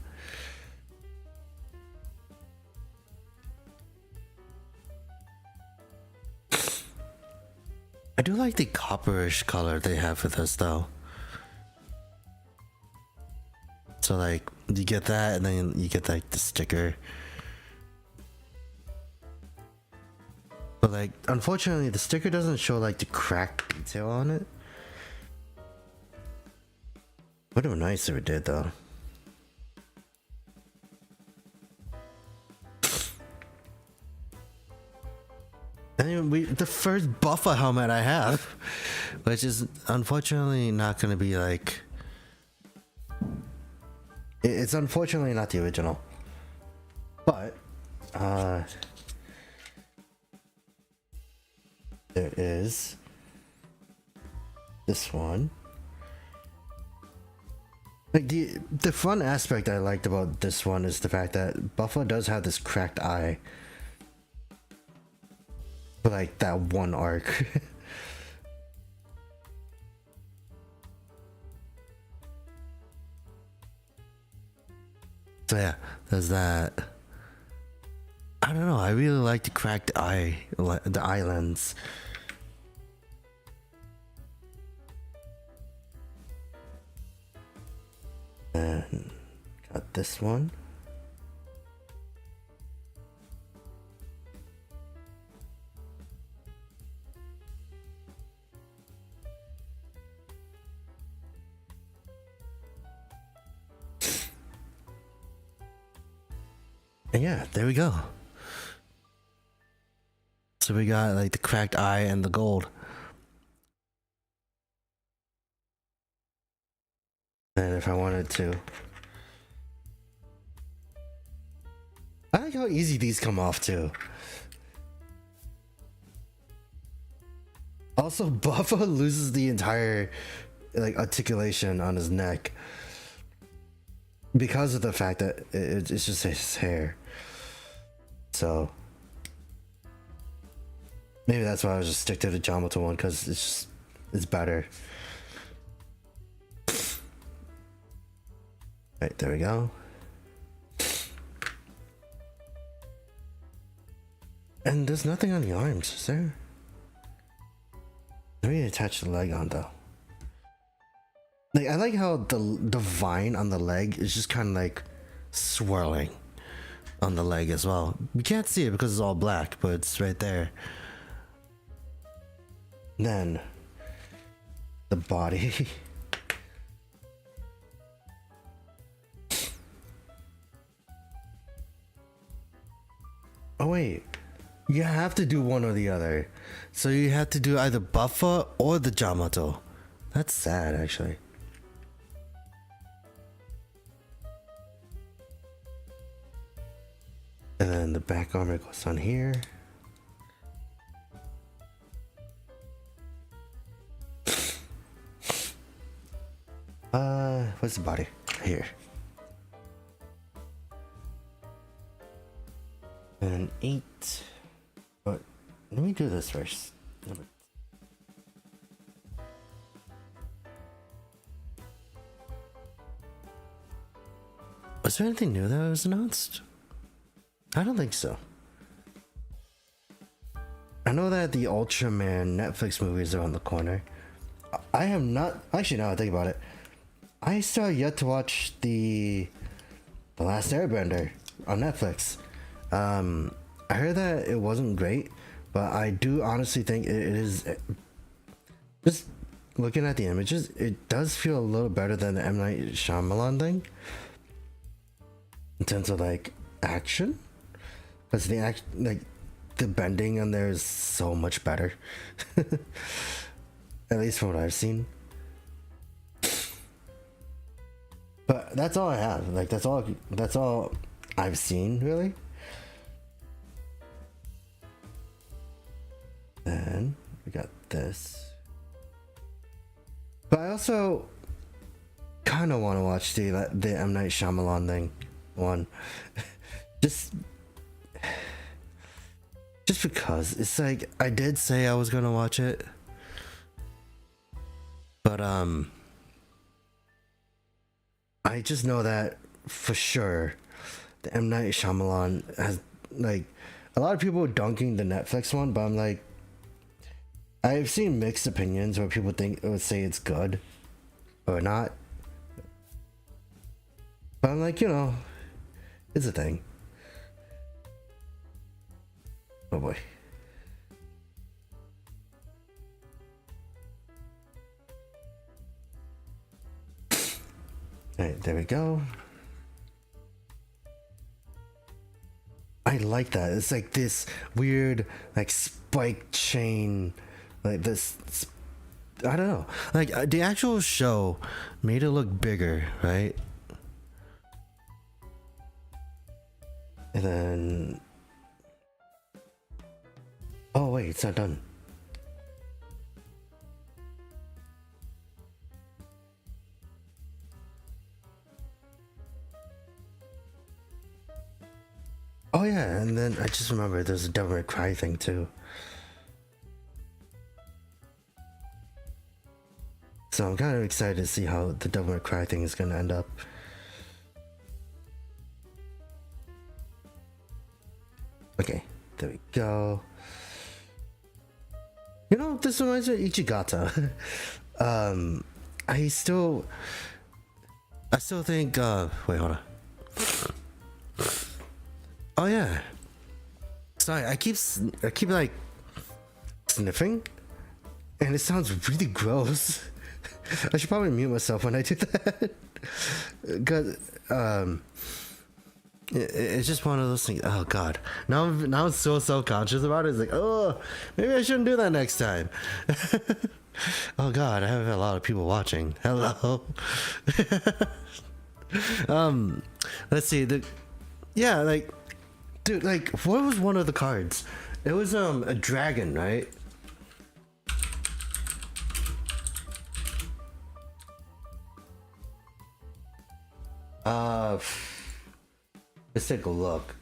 I do like the copperish color they have with this though. So like you get that and then you get like the sticker. But like unfortunately the sticker doesn't show like the cracked detail on it. Would have been nice if it did though. And the first buffer helmet I have, which is unfortunately not going to be like It's unfortunately not the original, but there is this one. Like the fun aspect I liked about this one is the fact that Buffa does have this cracked eye for like that one arc. So yeah, there's that. I don't know, I really like the cracked eye, the eye lens. And got this one. And yeah, there we go. So we got like the cracked eye and the gold. And if I wanted to, I like how easy these come off too. Also, Buffa loses the entire like articulation on his neck because of the fact that it's just his hair. So maybe that's why I was just stick to the Jyamato one, because it's better. Right, there we go. And there's nothing on the arms, is there? Let me attach the leg on though. Like, I like how the vine on the leg is just kind of like swirling on the leg as well. You can't see it because it's all black, but it's right there. Then the body. Oh wait, you have to do one or the other. So you have to do either Buffa or the Jyamato. That's sad, actually. And then the back armor goes on here. What's the body? Here. And 8. But let me do this first. Was there anything new that was announced? I don't think so. I know that the Ultraman Netflix movies are on the corner. I have not actually, now I think about it, I still have yet to watch the Last Airbender on Netflix. I heard that it wasn't great, but I do honestly think it is. Just looking at the images, it does feel a little better than the M. Night Shyamalan thing in terms of like action, because like the bending on there is so much better. At least from what I've seen. But that's all I have. Like that's all I've seen, really. Then we got this. But I also kind of want to watch the M. Night Shyamalan thing one. just because it's like, I did say I was gonna watch it, but I just know that for sure the M. Night Shyamalan has, like, a lot of people are dunking the Netflix one, but I'm like, I've seen mixed opinions where people would say it's good or not, but I'm like, you know, it's a thing. Oh boy. Alright, there we go. I like that. It's like this weird, like, spike chain, like this. I don't know. Like, the actual show made it look bigger, right? And then, oh wait, it's not done. Oh yeah, and then I just remember there's a Devil May Cry thing too. So I'm kind of excited to see how the Devil May Cry thing is gonna end up. Okay, there we go. You know, this reminds me of Ichigata. I still think, wait, hold on. Oh yeah. Sorry, I keep like sniffing, and it sounds really gross. I should probably mute myself when I do that. Cause it's just one of those things. Oh god, now I'm so self-conscious about it. It's like, oh, maybe I shouldn't do that next time. Oh god, I have a lot of people watching. Hello. Let's see. Yeah, like, dude, like, what was one of the cards? It was a dragon, right? Let's take a look.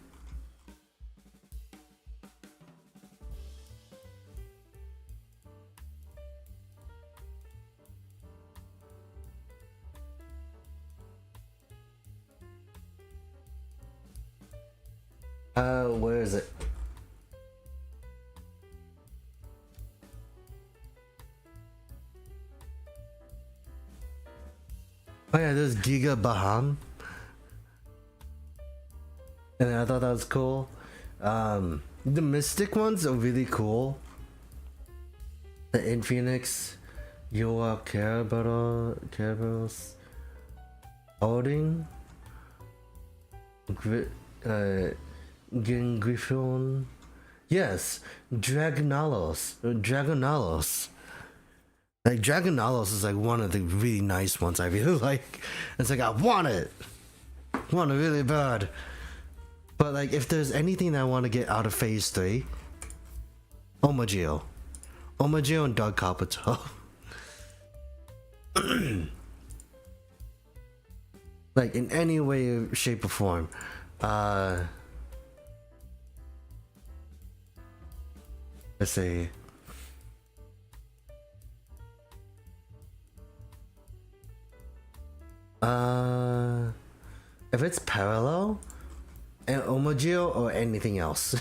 Where is it? Oh yeah, there's Giga Baham. And I thought that was cool. The Mystic ones are really cool. The Infinix, Yoa Kerberos, Odin, Gingriffon. Yes, Dragonalos. Like, Dragonalos is like one of the really nice ones I really like. It's like, I want it really bad. But like, if there's anything that I want to get out of phase 3, Omagio and Doug Capito. Like, in any way, shape, or form. Let's see. If it's parallel and Omagio or anything else.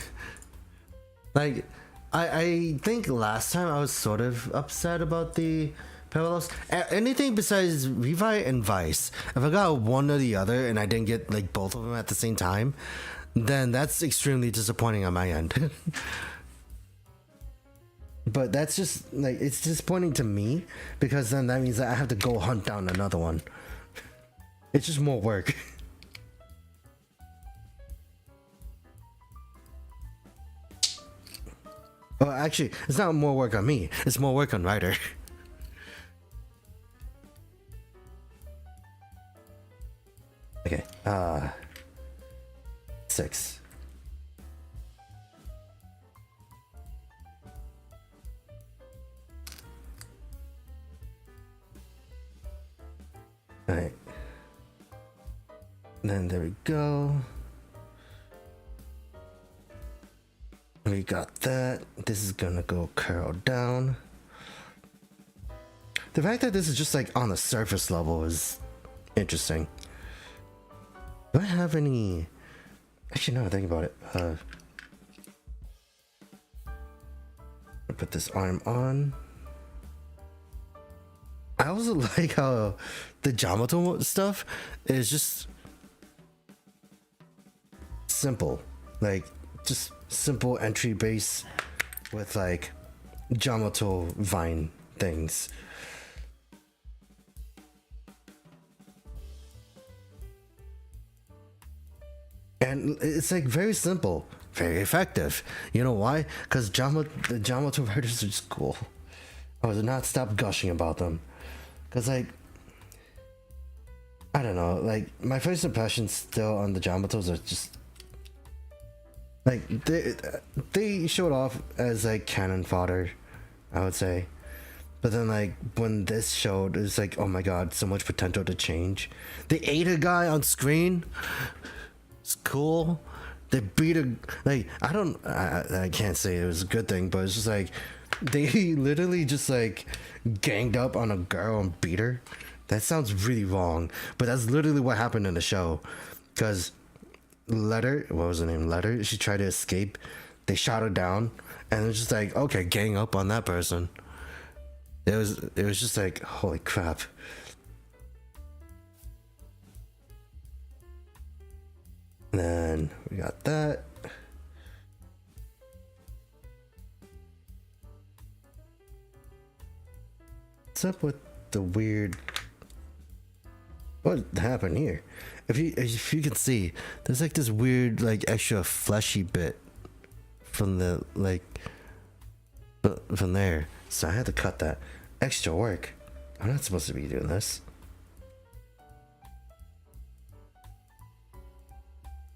Like, I think last time I was sort of upset about the parallels. Anything besides Revi and Vice. If I got one or the other and I didn't get like both of them at the same time, then that's extremely disappointing on my end. But that's just like, it's disappointing to me because then that means that I have to go hunt down another one. It's just more work. Well, actually, it's not more work on me. It's more work on Ryder. Okay, 6. Alright. Then there we go. We got that. This is gonna go curl down. The fact that this is just like on the surface level is interesting. Do I have any... Actually, no, think about it. I'll put this arm on. I also like how the Jyamato stuff is just simple. Like, just simple entry base with like Jyamato vine things. And it's like very simple, very effective. You know why? Because the Jyamato writers are just cool. I would not stop gushing about them. Because like, I don't know, like my first impressions still on the Jyamatos are just Like they showed off as like cannon fodder, I would say. But then like when this showed, it's like, oh my god, so much potential to change. They ate a guy on screen. It's cool. They beat a like I can't say it was a good thing, but it's just like they literally just like ganged up on a girl and beat her. That sounds really wrong, but that's literally what happened in the show. Because Letter, what was her name? Letter, she tried to escape. They shot her down, and it's just like, okay, gang up on that person. It was just like, holy crap. And then we got that. What's up with the weird? What happened here? If you can see, there's like this weird like extra fleshy bit from the like from there. So I had to cut that. Extra work. I'm not supposed to be doing this.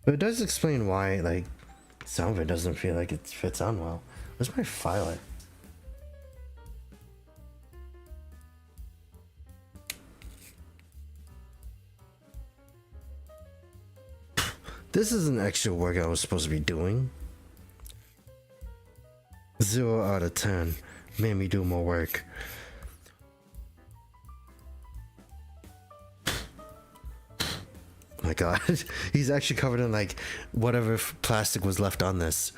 But it does explain why, like, some of it doesn't feel like it fits on well. Where's my filer? This is an extra work I was supposed to be doing. 0 out of 10. Made me do more work. My god, he's actually covered in like whatever plastic was left on this.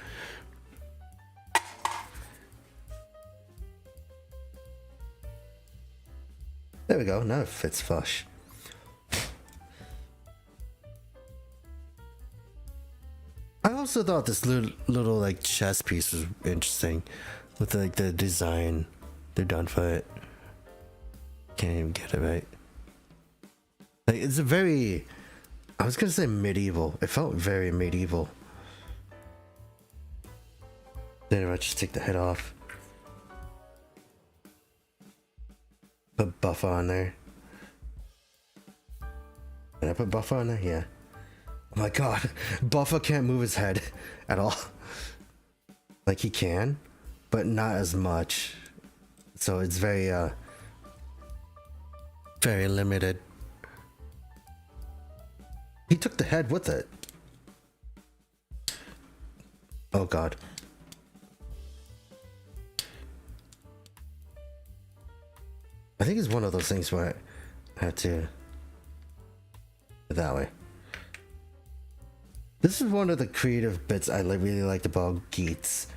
There we go, now it fits flush. I also thought this little like chest piece was interesting with like the design they're done for it. Can't even get it right. Like it's a very, I was gonna say medieval. It felt very medieval. Then I just take the head off. Put buffer on there. Did I put buffer on there? Yeah. Oh my god, Buffer can't move his head at all. Like he can, but not as much. So it's very very limited. He took the head with it. Oh god. I think it's one of those things where I had to that way. This is one of the creative bits I really liked about Geats,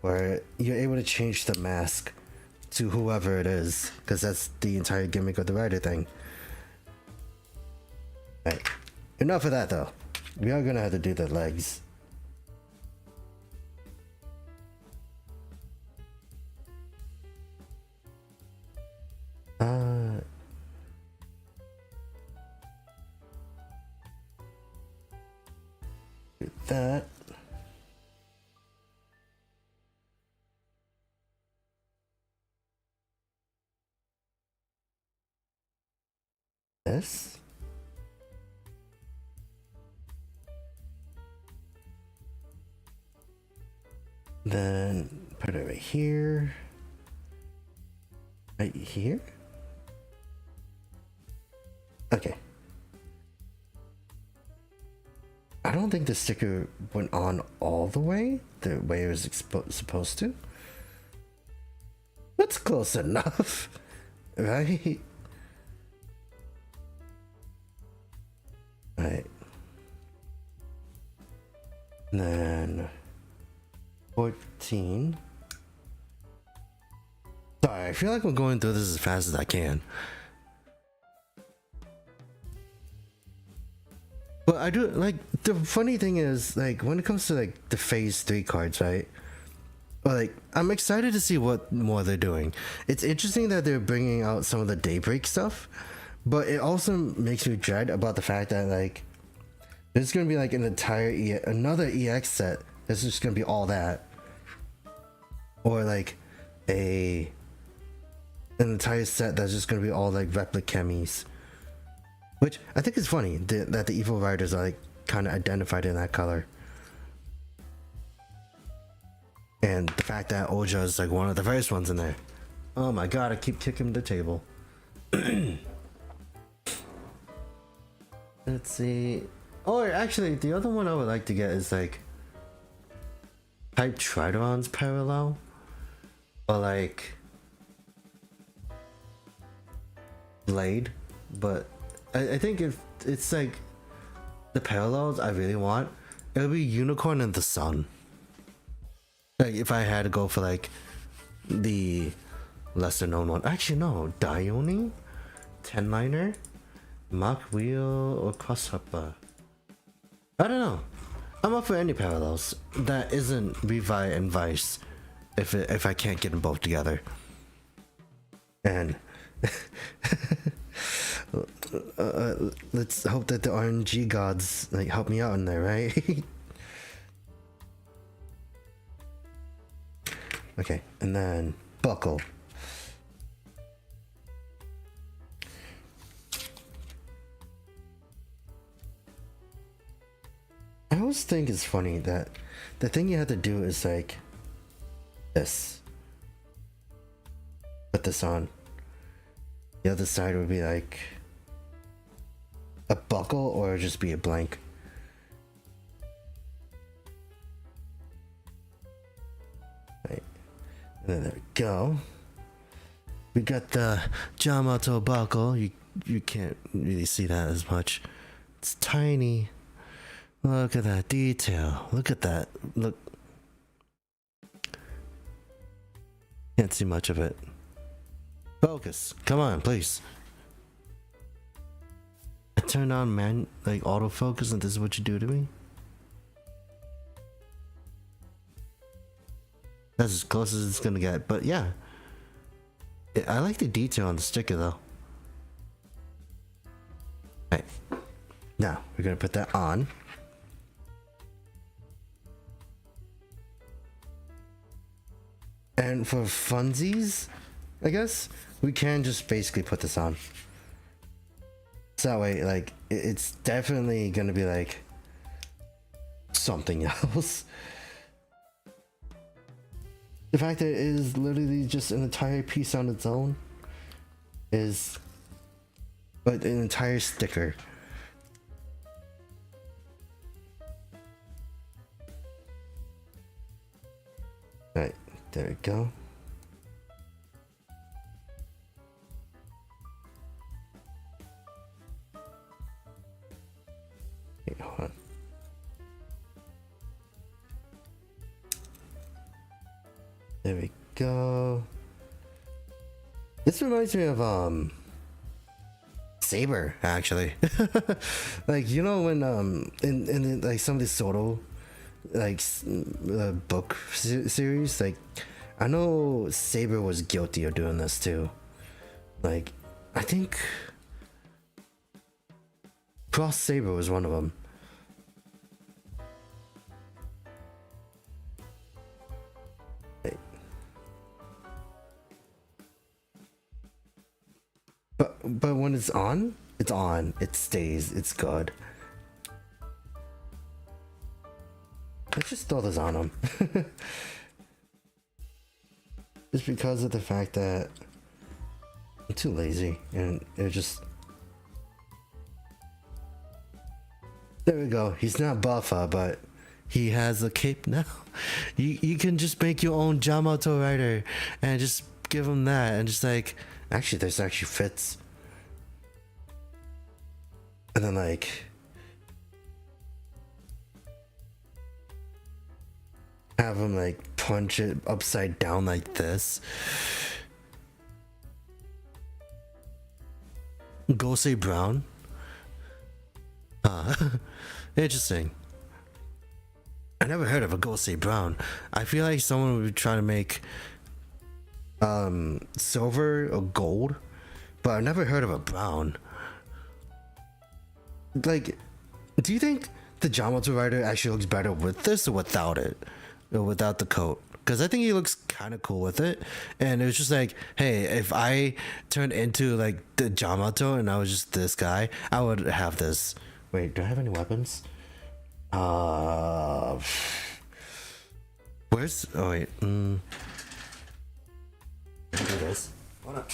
where you're able to change the mask to whoever it is, because that's the entire gimmick of the writer thing. Right. Enough of that though. We are gonna have to do the legs. Do that. This. Then put it right here. Right here? Okay. I don't think the sticker went on all the way it was supposed to. That's close enough, right? Right. And then 14. Sorry, I feel like I'm going through this as fast as I can. But I do like, the funny thing is, like, when it comes to like the phase 3 cards, right? Or like, I'm excited to see what more they're doing. It's interesting that they're bringing out some of the Daybreak stuff, but it also makes me dread about the fact that like there's gonna be like an entire another EX set that's just gonna be all that, or like an entire set that's just gonna be all like replichemies. Which I think is funny that the evil riders are like kind of identified in that color. And the fact that Oja is like one of the first ones in there. Oh my god, I keep kicking the table. Let's see. Oh, actually, the other one I would like to get is like type Trideron's parallel. Or like Blade. But I think if it's like the parallels I really want, it would be Unicorn and the Sun. Like if I had to go for like the lesser known one. Actually no, Dione, 10-liner, Mach Wheel, or Crosshopper. I don't know. I'm up for any parallels that isn't Revi and Vice if I can't get them both together. And let's hope that the RNG gods like help me out in there, right? Okay, and then buckle. I always think it's funny that the thing you have to do is like this. Put this on. The other side would be like a buckle or just be a blank. Right. And then there we go. We got the Jyamato buckle. You can't really see that as much. It's tiny. Look at that detail. Look at that. Look. Can't see much of it. Focus. Come on, please. I turned on like autofocus and this is what you do to me? That's as close as it's gonna get, but yeah. I like the detail on the sticker though. Alright. Now, we're gonna put that on. And for funsies, I guess, we can just basically put this on. So that way, like, it's definitely gonna be like something else. The fact that it is literally just an entire piece on its own is, but an entire sticker. Right, there we go. Wait, hold on. There we go. This reminds me of Saber, actually. Like, you know when in like some of the Soto like book series, like I know Saber was guilty of doing this too. Like I think Cross Saber was one of them. But when it's on, it's on. It stays. It's good. Let's just throw this on him. Just because of the fact that I'm too lazy and it just... There we go. He's not buffer, but he has a cape now. You can just make your own Jyamato rider and just give him that and just like... Actually, this actually fits. And then like... have him like punch it upside down like this. Gosei Brown. Interesting. I never heard of a Gosei Brown. I feel like someone would be trying to make silver or gold, but I've never heard of a brown. Like, do you think the Jyamato rider actually looks better with this or without it? Or without the coat? Because I think he looks kind of cool with it. And it was just like, hey, if I turned into like the Jyamato and I was just this guy, I would have this. Wait, do I have any weapons? Where's? Oh wait. Do this. Hold on.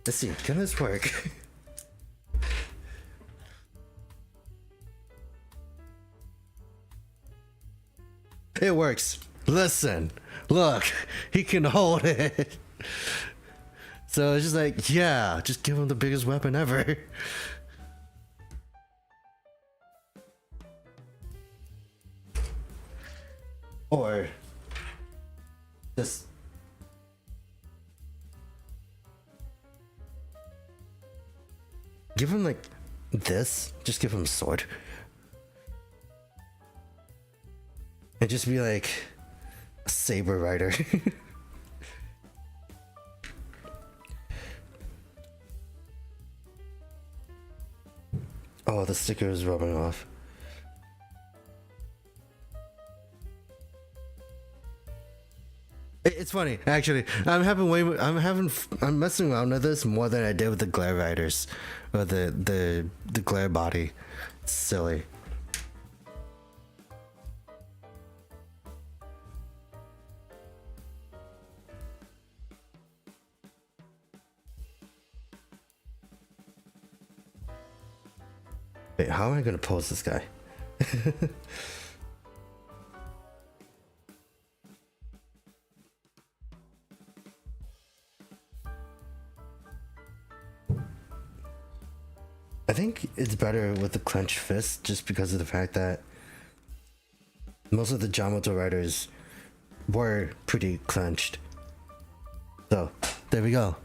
Let's see. Can this work? It works. Listen, look, he can hold it. So it's just like, yeah, just give him the biggest weapon ever. Or just give him like this. Just give him a sword. And just be like a saber rider. Oh, the sticker is rubbing off. It's funny, actually. I'm messing around with this more than I did with the glare riders, or the glare body. It's silly. Wait, how am I gonna pose this guy? I think it's better with the clenched fist just because of the fact that most of the Jyamato riders were pretty clenched. So, there we go.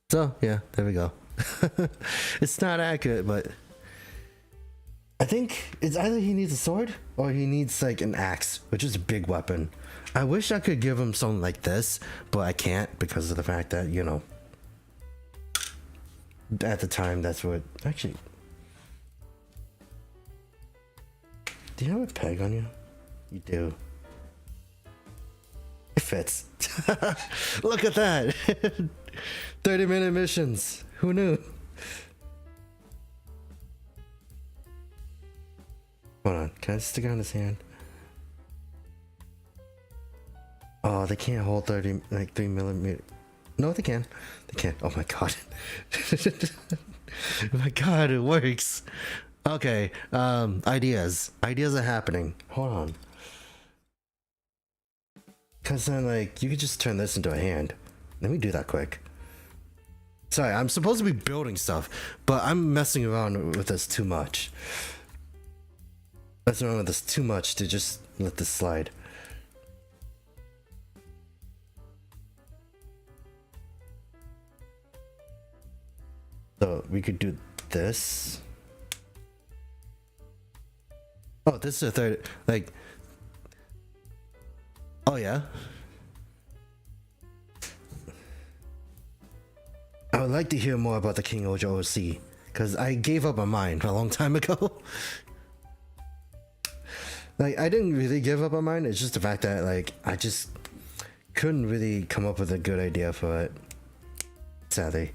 So, yeah, there we go. It's not accurate, but I think it's either he needs a sword or he needs like an axe, which is a big weapon. I wish I could give him something like this, but I can't because of the fact that, you know, at the time that's what actually. Do you have a peg on you? You do. It fits. Look at that. 30-minute missions. Who knew? Hold on. Can I stick it on his hand? Oh, they can't hold 30, like 3mm. No, they can. They can. Oh my god. Oh my god, it works. Okay. Ideas. Ideas are happening. Hold on. Cause then, like, you could just turn this into a hand. Let me do that quick. Sorry, I'm supposed to be building stuff, but I'm messing around with this too much. Messing around with this too much to just let this slide. So we could do this. Oh, this is a third, like, oh yeah. I would like to hear more about the King Ojo OC, because I gave up on mine a long time ago. Like, I didn't really give up on mine, it's just the fact that, like, I just couldn't really come up with a good idea for it. Sadly.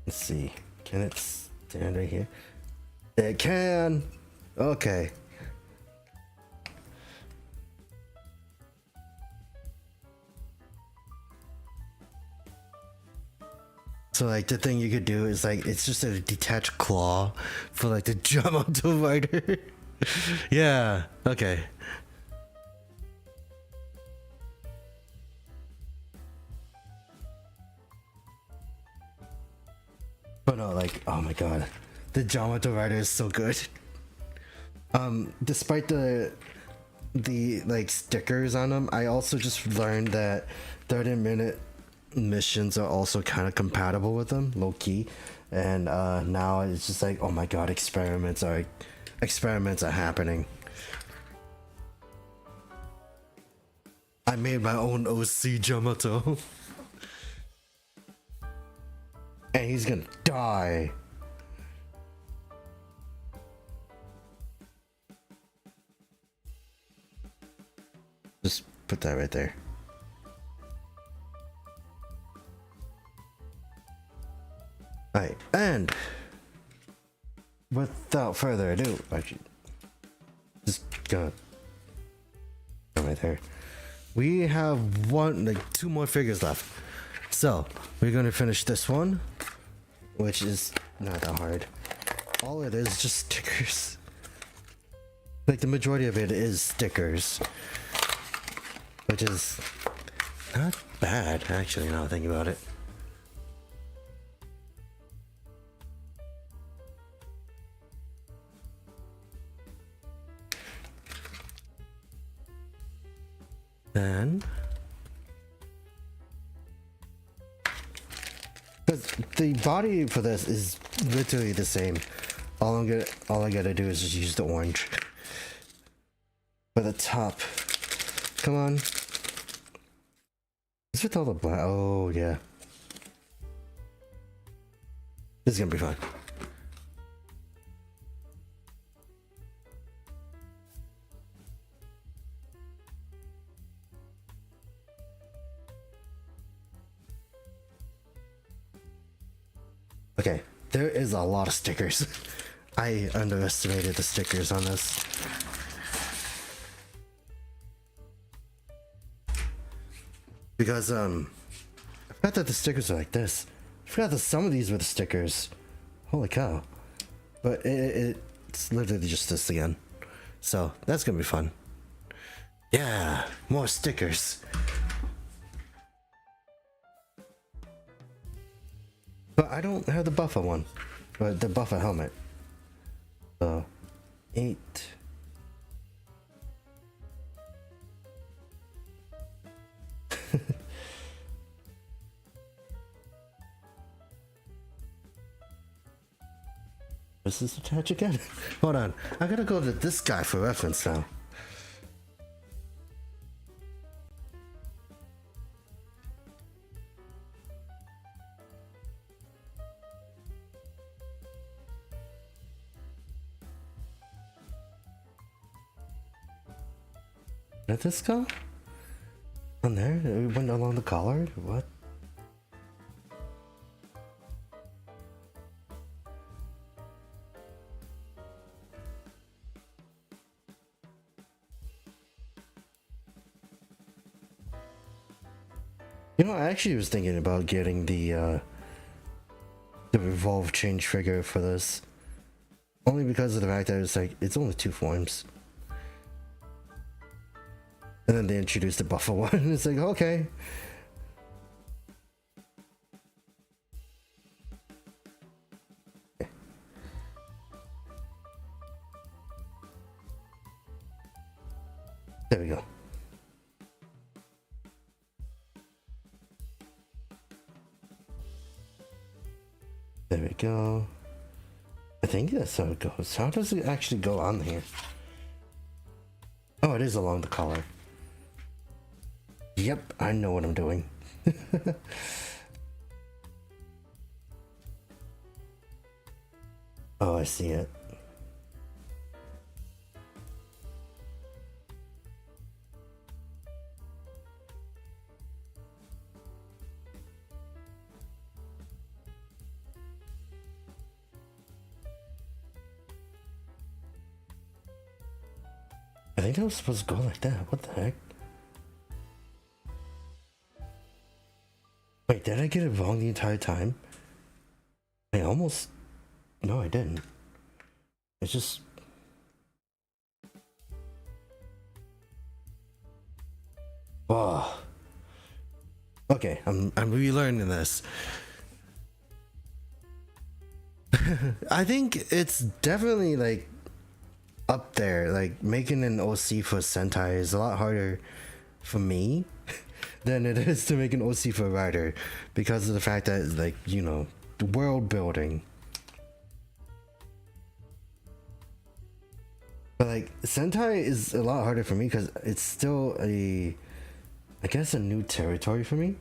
Let's see. Can it stand right here? It can! Okay. So like the thing you could do is like it's just a detached claw for like the Jyamato rider. Yeah, okay. But no, like, oh my god. The Jyamato rider is so good. Despite the like stickers on them, I also just learned that 30-minute missions are also kind of compatible with them, low key, and now it's just like, oh my god, experiments are happening. I made my own OC Jyamato. And he's gonna die. put that right there. Alright, and without further ado, actually, just go right there. We have two more figures left. So, we're gonna finish this one, which is not that hard. All it is just stickers. Like, the majority of it is stickers, which is not bad, actually, now I think about it. Then, because the body for this is literally the same. All I gotta do is just use the orange for the top. Come on. Is it all the black? Oh yeah. This is gonna be fun. Okay, there is a lot of stickers. I underestimated the stickers on this. Because, I forgot that the stickers are like this. I forgot that some of these were the stickers. Holy cow. But it's literally just this again. So, that's gonna be fun. Yeah, more stickers. But I don't have the buffer one. But the buffer helmet. So, 8. Does this attach again? Hold on. I gotta go to this guy for reference now. Did this go? On there? It went along the collar? What? You know, I actually was thinking about getting the revolve change figure for this. Only because of the fact that it's only 2 forms. And then they introduced the buffer one, and it's like, okay. There we go. There we go. I think that's how it goes. How does it actually go on here? Oh, it is along the collar. Yep, I know what I'm doing. Oh, I see it. I think I was supposed to go like that. What the heck? Wait, did I get it wrong the entire time? I almost... No, I didn't. It's just... Oh. Okay, I'm relearning this. I think it's definitely like up there. Like making an OC for Sentai is a lot harder for me than it is to make an OC for a writer, because of the fact that, like, you know, the world building. But like Sentai is a lot harder for me because it's still I guess a new territory for me.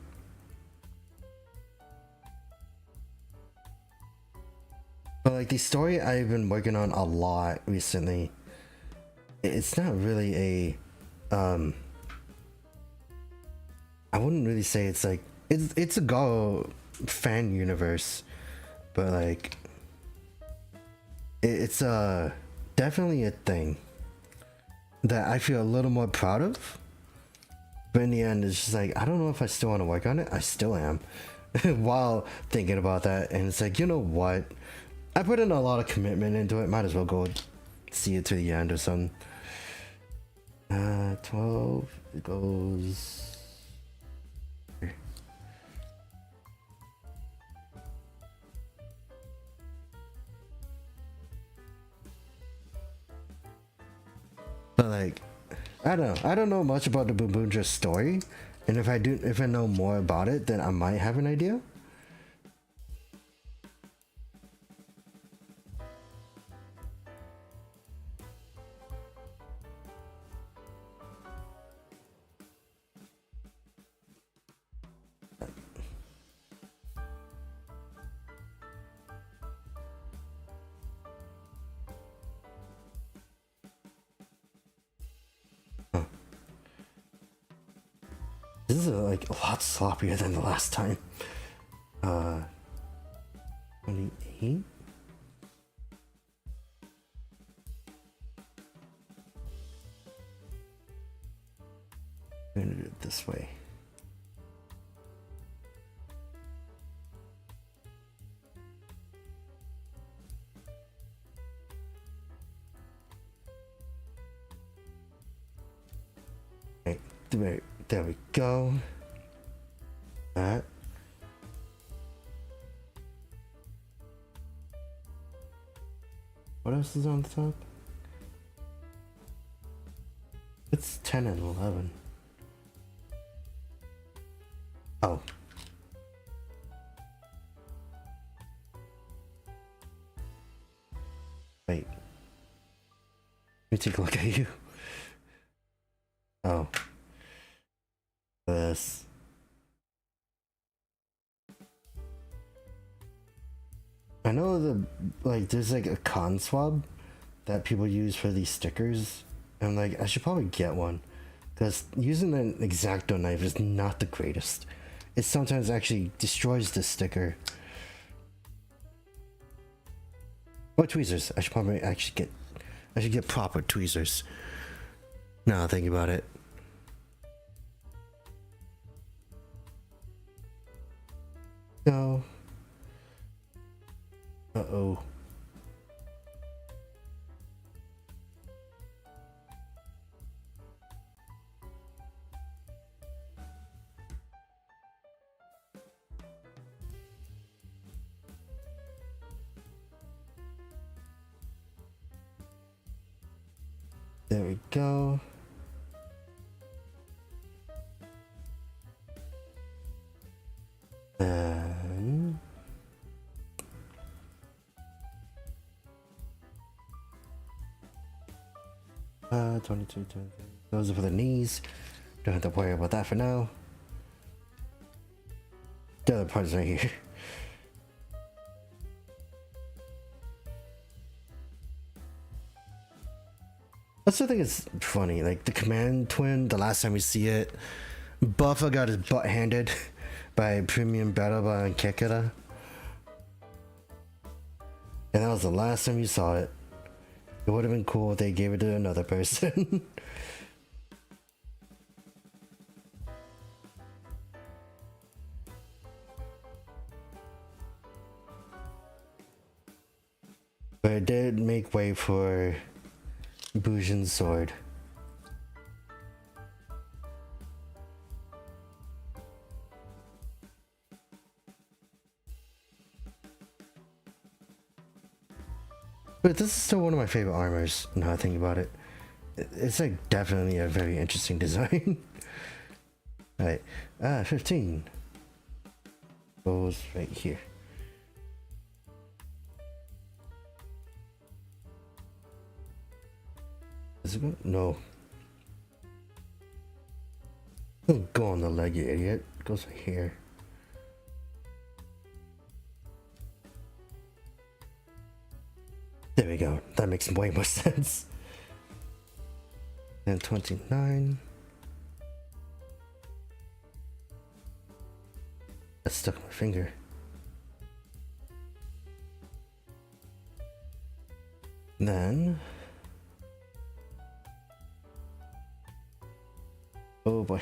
But like the story I've been working on a lot recently, it's not really a wouldn't really say it's like it's a Go fan universe, but like it's definitely a thing that I feel a little more proud of. But in the end, it's just like I don't know if I still want to work on it. I still am while thinking about that, and it's like, you know what? I put in a lot of commitment into it. Might as well go see it to the end or something. 12. It goes. But like, I don't know much about the Boomboonja story, and if I know more about it, then I might have an idea. This is like a lot sloppier than the last time. 28? I'm gonna do it this way. Okay, there we go. That. What else is on the top? It's 10 and 11. Oh. Wait. Let me take a look at you. Oh. This. I know there's like a con swab that people use for these stickers, and like I should probably get one, because using an X-Acto knife is not the greatest. It sometimes actually destroys the sticker. Or tweezers. I should probably actually get proper tweezers. Now think about it. No. Uh-oh. There we go. And 22, 23. Those are for the knees. Don't have to worry about that for now. The other part is right here. I still think it's funny, like the command twin, the last time we see it, Buffa got his butt handed by Premium Battleba and Kekera. And that was the last time you saw it. It would have been cool if they gave it to another person. But it did make way for Bujin's sword. But this is still one of my favorite armors, now I think about it. It's like definitely a very interesting design. Alright, 15 goes right here. Does it go? No. Don't go on the leg, you idiot. It goes right here. There we go. That makes way more sense. And 29. Got stuck in my finger. Then, oh boy.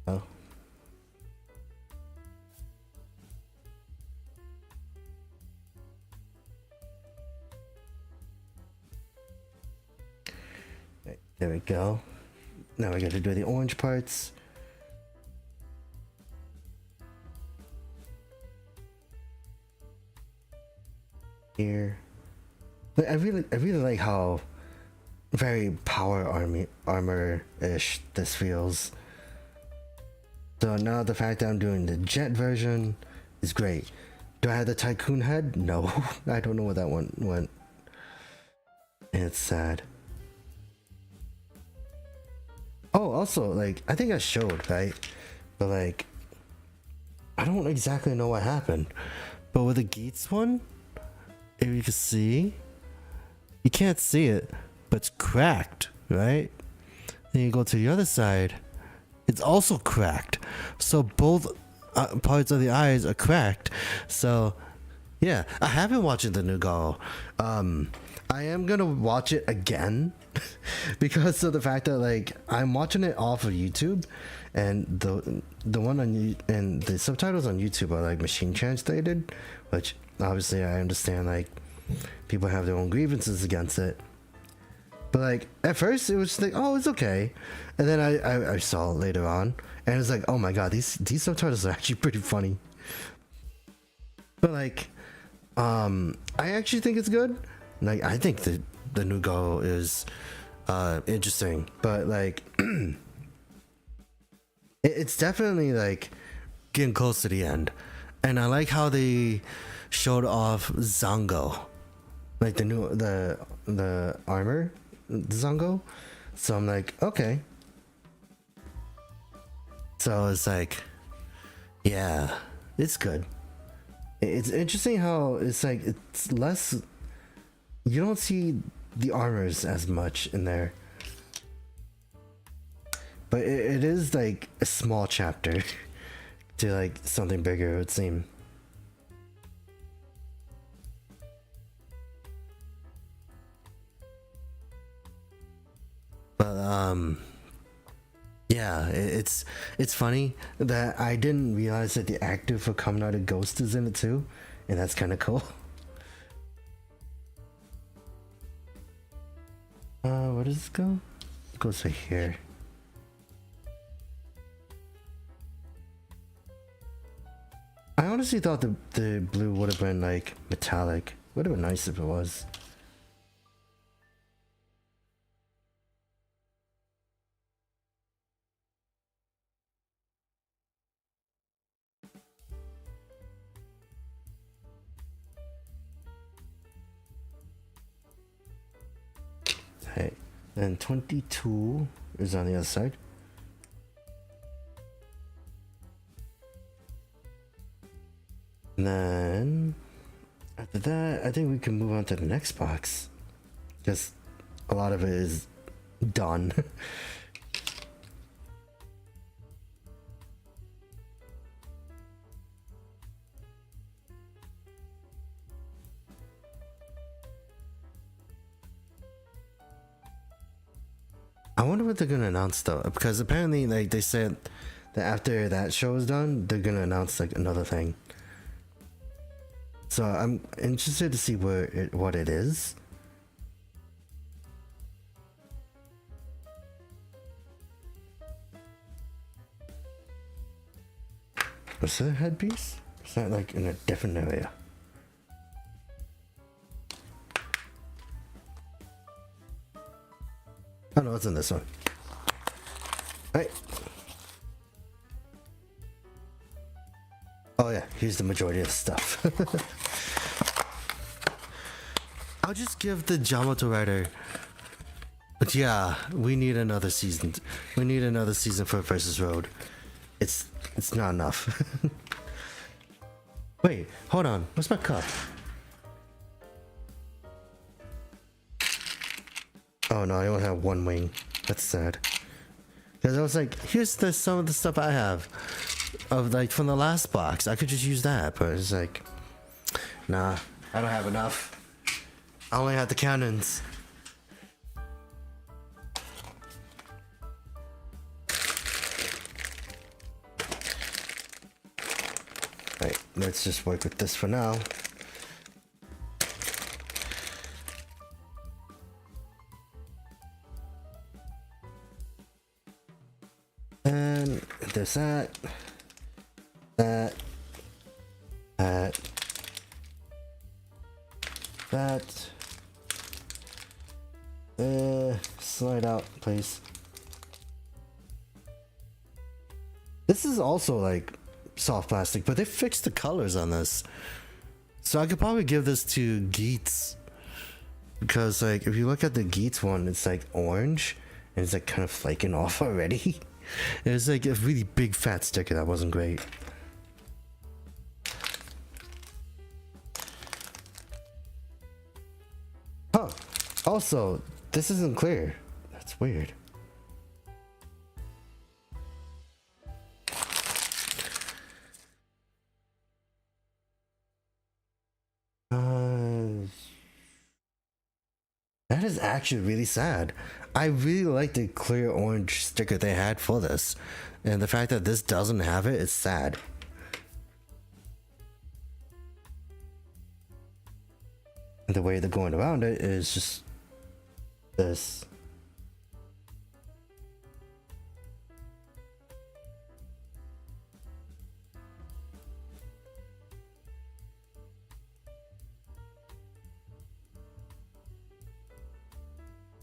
Oh. Right, there we go. Now we got to do the orange parts. Here. I really like how very power armor-ish this feels. So now the fact that I'm doing the jet version is great. Do I have the tycoon head? No. I don't know where that one went. It's sad. Oh, also, like, I think I showed, right? But like, I don't exactly know what happened. But with the Geats one, if you can see, you can't see it, but it's cracked, right? Then you go to the other side, it's also cracked. So both parts of the eyes are cracked. So yeah, I have been watching the new Garo. I am gonna watch it again because of the fact that like I'm watching it off of YouTube, and the one on and the subtitles on YouTube are like machine translated, which obviously I understand like people have their own grievances against it. But like at first it was just like, oh, it's okay, and then I saw it later on, and it's like, oh my god, these subtitles are actually pretty funny. But like, I actually think it's good. Like I think the new Garo is interesting, but like it's definitely like getting close to the end, and I like how they showed off Zango, like the armor. Zango, so I'm like, okay. So it's like, yeah, it's good. It's interesting how it's like it's less. You don't see the armors as much in there, but it is like a small chapter to like something bigger, it would seem. But yeah, it's funny that I didn't realize that the actor for Kamen Rider Ghost is in it too, and that's kind of cool. Where does this go? It goes right here. I honestly thought the blue would have been like metallic. Would have been nice if it was. Hey, and 22 is on the other side. And then after that, I think we can move on to the next box. Just a lot of it is done. I wonder what they're gonna announce though, because apparently like they said that after that show is done, they're gonna announce like another thing. So I'm interested to see what it is. Was that a headpiece? Is that like in a different area? Oh no, it's in this one. Right. Oh yeah, here's the majority of the stuff. I'll just give the Jyamato writer. But yeah, we need another season. We need another season for Versus Road. It's It's not enough. Wait, hold on. Where's my cup? Oh no, I only have one wing. That's sad. Because I was like, here's some of the stuff I have of like from the last box. I could just use that, but it's like, nah, I don't have enough. I only have the cannons. Right, let's just work with this for now. And there's that, that, slide out, please. This is also like soft plastic, but they fixed the colors on this, so I could probably give this to Geats, because like if you look at the Geats one, it's like orange and it's like kind of flaking off already. It was like a really big fat sticker that wasn't great. Huh. Also, this isn't clear. That's weird. That is actually really sad. I really like the clear orange sticker they had for this, and the fact that this doesn't have it is sad. And the way they're going around it is just this.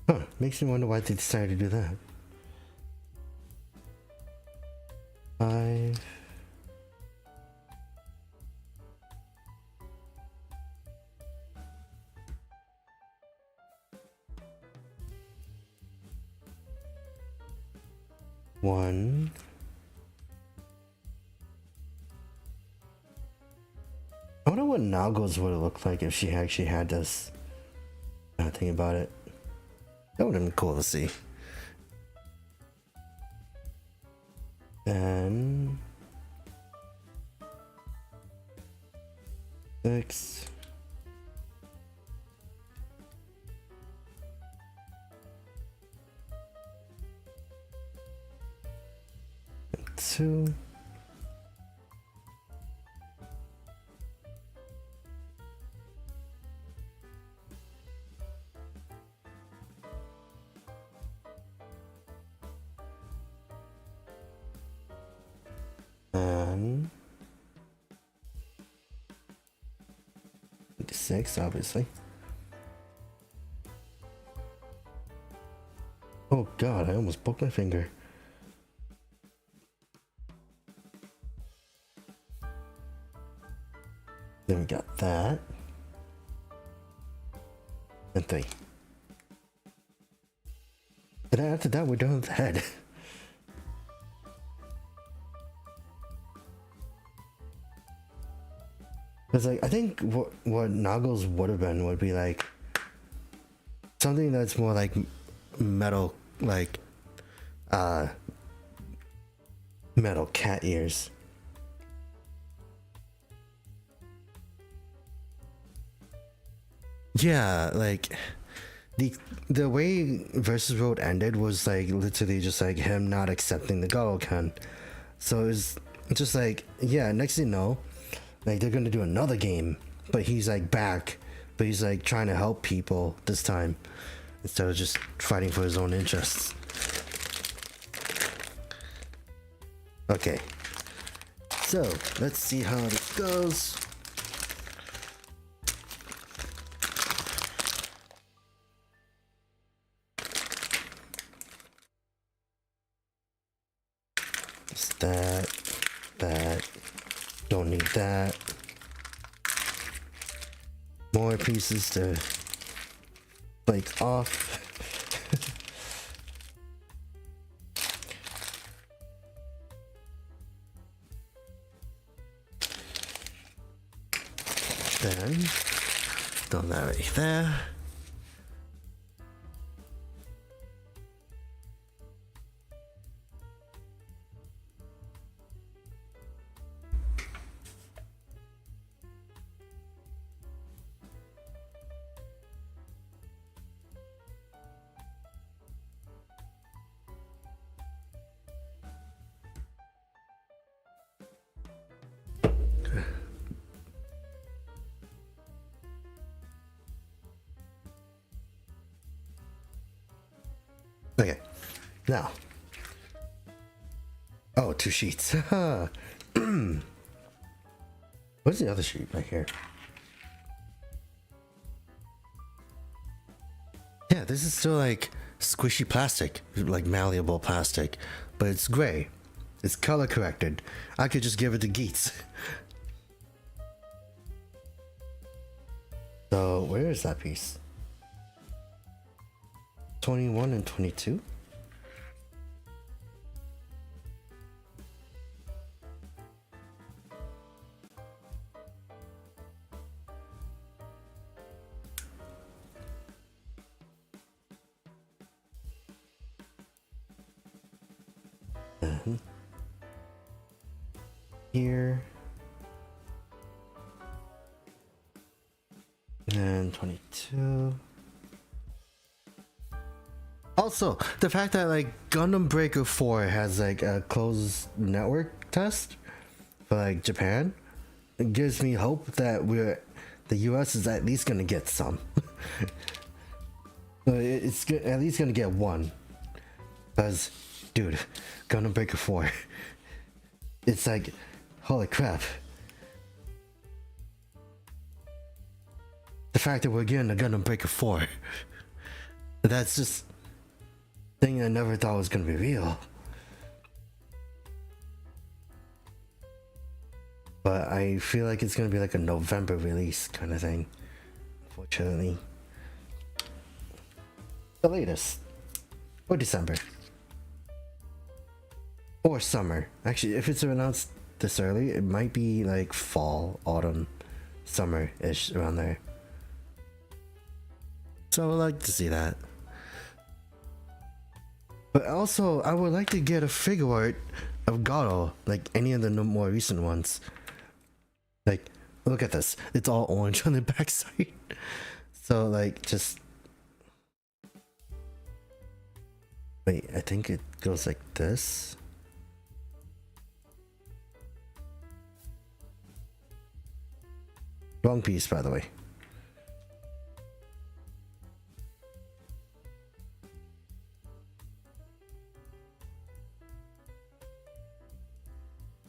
Huh, makes me wonder why they decided to do that. 5. One. I wonder what Nago's would have looked like if she actually had this. Not thinking about it. That would have been cool to see. And 6. And 2. And 6, obviously. Oh god, I almost broke my finger. Then we got that. And 3. And after that, we're done with the head. Cause like I think what Nago's would have been would be like something that's more like metal, like metal cat ears. Yeah, like the way Versus Road ended was like literally just like him not accepting the Galokan. So it was just like, yeah, next thing you know, like they're gonna do another game, but he's like back, but he's like trying to help people this time instead of just fighting for his own interests. Okay, so let's see how this goes. Just that. Don't need that. More pieces to flake off. Then, throw that right there. Okay, now. Oh, 2 sheets. What's the other sheet right here? Yeah, this is still like squishy plastic, like malleable plastic, but it's gray. It's color corrected. I could just give it to Geats. So, where is that piece? 21 and 22? Here. And 22. Also, the fact that like Gundam Breaker 4 has like a closed network test for like Japan, it gives me hope that the US is at least gonna get some. It's at least gonna get one. Because, dude, Gundam Breaker 4, it's like, holy crap. The fact that we're getting a Gundam Breaker 4, that's just thing I never thought was gonna be real. But I feel like it's gonna be like a November release kind of thing, unfortunately. The latest. Or December. Or summer. Actually, if it's announced this early, it might be like fall, autumn, summer-ish, around there. So I would like to see that. But also, I would like to get a figure art of Gato, like any of the more recent ones. Like, look at this. It's all orange on the backside. So, like, just... Wait, I think it goes like this. Wrong piece, by the way.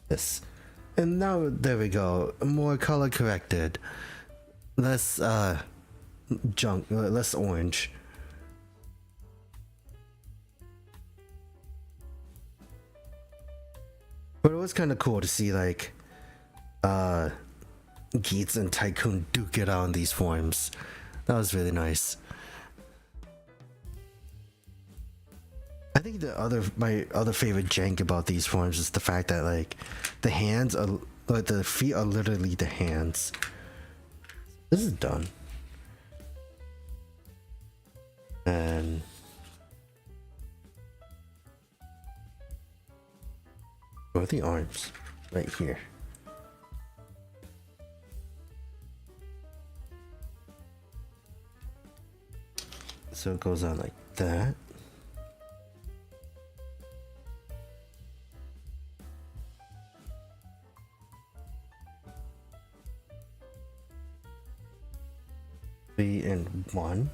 This. And now, there we go. More color corrected. Less, junk, less orange. But it was kind of cool to see, like, Geats and Tycoon duke it out in these forms. That was really nice. I think my other favorite jank about these forms is the fact that like the hands are, like the feet are literally the hands. This is done. And where are the arms? Right here. So it goes on like that. And 1.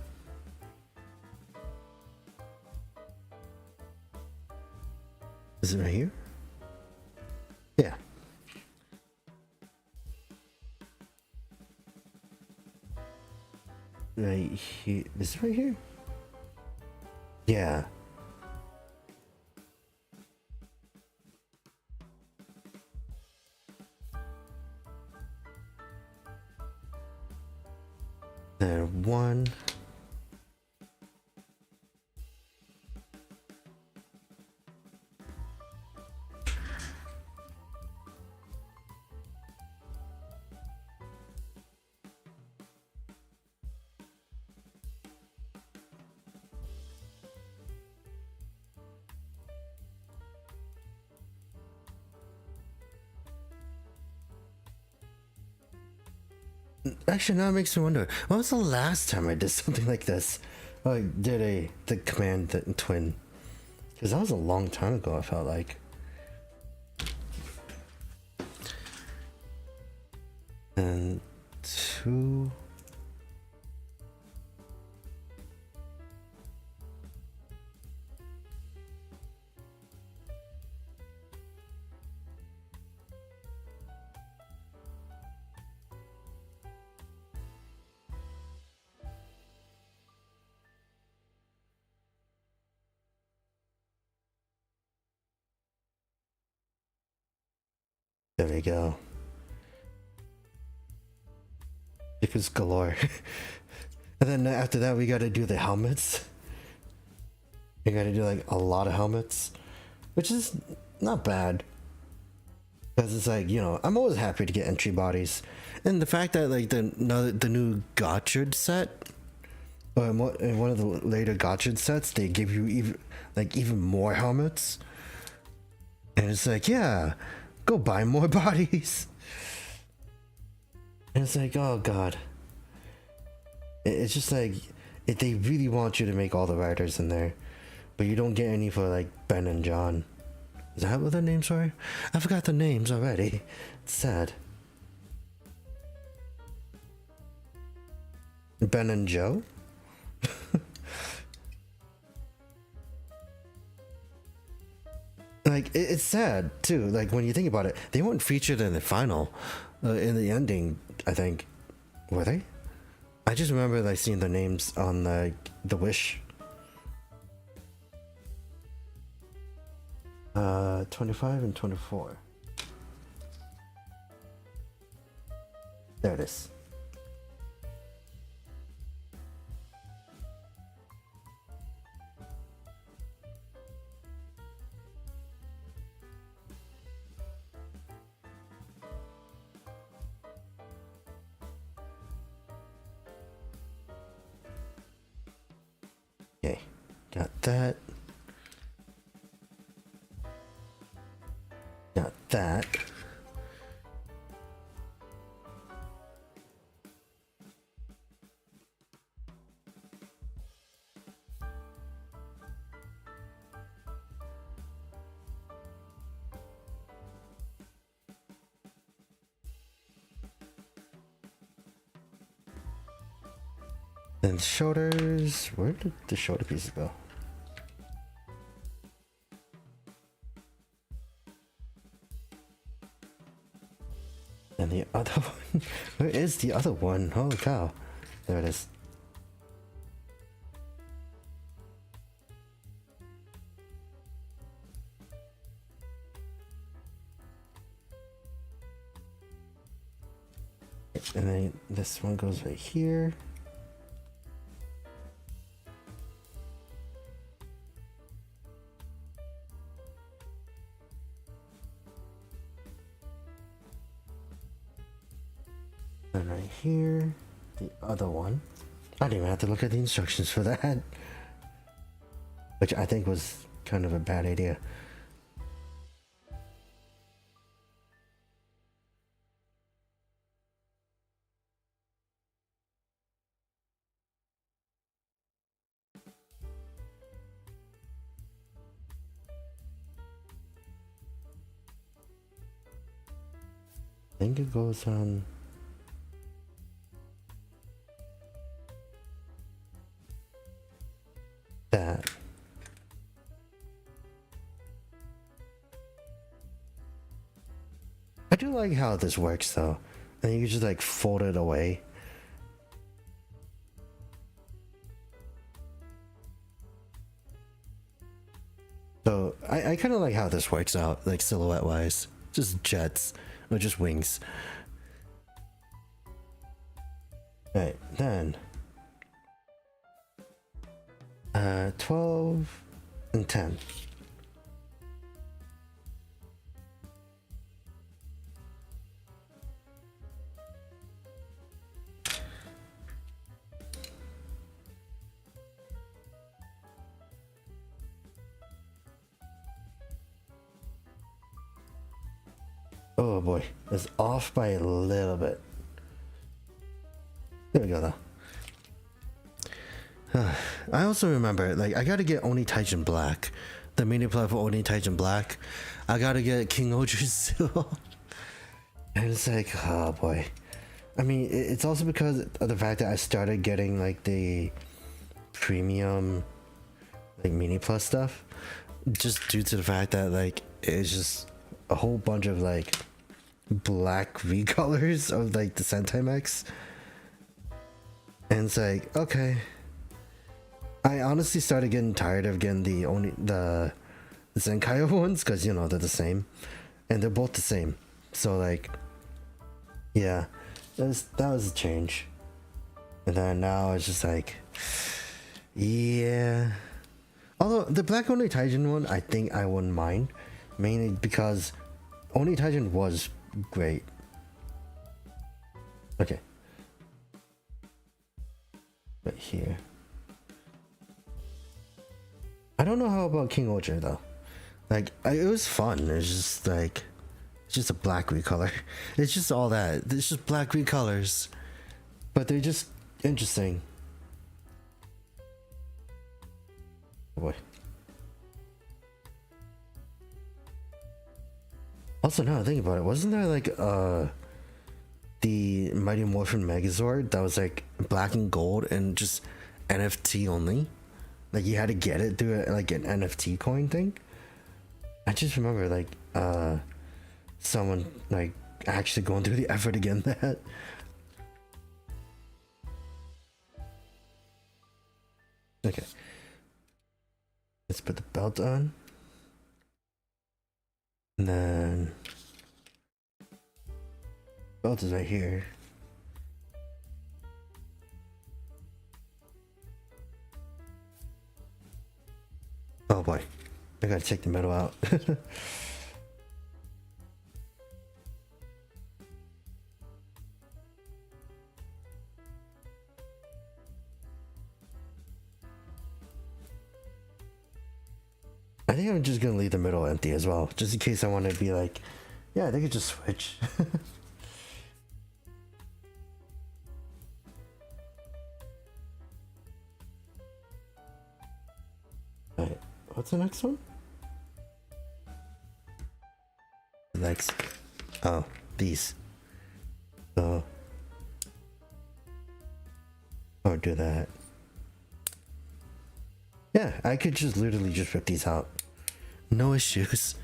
Is it right here? Yeah. Right here. Is it right here? Yeah. There, 1. Actually, now it makes me wonder. When was the last time I did something like this? I did the command twin. Because that was a long time ago, I felt like. And 2. There we go. Because galore. And then after that, we gotta do the helmets. We gotta do like a lot of helmets, which is not bad. Because it's like, you know, I'm always happy to get entry bodies. And the fact that like the new Gotchard set, or in one of the later Gotchard sets, they give you even more helmets. And it's like, yeah, go buy more bodies. And it's like, oh god. It's just like, they really want you to make all the writers in there. But you don't get any for like Ben and John. Is that what their names are? I forgot the names already. It's sad. Ben and Joe? Like, it's sad too. Like, when you think about it, they weren't featured in the final, in the ending, I think. Were they? I just remember like seeing the names on the Wish. 25 and 24. There it is. Okay, got that. Got that. Then shoulders. Where did the shoulder pieces go? And the other one. Where is the other one? Holy cow. There it is. And then this one goes right here. And right here, the other one. I didn't even have to look at the instructions for that. Which I think was kind of a bad idea. I think it goes on that. I do like how this works though. And you can just like fold it away. So I kind of like how this works out, like silhouette wise. Just jets, or just wings. Right, then 12 and 10. Oh boy, it's off by a little bit. There we go though. I also remember, like, I gotta get Oni Taijin Black. The mini play for Oni Taijin Black. I gotta get King Oju still. And it's like, oh boy. I mean, it's also because of the fact that I started getting like the premium like mini plus stuff, just due to the fact that like it's just a whole bunch of like black recolors of like the Sentai mechs. And it's like, okay. I honestly started getting tired of getting the Zenkai ones, because you know they're the same, and they're both the same. So like, yeah, that was a change. And then now it's just like, yeah. Although the Black Oni Taijin one, I think I wouldn't mind, mainly because Oni Taijin was great. Okay. Right here. I don't know how about King Oja though. Like, it was fun. It's just like, it's just a black recolor. It's just all that. It's just black recolors, but they're just interesting. Oh boy. Also, now I think about it, wasn't there like the Mighty Morphin Megazord that was like black and gold and just NFT only? Like you had to get it through like an NFT coin thing. I just remember like someone like actually going through the effort to get that. Okay. Let's put the belt on. And then belt is right here. Oh boy, I gotta take the metal out. I think I'm just gonna leave the middle empty as well, just in case I want to be like, yeah, they could just switch. Alright, what's the next one? Legs. Oh, these. So, or do that. Yeah, I could just literally just rip these out. No issues.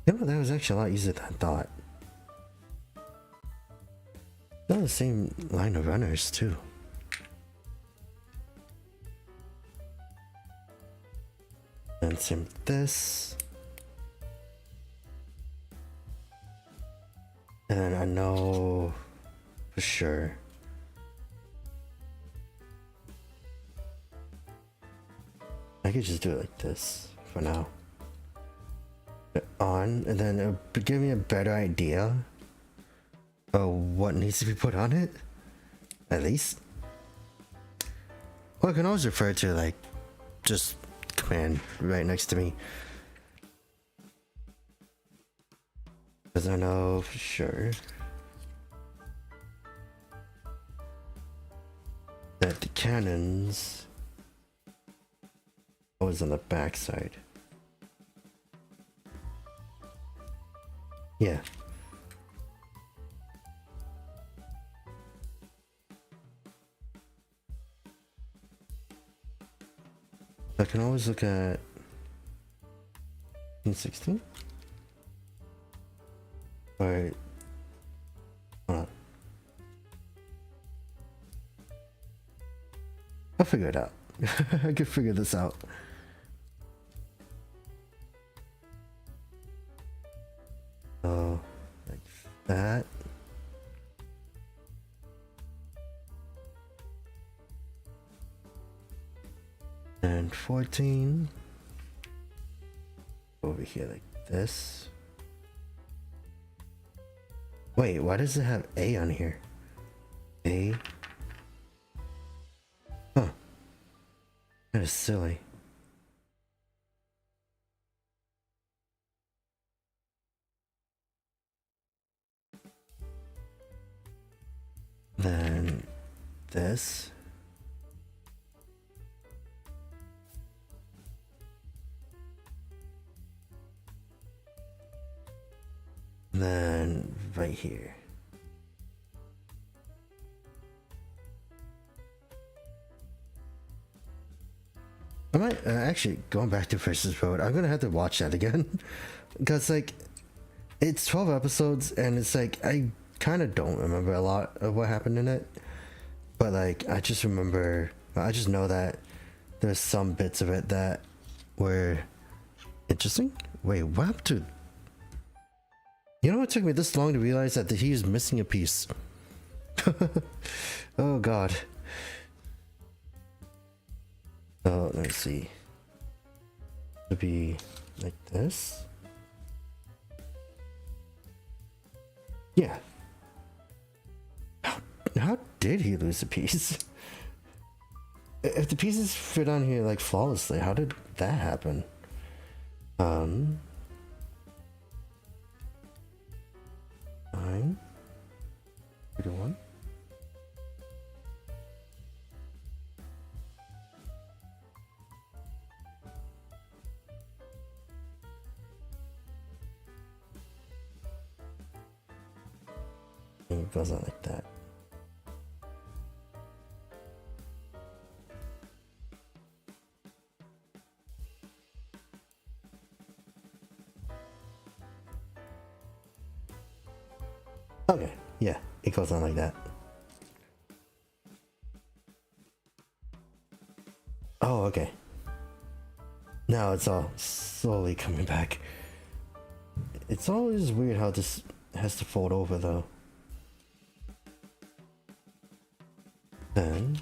You know, that was actually a lot easier than I thought. They're the same line of runners too. And same with this. And I know for sure I could just do it like this for now. Put it on, and then it'll give me a better idea of what needs to be put on it, at least. Well, I can always refer to like just command right next to me, because I know for sure that the cannons always on the back side. Yeah. I can always look at 16. Alright. Hold on. I'll figure it out. I can figure this out. So, like that. And 14. Over here like this. Wait, why does it have A on here? A? Huh. That is silly. this. Then right here. I might actually going back to Versus Road. I'm gonna have to watch that again because like it's 12 episodes and it's like I kind of don't remember a lot of what happened in it, but like I just know that there's some bits of it that were interesting. Wait, what happened to? You know what took me this long to realize that he was missing a piece? Oh god. So let's see. It'll be like this. Yeah. How did he lose a piece? If the pieces fit on here like flawlessly, how did that happen? 9, 31. And it goes on like that. Okay, yeah, it goes on like that. Oh, okay. Now it's all slowly coming back. It's always weird how this has to fold over though. Then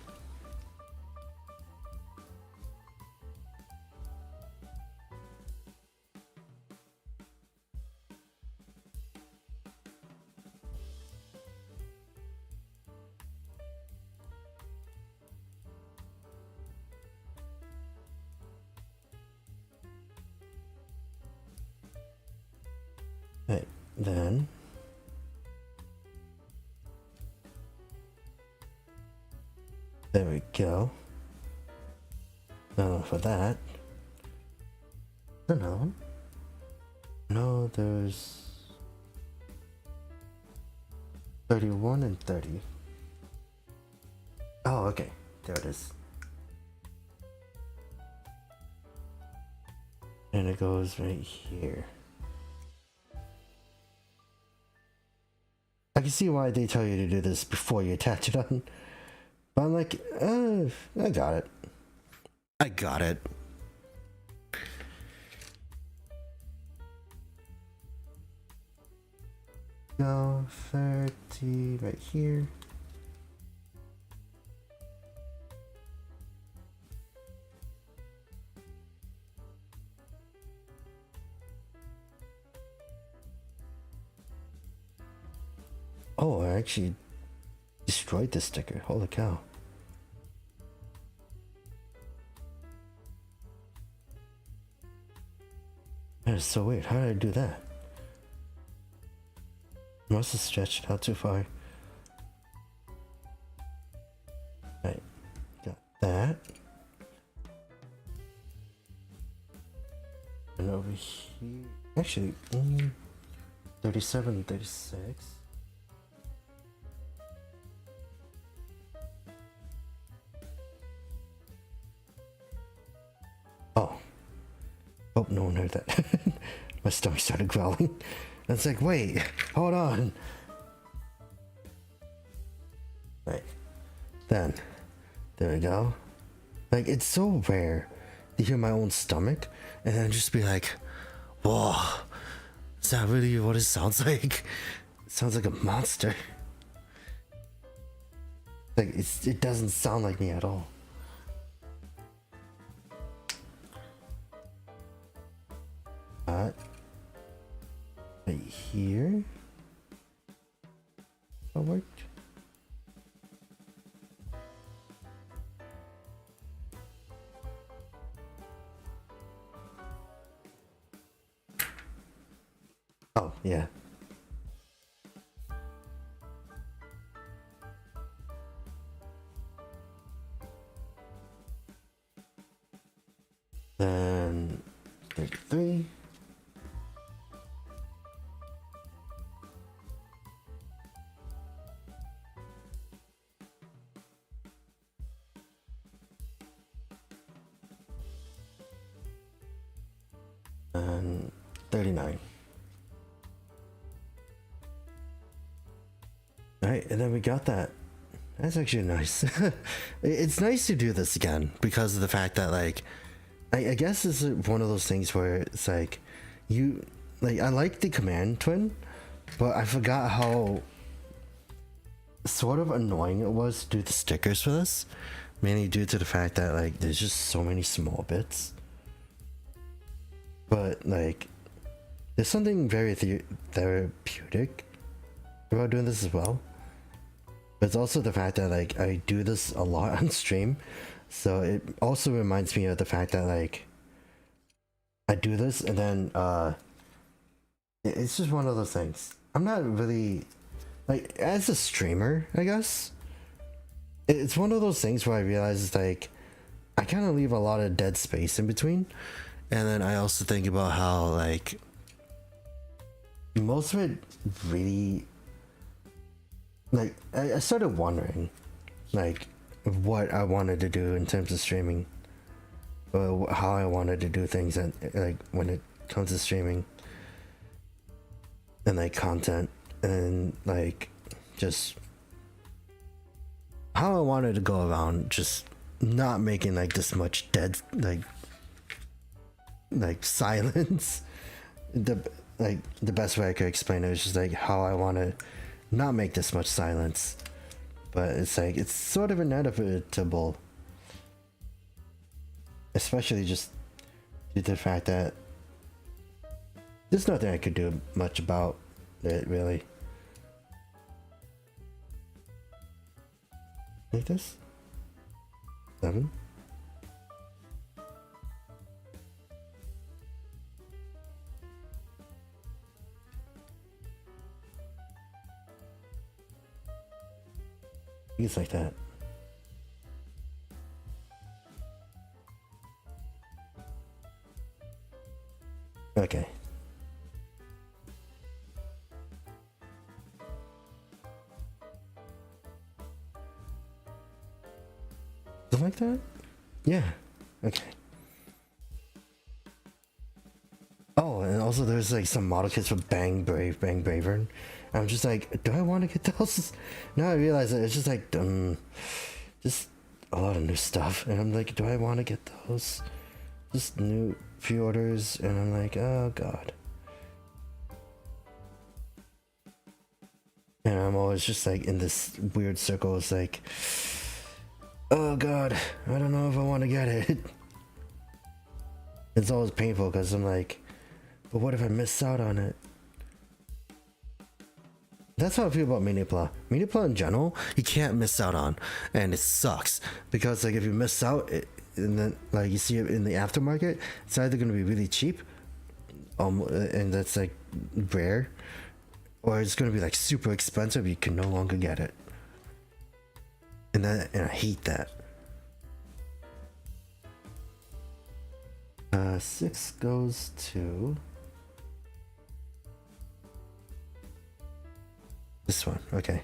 right, then there we go. Now for that. Another one. No, there's 31 and 30. Oh, okay. There it is. And it goes right here. I can see why they tell you to do this before you attach it on. But I'm like, I got it. I got it. Go 30 right here. Oh, I actually destroyed this sticker. Holy cow. That is so weird. How did I do that? Must have stretched it out too far. Right. Got that. And over here. Actually, 37, 36. Oh. Hope no one heard that. My stomach started growling. And it's like, wait, hold on. Right. Then, there we go. Like, it's so rare to hear my own stomach and then just be like, whoa, is that really what it sounds like? It sounds like a monster. Like, it doesn't sound like me at all. Right here. That worked. Oh, yeah. Then 33. And 39. Alright, and then we got that. That's actually nice. It's nice to do this again because of the fact that, like, I guess this is one of those things where it's like, I like the command twin, but I forgot how sort of annoying it was to do the stickers for this. Mainly due to the fact that, like, there's just so many small bits. But, like, there's something very therapeutic about doing this as well. But it's also the fact that, like, I do this a lot on stream. So it also reminds me of the fact that, like, I do this and then, it's just one of those things. I'm not really, like, as a streamer, I guess, it's one of those things where I realize it's like, I kind of leave a lot of dead space in between. And then I also think about how, like, most of it really, like, I started wondering, like, what I wanted to do in terms of streaming, how I wanted to do things, and like when it comes to streaming and like content, and like just how I wanted to go around just not making like this much dead like silence. The best way I could explain it is just like how I want to not make this much silence, but it's like it's sort of inevitable, especially just due to the fact that there's nothing I could do much about it really. Like this 7. It's like that. Okay. Something like that? Yeah. Okay. Oh, and also there's like some model kits for Bang Braver. I'm just like, do I want to get those? Now I realize that it's just like, just a lot of new stuff. And I'm like, do I want to get those? Just new pre-orders. And I'm like, oh god. And I'm always just like in this weird circle. It's like, oh god, I don't know if I want to get it. It's always painful because I'm like, but what if I miss out on it? That's how I feel about Minipla. Minipla in general, you can't miss out on, and it sucks because like if you miss out, and then like you see it in the aftermarket, it's either going to be really cheap, and that's like rare, or it's going to be like super expensive. You can no longer get it, and I hate that. 6 goes to this one. Okay.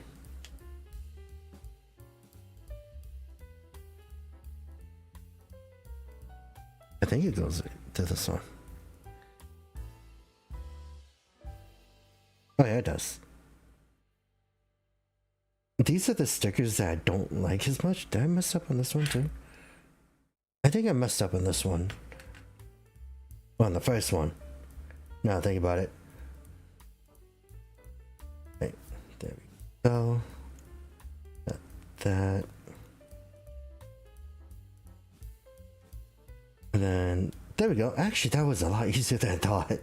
I think it goes to this one. Oh yeah, it does. These are the stickers that I don't like as much. Did I mess up on this one too? I think I messed up on this one. On the first one. Now think about it. Right, there we go. That. And then there we go. Actually, that was a lot easier than I thought.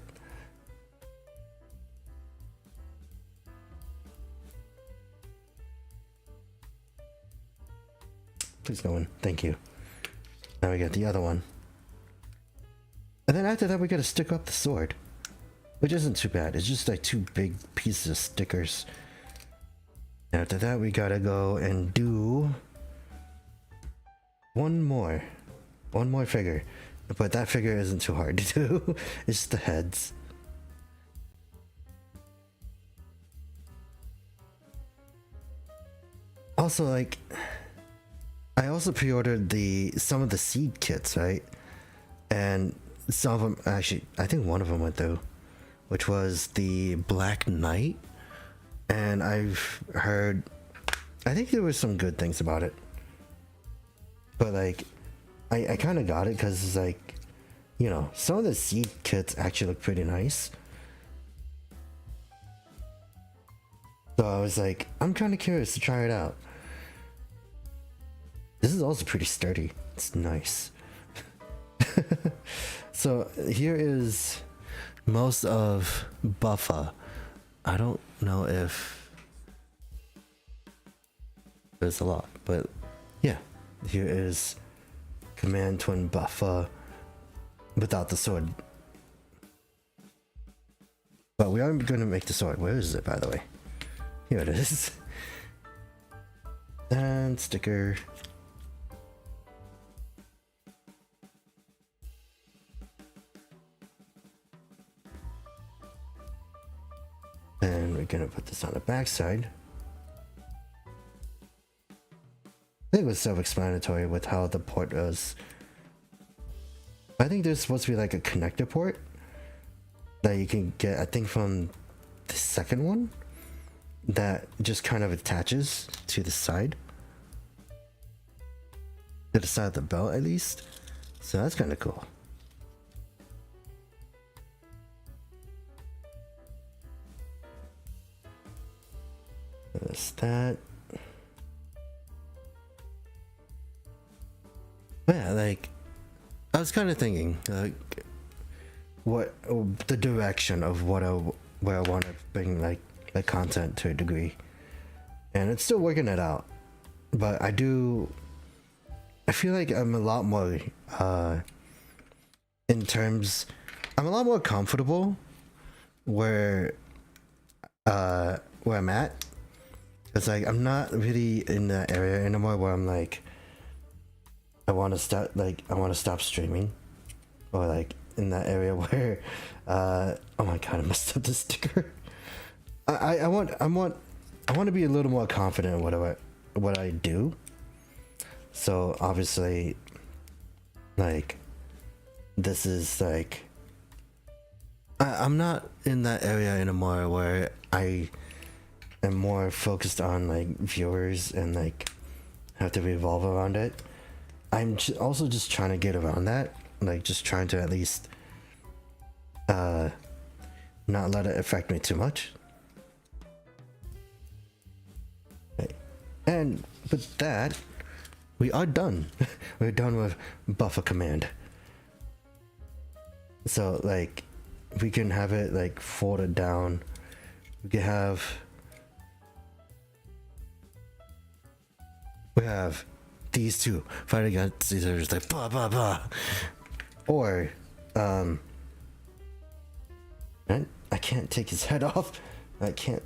Please go in. Thank you. Now we got the other one. And then after that, we gotta stick up the sword, which isn't too bad. It's just like 2 big pieces of stickers. And after that, we gotta go and do one more figure. but that figure isn't too hard to do. It's just the heads. Also, like, I also pre-ordered some of the seed kits, right? And some of them, actually, I think one of them went through, which was the Black Knight. And I've heard, I think there were some good things about it. But like, I kind of got it because it's like, you know, some of the seed kits actually look pretty nice. So I was like, I'm kind of curious to try it out. This is also pretty sturdy. It's nice. So here is most of Buffa. I don't know if there's a lot, but yeah, here is Command Twin Buffa without the sword. But we are going to make the sword. Where is it, by the way? Here it is. And sticker. And we're gonna put this on the back side. I think it was self-explanatory with how the port was. I think there's supposed to be like a connector port that you can get, I think, from the second one that just kind of attaches to the side. To the side of the belt, at least. So that's kind of cool. That's that. Yeah, like, I was kind of thinking, like, what the direction of where I want to bring like content to a degree, and it's still working it out. But I feel like I'm a lot more I'm a lot more comfortable where I'm at. It's like I'm not really in that area anymore where I'm like, I want to stop streaming, or like in that area where oh my god, I messed up the sticker. I want to be a little more confident in what I do. So obviously, like, this is like, I'm not in that area anymore where I am more focused on like viewers and like have to revolve around it. I'm also just trying to get around that, like just trying to at least not let it affect me too much. Okay. And with that, we are done. We're done with Buffa command. So like, we can have it like folded down. We have these two fight against these others, like blah blah blah. Or man, I can't take his head off. I can't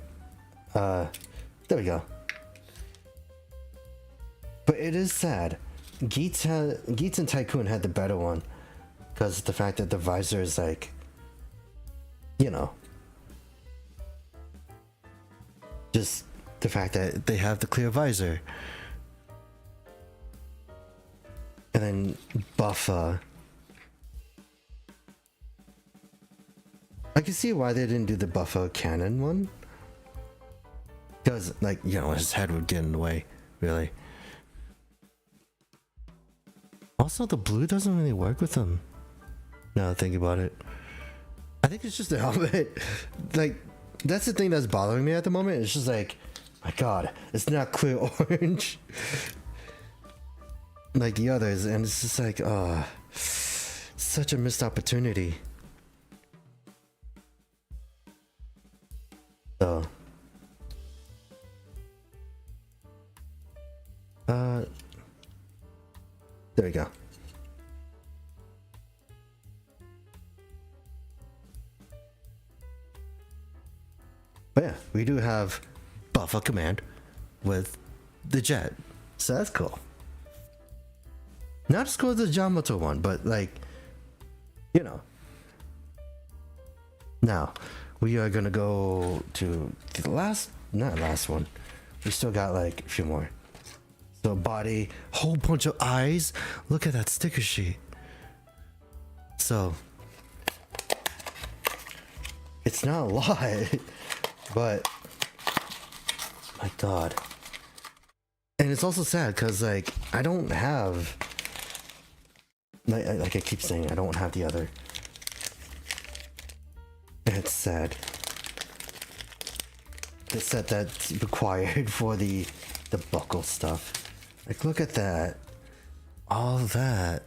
there we go. But it is sad. Geats and Tycoon had the better one, because the fact that the visor is like, you know, just the fact that they have the clear visor. And then Buffa, I can see why they didn't do the Buffa cannon one, because like, you know, his head would get in the way, really. Also, the blue doesn't really work with him, now that I think about it. I think it's just the helmet. Like, that's the thing that's bothering me at the moment. It's just like, my god, it's not clear orange like the others, and it's just like, oh, such a missed opportunity. So there we go. But yeah, we do have Buffa command with the jet, so that's cool. Not as cool as the Jyamato one, but like, you know. Now, we are gonna go to the not last one. We still got like a few more. So body, whole bunch of eyes. Look at that sticker sheet. So, it's not a lot, but my God. And it's also sad because like I don't have, like I keep saying, I don't have the other. It's sad. The set that's required for the buckle stuff. Like, look at that. All that.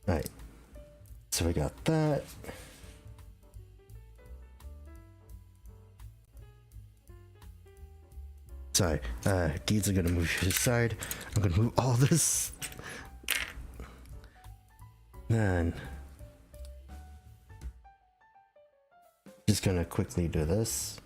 Right. So we got that. Sorry, Geats are gonna move to the side. I'm gonna move all this. Then, just gonna quickly do this.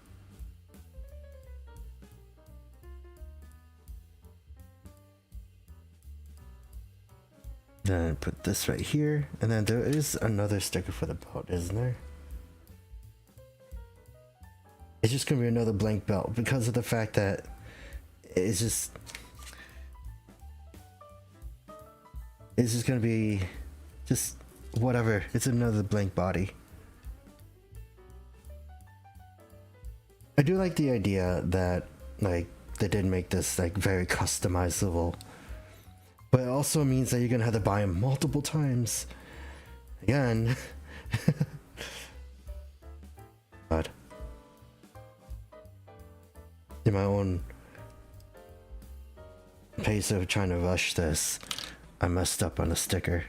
Then put this right here, and then there is another sticker for the belt, isn't there? It's just gonna be another blank belt because of the fact that it's just gonna be just whatever. It's another blank body. I do like the idea that like they did make this like very customizable, but it also means that you're gonna have to buy them multiple times again. God. In my own pace of trying to rush this, I messed up on a sticker.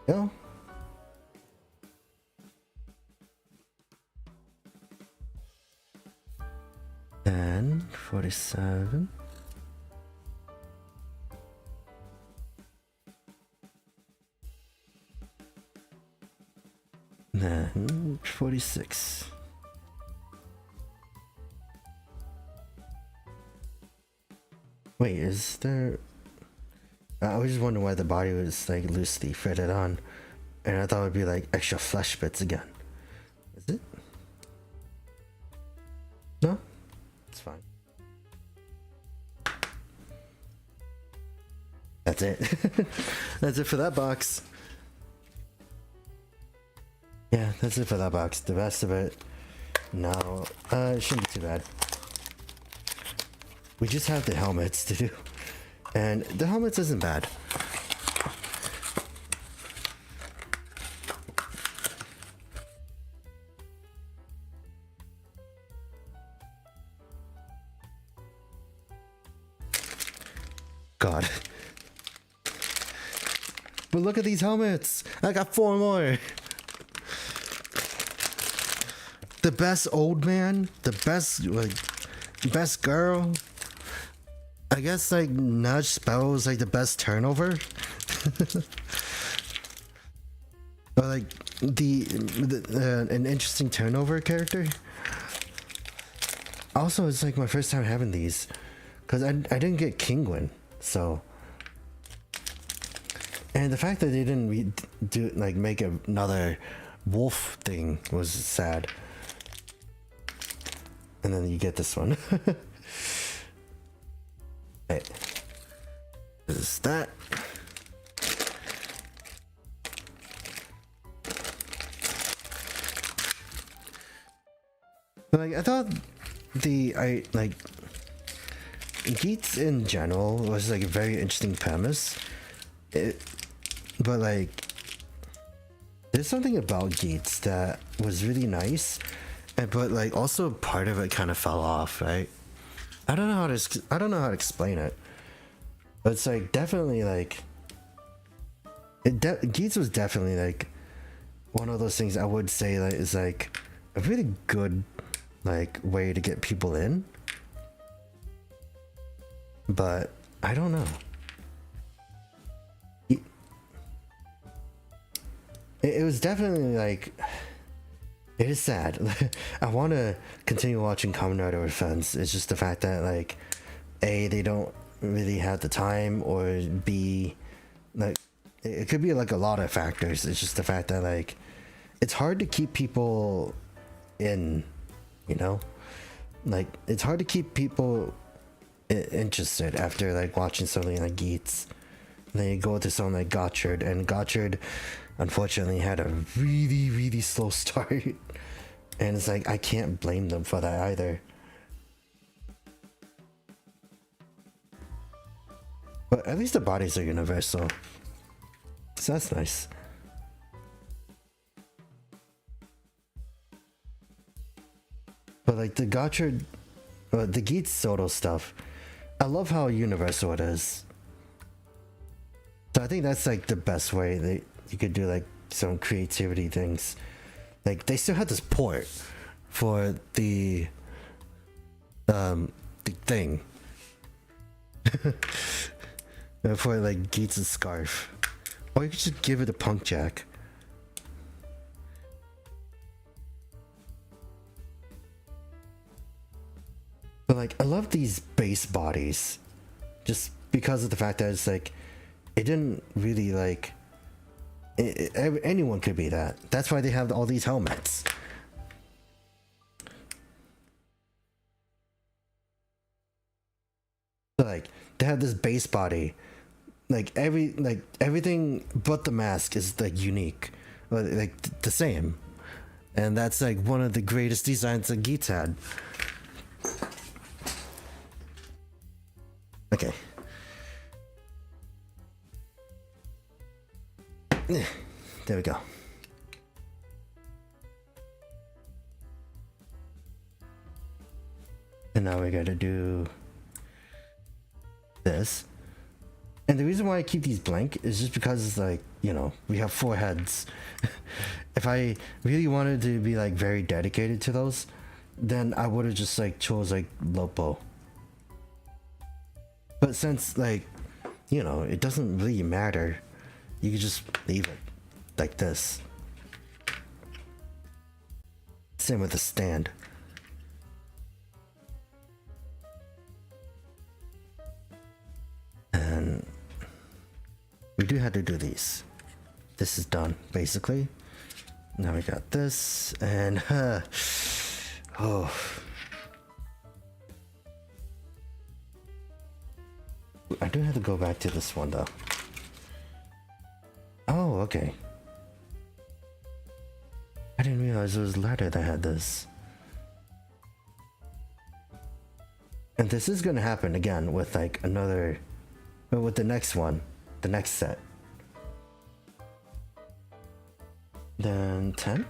Yeah. And 47. Then 46. Wait, is there... I was just wondering why the body was like loosely fitted on, and I thought it would be like extra flesh bits again. Is it? No? It's fine. That's it. That's it for that box. Yeah, that's it for that box. The rest of it, no, it shouldn't be too bad. We just have the helmets to do, and the helmets isn't bad. God. But look at these helmets. I got 4 more. The best old man, the best like best girl. I guess like Nudge spells like the best turnover. Or like an interesting turnover character. Also, it's like my first time having these, because I didn't get Kingwin, so. And the fact that they didn't do like make another wolf thing was sad. And then you get this one. Hey, this is that. But like I thought Geats in general was like a very interesting premise. But like there's something about Geats that was really nice, but like also part of it kind of fell off, right? I don't know how to explain it, but it's like definitely like Geats was definitely like one of those things I would say that is like a really good like way to get people in, but I don't know. it was definitely like, it is sad. I want to continue watching Kamen Rider Defense. It's just the fact that like, A, they don't really have the time, or B, like, it could be like a lot of factors. It's just the fact that like, it's hard to keep people in, you know, like it's hard to keep people interested after like watching something like Geats. Then you go to something like Gotchard, and Gotchard unfortunately had a really slow start, and it's like I can't blame them for that either. But at least the bodies are universal, so that's nice. But like the Gotchard, the Geats So-Do stuff, I love how universal it is. So I think that's like the best way that you could do like some creativity things. Like they still had this port for the thing. For like Geats' scarf. Or you could just give it a punk jack. But like, I love these base bodies, just because of the fact that it's like, it didn't really like, anyone could be that. That's why they have all these helmets. So like, they have this base body, like everything but the mask is like unique, like the same, and that's like one of the greatest designs that Geats had. Okay. There we go. And now we gotta do this. And the reason why I keep these blank is just because it's like, you know, we have 4 heads. If I really wanted to be like very dedicated to those, then I would have just like chose like Lopo. But since like, you know, it doesn't really matter, you can just leave it like this. Same with the stand. And we do have to do these. This is done, basically. Now we got this, and oh. I do have to go back to this one though. Oh, okay. I didn't realize it was ladder that had this. And this is gonna happen again with like another, with the next one, the next set. Then 10.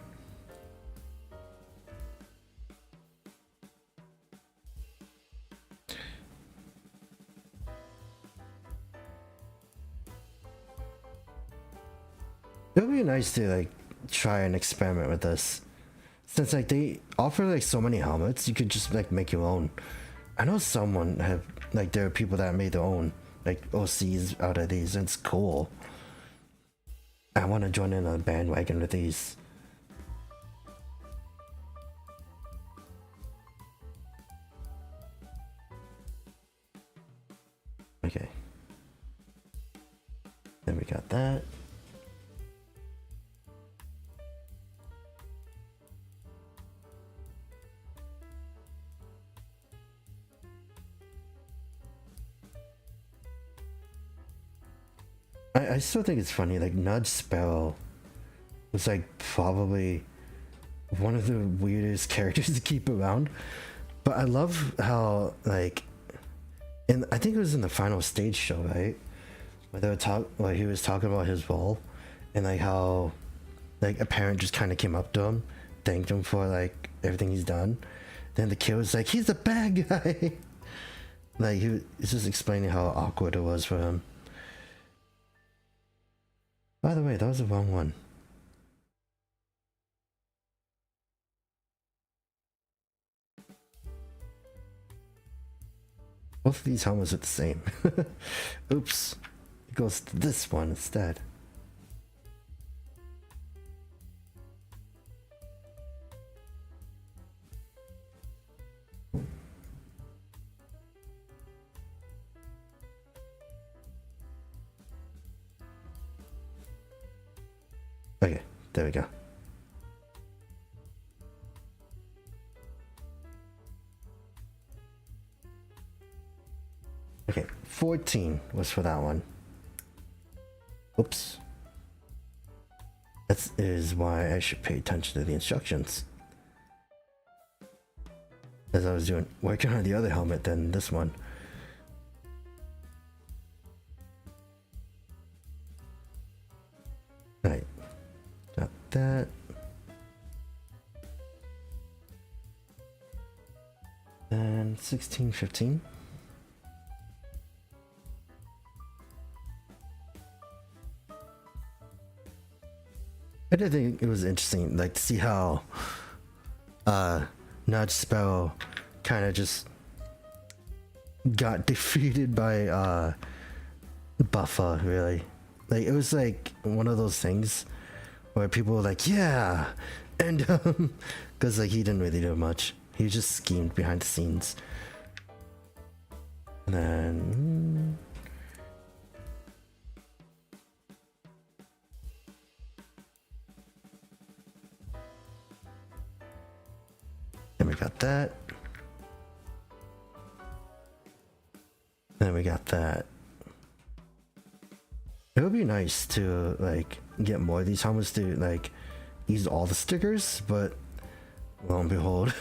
It would be nice to like try and experiment with this, since like they offer like so many helmets. You could just like make your own. I know someone have like, there are people that made their own like OCs out of these, and it's cool. I want to join in a bandwagon with these. Okay. Then we got that. I still think it's funny, like Nudge Spell was like probably one of the weirdest characters to keep around, but I love how like, and I think it was in the final stage show, right, where they were like he was talking about his role, and like how like a parent just kind of came up to him, thanked him for like everything he's done. Then the kid was like, he's the bad guy. Like he was just explaining how awkward it was for him. By the way, that was the wrong one. Both of these helmets are the same. Oops. It goes to this one instead. Okay, there we go. Okay, 14 was for that one. Oops. That is why I should pay attention to the instructions. As I was working on the other helmet than this one. Right. Got that. And 16, 15. I did think it was interesting, like, to see how Nudge Sparrow kind of just got defeated by Buffa, really. Like, it was like one of those things where people were like, yeah, and because like he didn't really do much. He just schemed behind the scenes. And then we got that. Then we got that. It would be nice to like get more of these helmets to like use all the stickers, but lo and behold,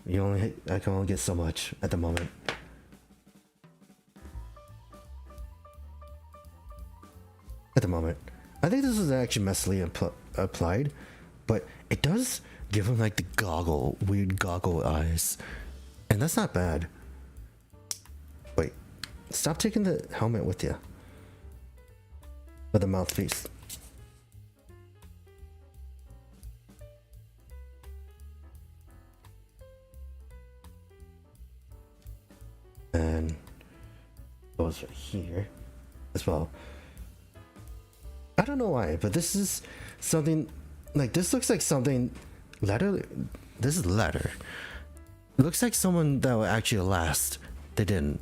I can only get so much at the moment. I think this is actually messily applied, but it does give him like the weird goggle eyes, and that's not bad. Wait, stop taking the helmet with you. Or the mouthpiece. And goes right here as well. I don't know why, but this is something like this looks like something letter. This is letter. It looks like someone that would actually last. They didn't,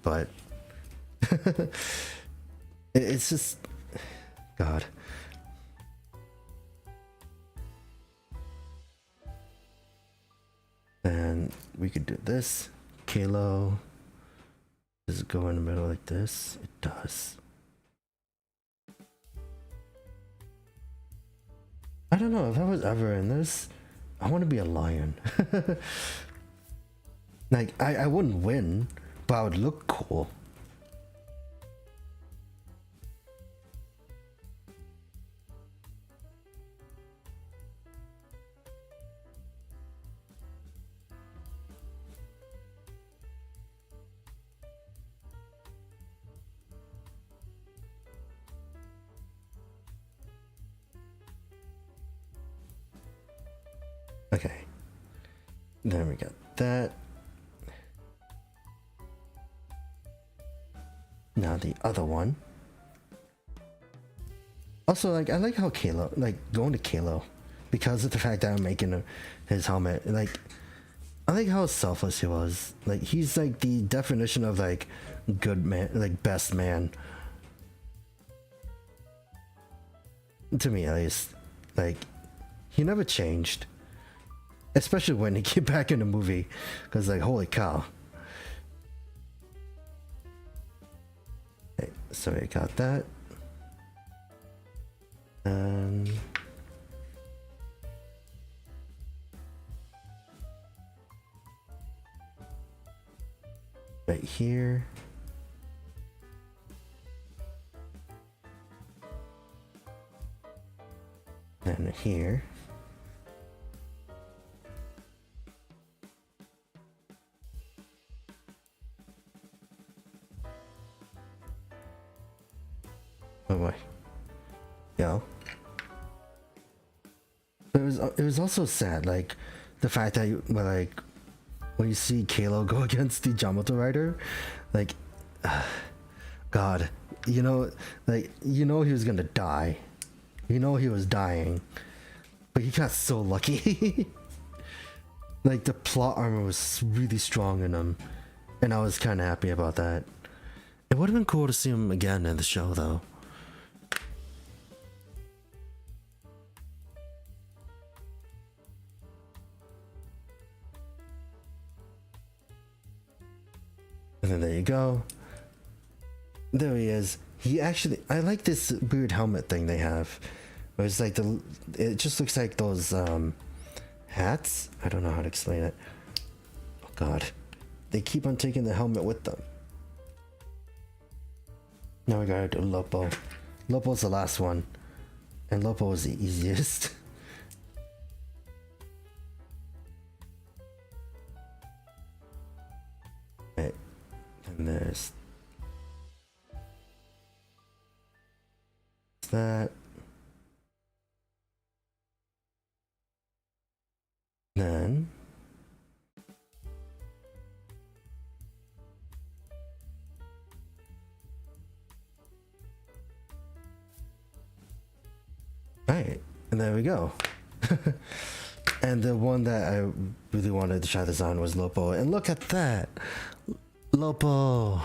but it's just God. And we could do this. Kalo. Does it go in the middle like this? It does. I don't know if I was ever in this. I want to be a lion. Like I wouldn't win, but I would look cool. Okay, then we got that. Now the other one. Also, like I like how Kalo, like going to Kalo, because of the fact that I'm making his helmet. Like I like how selfless he was. Like he's like the definition of like good man, like best man. To me, at least. Like he never changed. Especially when he came back in the movie, because like holy cow. Okay, so I got that. And right here. And here. Oh boy. Yeah. But it was also sad, like the fact that when you see Kalo go against the Jyamato rider, like God, like he was gonna die. He was dying. But he got so lucky. Like the plot armor was really strong in him. And I was kinda happy about that. It would have been cool to see him again in the show though. And then there you go. There he is. He actually, I like this weird helmet thing they have. Where it's like it just looks like those hats. I don't know how to explain it. Oh god. They keep on taking the helmet with them. Now we gotta do Lopo. Lopo's the last one. And Lopo was the easiest. Right. And there's that. Then right, and there we go. And the one that I really wanted to try this on was Lopo, and look at that, Lopo.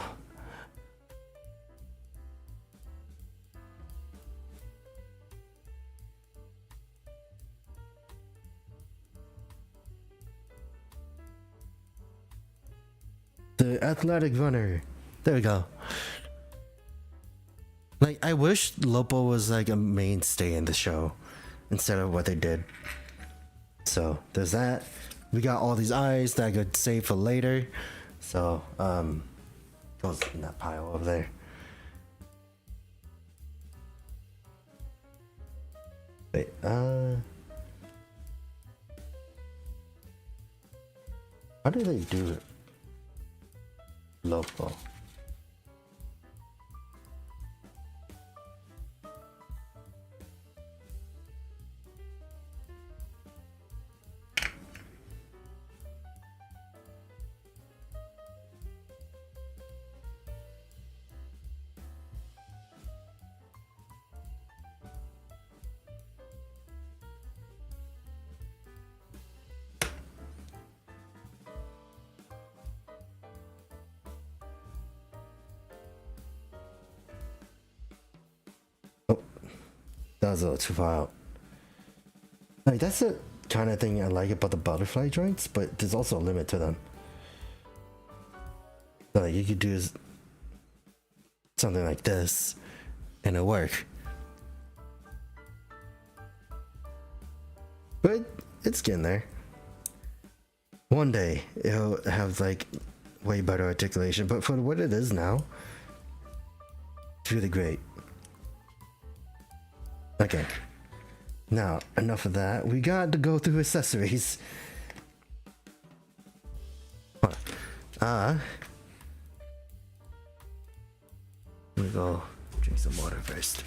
The athletic runner. There we go. Like, I wish Lopo was like a mainstay in the show instead of what they did. So there's that. We got all these eyes that I could save for later. So goes in that pile over there. Wait, how do they do it? Lopo. That was a little too far out. Like, that's the kind of thing I like about the butterfly joints, but there's also a limit to them. So like, you could do something like this and it'll work. But it's getting there. One day it'll have like way better articulation, but for what it is now, it's really great. Okay, now enough of that. We got to go through accessories. Let me go drink some water first.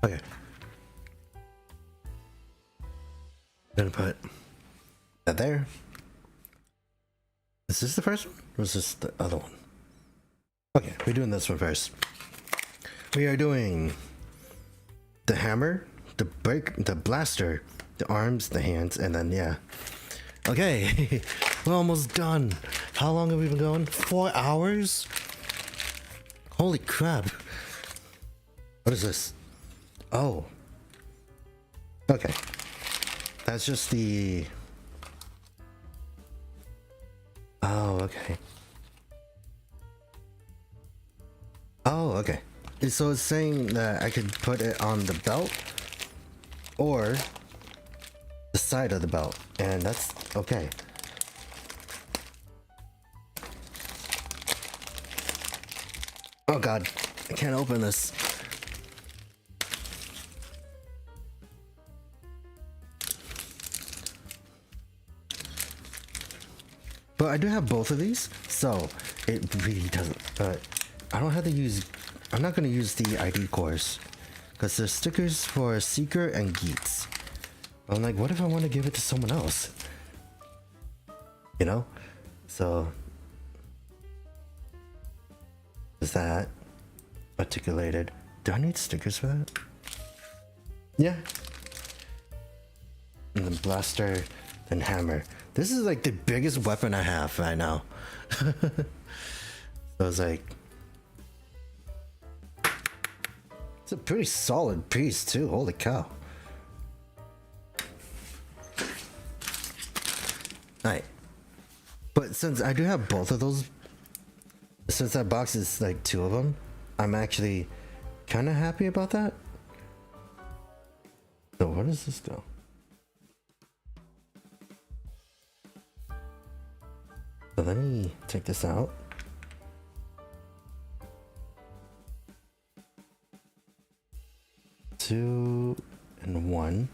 Okay. Gonna put that there. Is this the first one? Or is this the other one? Okay, we're doing this one first. We are doing the hammer, the break, the blaster, the arms, the hands, and then yeah. Okay, we're almost done. How long have we been going? 4 hours? Holy crap. What is this? Oh. Okay. That's just the... Oh, okay. Oh, okay. So it's saying that I could put it on the belt or the side of the belt, and that's okay. Oh god, I can't open this. But I do have both of these, so it really doesn't. I don't have to use. I'm not going to use the ID cores because there's stickers for Seeker and Geats. I'm like, what if I want to give it to someone else? You know? So Is that articulated? Do I need stickers for that? Yeah. And then blaster, then hammer. This is like the biggest weapon I have right now. So it's like, it's a pretty solid piece too. Holy cow. Alright. But since I do have both of those, since that box is like 2 of them, I'm actually kind of happy about that. So where does this go? So let me take this out. Two and one.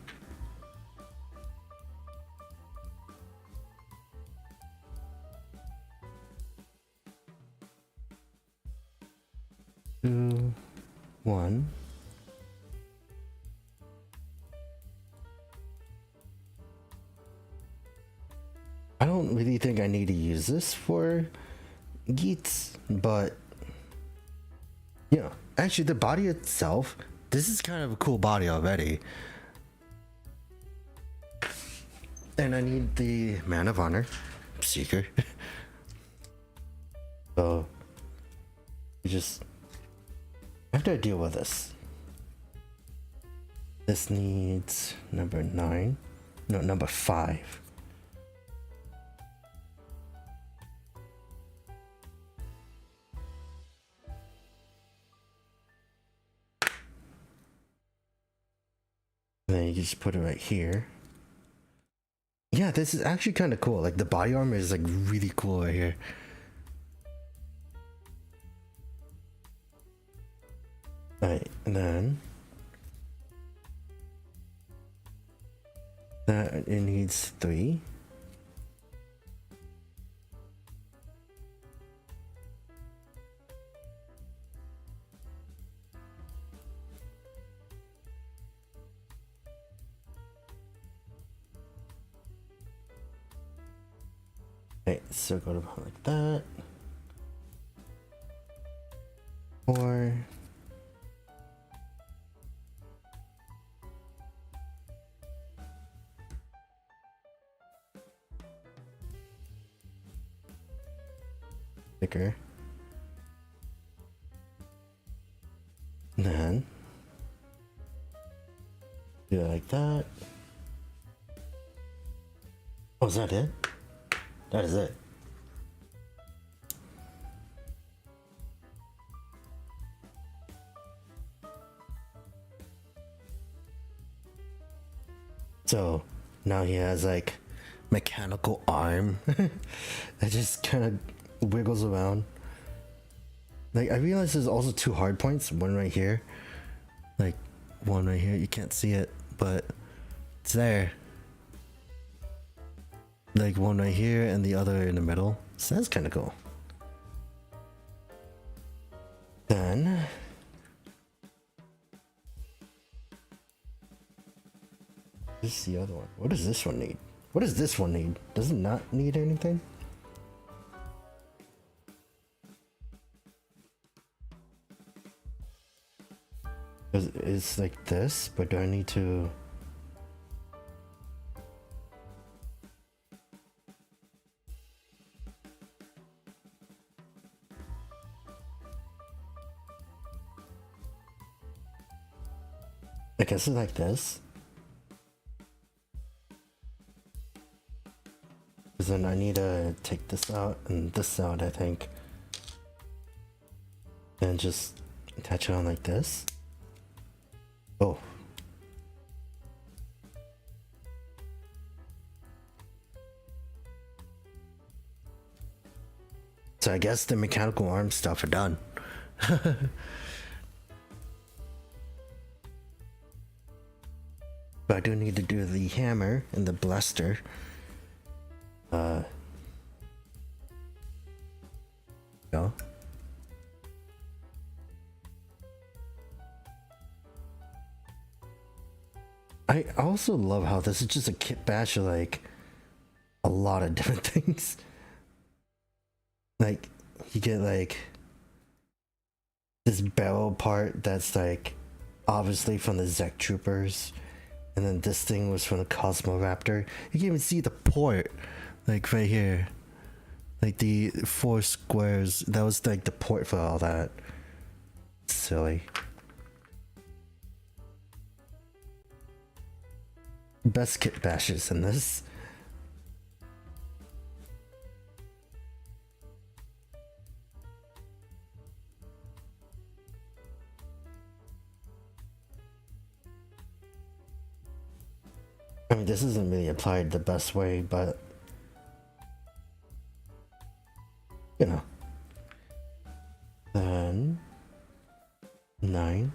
Two, one. I don't really think I need to use this for Geats, but you know, actually the body itself, this is kind of a cool body already. And I need the Man of Honor Seeker. So you just have to deal with this. This needs number 9. No, number 5. And then you just put it right here. Yeah, this is actually kind of cool. Like the body armor is like really cool right here. Alright, and then that it needs 3. Okay, so go to like that. 4. Thicker. Then do it like that. Oh, is that it? That is it. So now he has like mechanical arm that just kind of wiggles around. Like I realize there's also 2 hard points, one right here, like one right here. You can't see it, but it's there. Like one right here and the other in the middle. So that's kind of cool. Then this is the other one. What does this one need? What does this one need? Does it not need anything? It's like this, but do I need to? I guess it's like this. Because then I need to take this out and this out, I think. And just attach it on like this. Oh. So I guess the mechanical arm stuff are done. But I do need to do the hammer and the blaster. Go. I also love how this is just a kit bash of like a lot of different things. Like you get like this barrel part that's like obviously from the Zek Troopers, and then this thing was from the Cosmoraptor. You can even see the port, like right here, like the 4 squares. That was like the port for all that. Silly. Best kit bashes in this. I mean, this isn't really applied the best way, but you know. Then 9.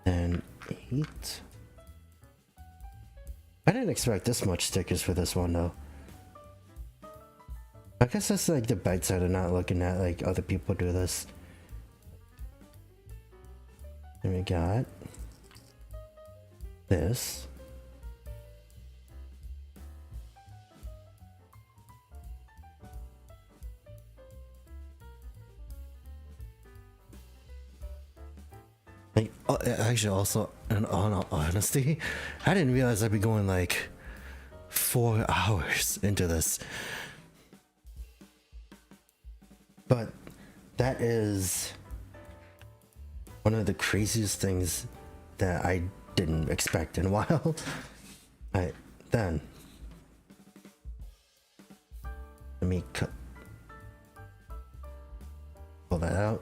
And 8. I didn't expect this much stickers for this one though. I guess that's like the bite side of not looking at like other people do this. And we got this. Like, actually, also, in all honesty, I didn't realize I'd be going like 4 hours into this. But that is one of the craziest things that I didn't expect in a while. Alright, then let me pull that out.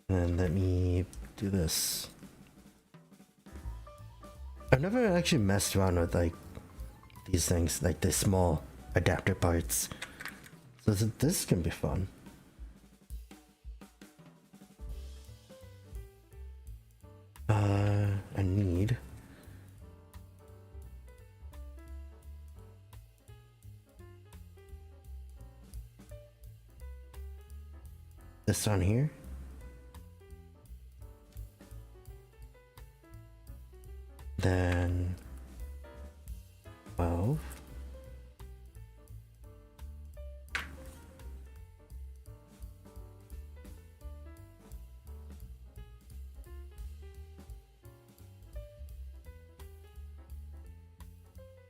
And let me do this. I've never actually messed around with like these things, like the small adapter parts. So this can be fun. I need this on here. Then 12.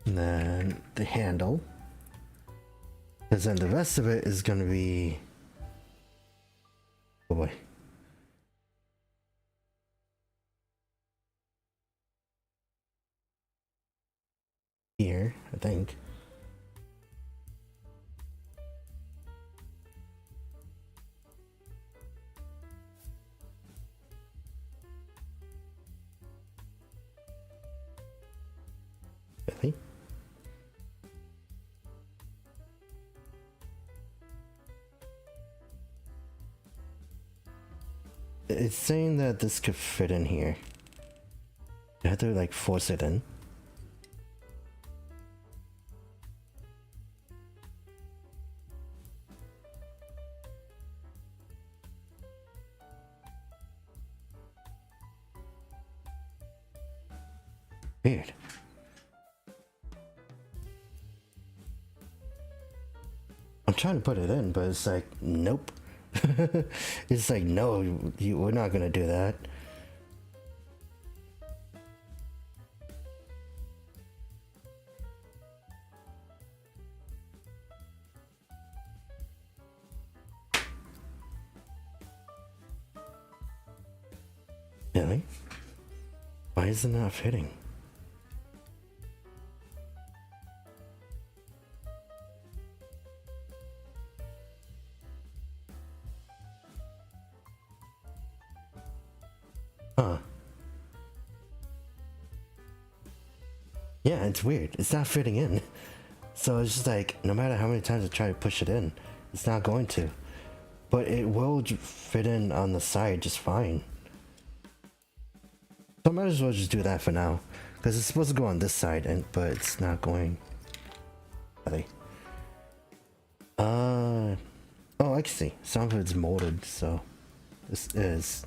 And then the handle. Because then the rest of it is going to be... Oh boy. Here, I think. Really? It's saying that this could fit in here. I have to like force it in. Weird. I'm trying to put it in, but it's like, nope. It's like, no, we're not gonna do that. Really? Why is it not fitting? Huh. Yeah, it's weird. It's not fitting in. So it's just like, no matter how many times I try to push it in, it's not going to. But it will fit in on the side just fine. So I might as well just do that for now. Because it's supposed to go on this side, but it's not going. Really. Oh, I can see. Some of it's molded, so this is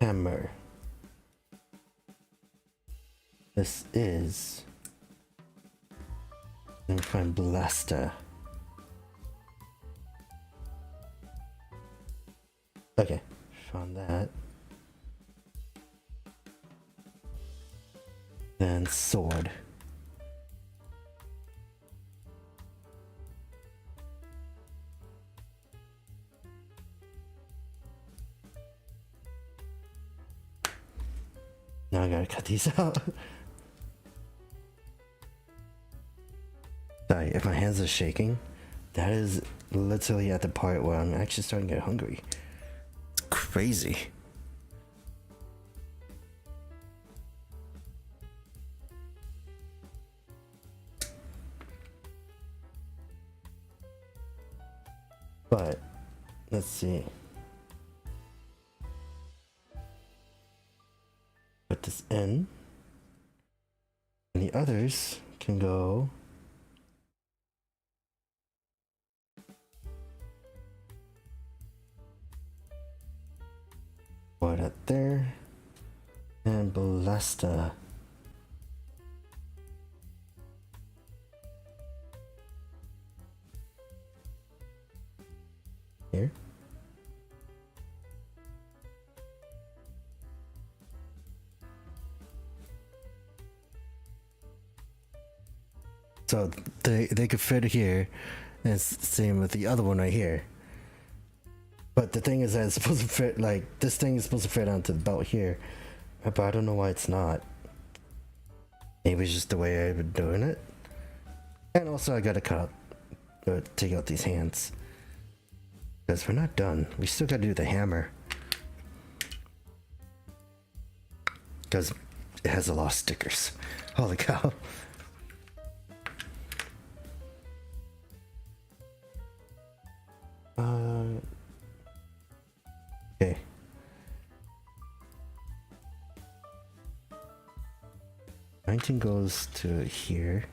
hammer. This is, let me find blaster. Okay, found that. Then sword. Now I gotta cut these out. Sorry, if my hands are shaking, that is literally at the part where I'm actually starting to get hungry. It's crazy. But, let's see. Put this in. And the others can go right up there. And ballista. Here. So they could fit here, and it's the same with the other one right here. But the thing is that it's supposed to fit, like, this thing is supposed to fit onto the belt here, but I don't know why it's not. Maybe it's just the way I've been doing it. And also I gotta take out these hands. Because we're not done. We still gotta do the hammer. Because it has a lot of stickers. Holy cow. Okay. $19 goes to here.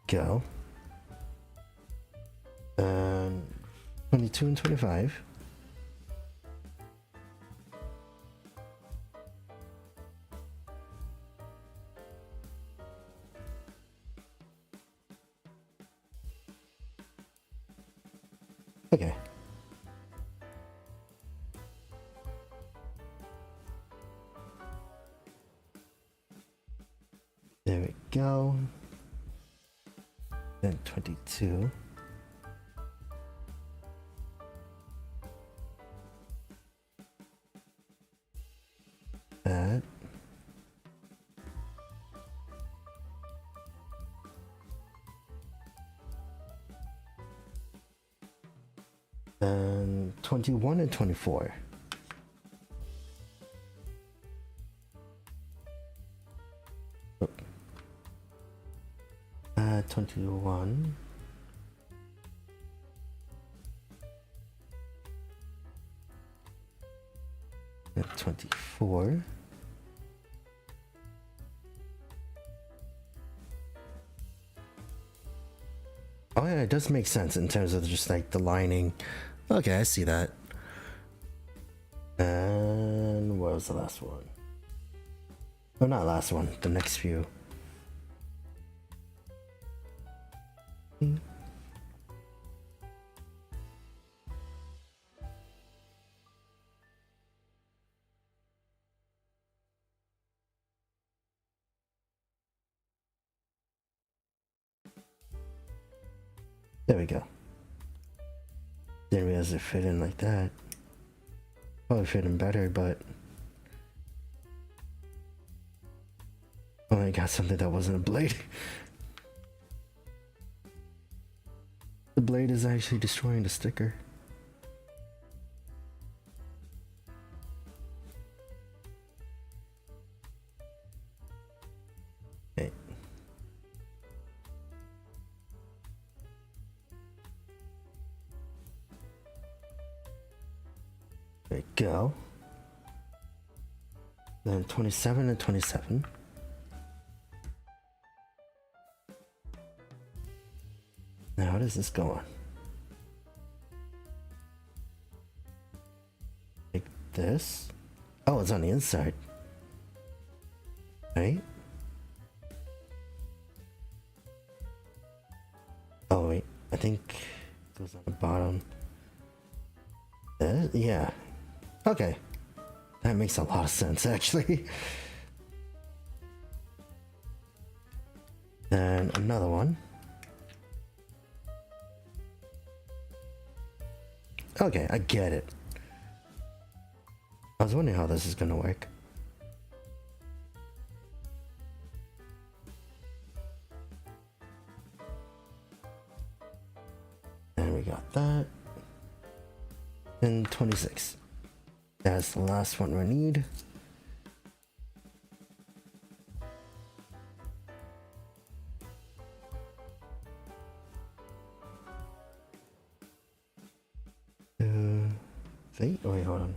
Go. And 22 and 25. Okay. There we go. Then 22. That. And 21 and 24. Oh. 21. And 24. Oh yeah, it does make sense in terms of just like the lining. Okay, I see that. And what was the last one? Oh, not last one, the next few. There we go. Didn't realize it fit in like that. Probably fit in better, but oh, I got something that wasn't a blade. The blade is actually destroying the sticker. Okay. There we go. Then 27 and 27. Now, how does this go on? Like this? Oh, it's on the inside. Right? Oh, wait. I think it goes on the bottom. Yeah. Okay. That makes a lot of sense, actually. Then another one. Okay, I get it. I was wondering how this is gonna work. And we got that. And 26. That's the last one we need. See? Oh, wait, hold on.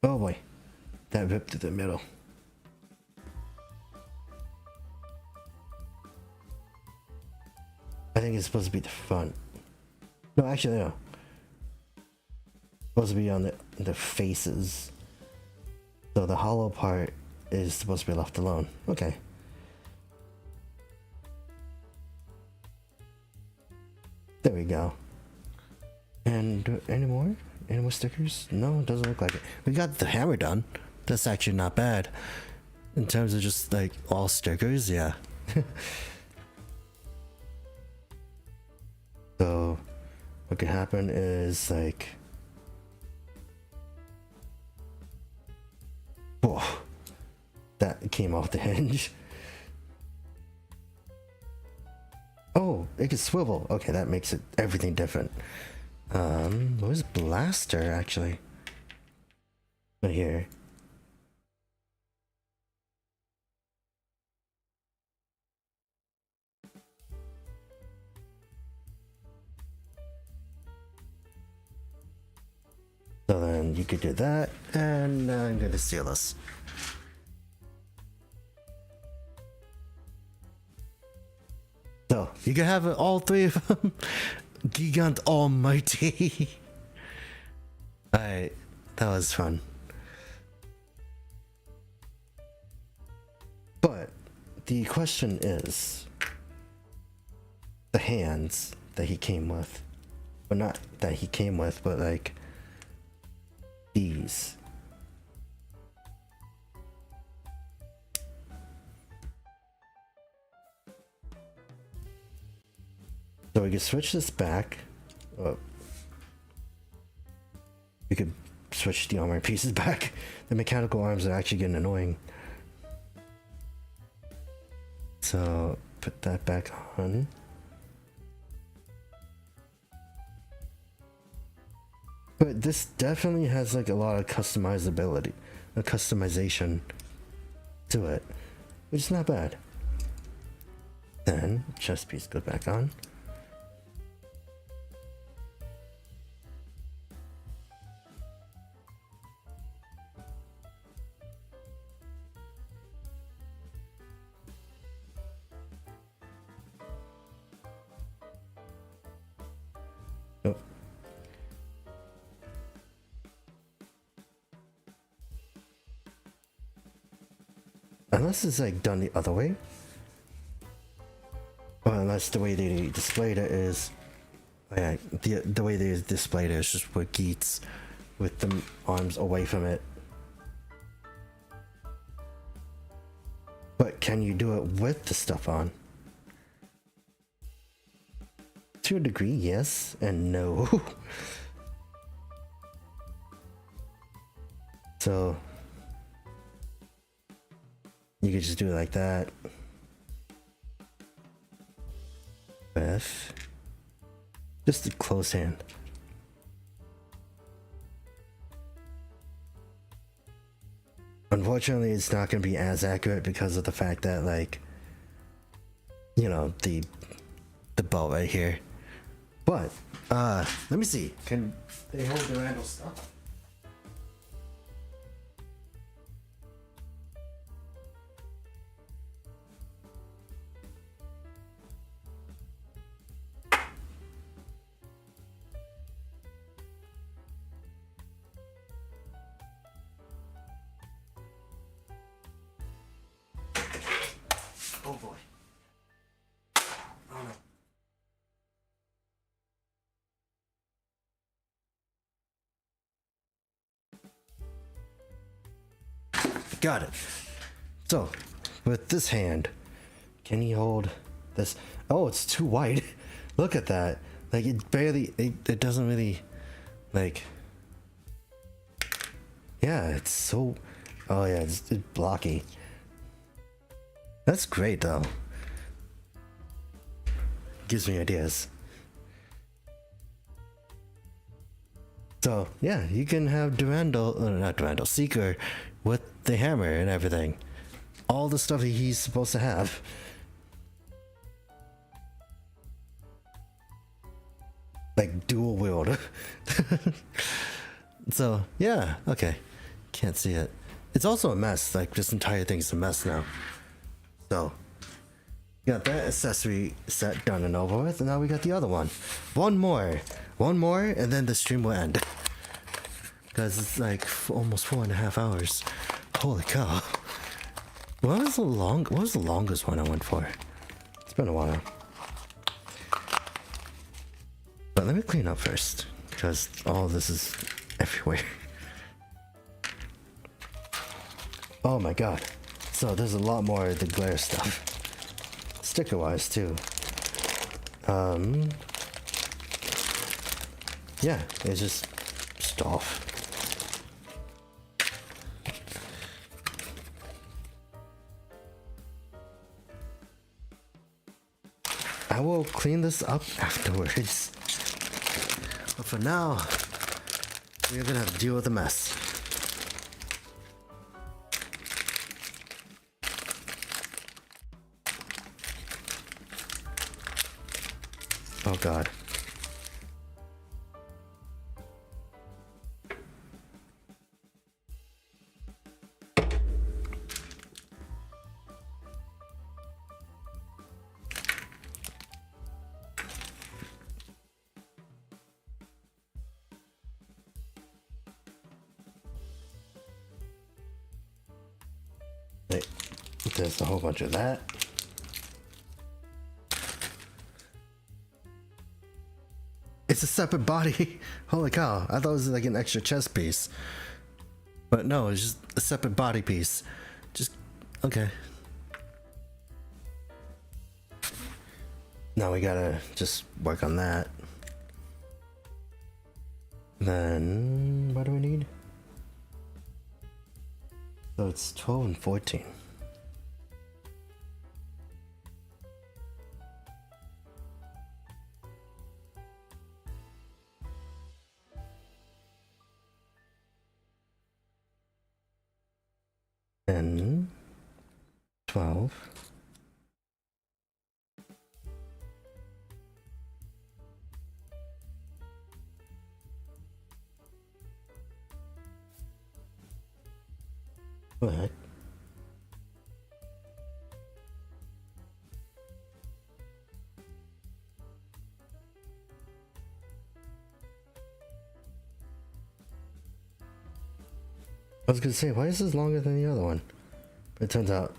Oh boy, that ripped to the middle. I think it's supposed to be the front. No, actually, no. Supposed to be on the faces. So the hollow part is supposed to be left alone. Okay. There we go. And any more? Any more stickers? No, it doesn't look like it. We got the hammer done. That's actually not bad. In terms of just like all stickers, yeah. So what could happen is like, whoa, that came off the hinge. Oh, it can swivel. Okay, that makes it everything different. Where's Blaster actually? Right here. So then you could do that, and I'm gonna steal this. So you can have all three of them. Gigant Almighty. Alright, that was fun. But the question is the hands that he came with. Well, not that he came with, but like these. So we could switch this back. We could switch the armor pieces back. The mechanical arms are actually getting annoying. So put that back on. But this definitely has like a lot of customizability, a customization to it, which is not bad. Then chest piece goes back on. Unless it's like done the other way. Well, unless the way they displayed it is, yeah, the way they displayed it is just with Geats, with the arms away from it. But can you do it with the stuff on? To a degree, yes and no. So you could just do it like that. With just a close hand. Unfortunately, it's not going to be as accurate because of the fact that like you know, the belt right here. But let me see. Can they hold the Randall stuff? Oh boy. Oh no. Got it. So, with this hand, can he hold this? Oh, it's too wide. Look at that. Like, it barely, it doesn't really, like, yeah, it's so, oh yeah, it's blocky. That's great, though. Gives me ideas. So, yeah, you can have not Durandal, Seeker with the hammer and everything. All the stuff that he's supposed to have. Like, dual wield. So, yeah, okay. Can't see it. It's also a mess. Like, this entire thing's a mess now. So, got that accessory set done and over with, and now we got the other one. One more, and then the stream will end. Because it's like almost 4.5 hours. Holy cow. What was the longest one I went for? It's been a while. But let me clean up first, because all this is everywhere. Oh my god. So there's a lot more of the glare stuff. Sticker wise too. Yeah, it's just off. I will clean this up afterwards. But for now, we're gonna have to deal with the mess. Oh god. There's a whole bunch of that. It's a separate body. Holy cow. I thought it was like an extra chest piece. But no, it's just a separate body piece. Just, okay. Now we gotta just work on that. Then, what do we need? So it's 12 and 14. And 12. Go ahead. I was gonna say, why is this longer than the other one? But it turns out,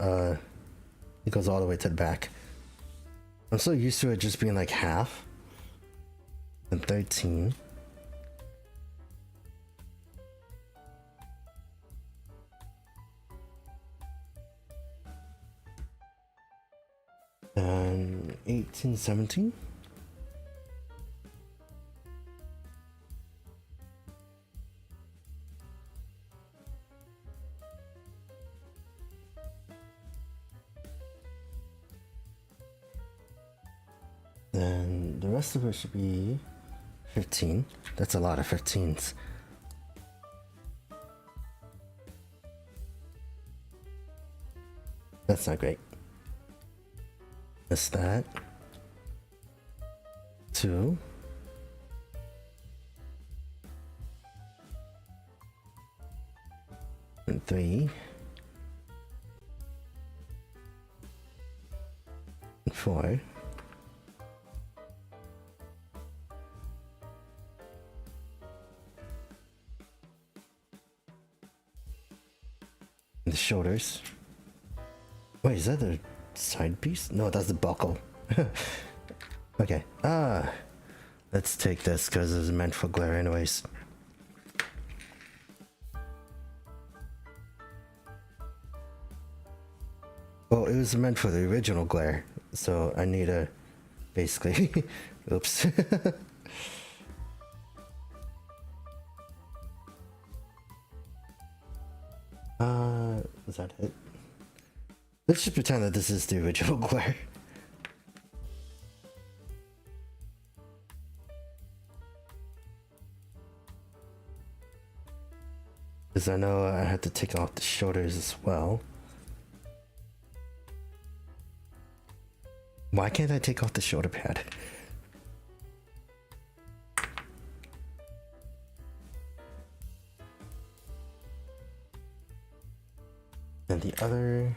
it goes all the way to the back. I'm so used to it just being like half. And 13. And 18, 17. Then the rest of it should be 15. That's a lot of 15s. That's not great. That's that. 2. And 3. And 4. And the shoulders. Wait, is that the side piece? No, that's the buckle. Okay. Let's take this because it's meant for glare anyways. Well, it was meant for the original glare, so I need to basically oops. Is that it? Let's just pretend that this is the original glare. Because I know I had to take off the shoulders as well. Why can't I take off the shoulder pad? And the other...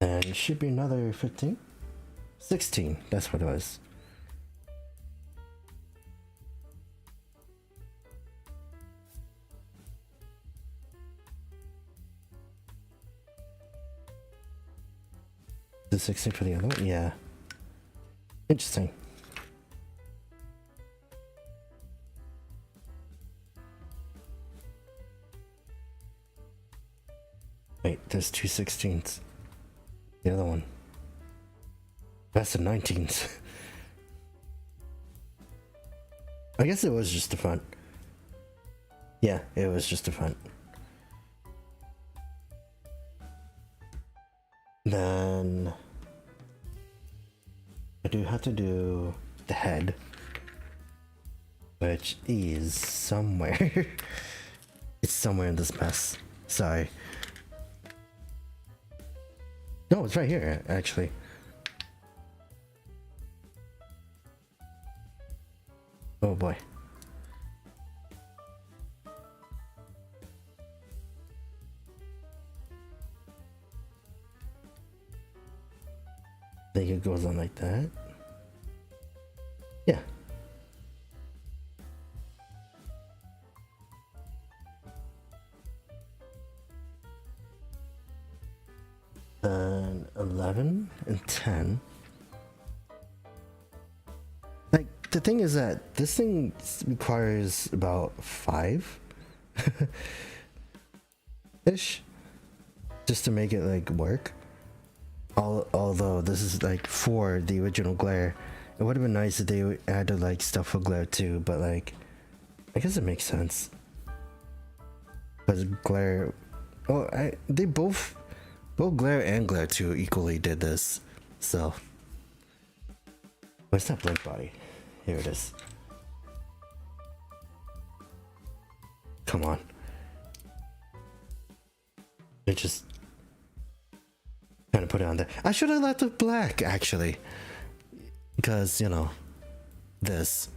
And it should be another 15? 16, that's what it was. The 16 for the other one? Yeah. Interesting. Wait, there's 2 16s. The other one. That's the 19s. I guess it was just the front. Yeah, it was just the front. Then I do have to do the head, which is somewhere. It's somewhere in this mess. Sorry. No, it's right here, actually. Oh boy. I think it goes on like that. Yeah. And 11 and 10. Like, the thing is that this thing requires about 5 ish just to make it like work. Although this is like for the original glare, it would have been nice if they added like stuff for glare too, but like I guess it makes sense because glare, they both glare and glare 2 equally did this. So where's that blink body? Here it is. Come on. It just kind of put it on there. I should have left it black actually, because you know this.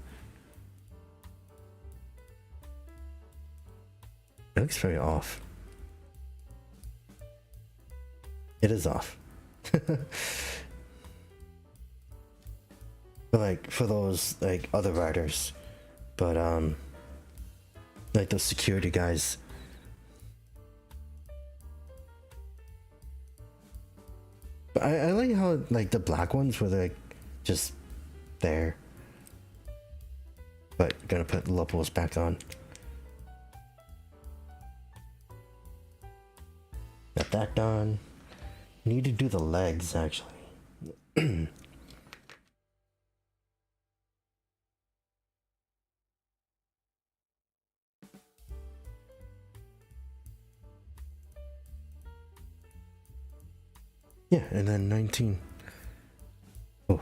It looks very off. It is off. But like for those like other riders, but like those security guys. But I like how like the black ones were like just there. But gonna put Lopos back on. Got that done. Need to do the legs actually. Yeah, and then 19. Oh.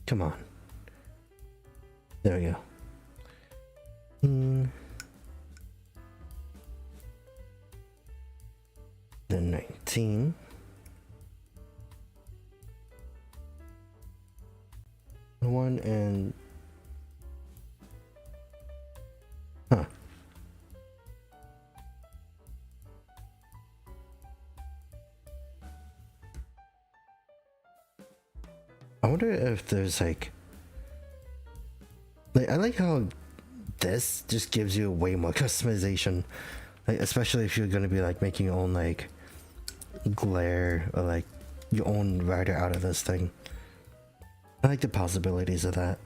Come on. There we go. Then 19. One and huh. I wonder if there's like I like how this just gives you way more customization, like especially if you're gonna be like making your own like glare or like your own rider out of this thing. I like the possibilities of that.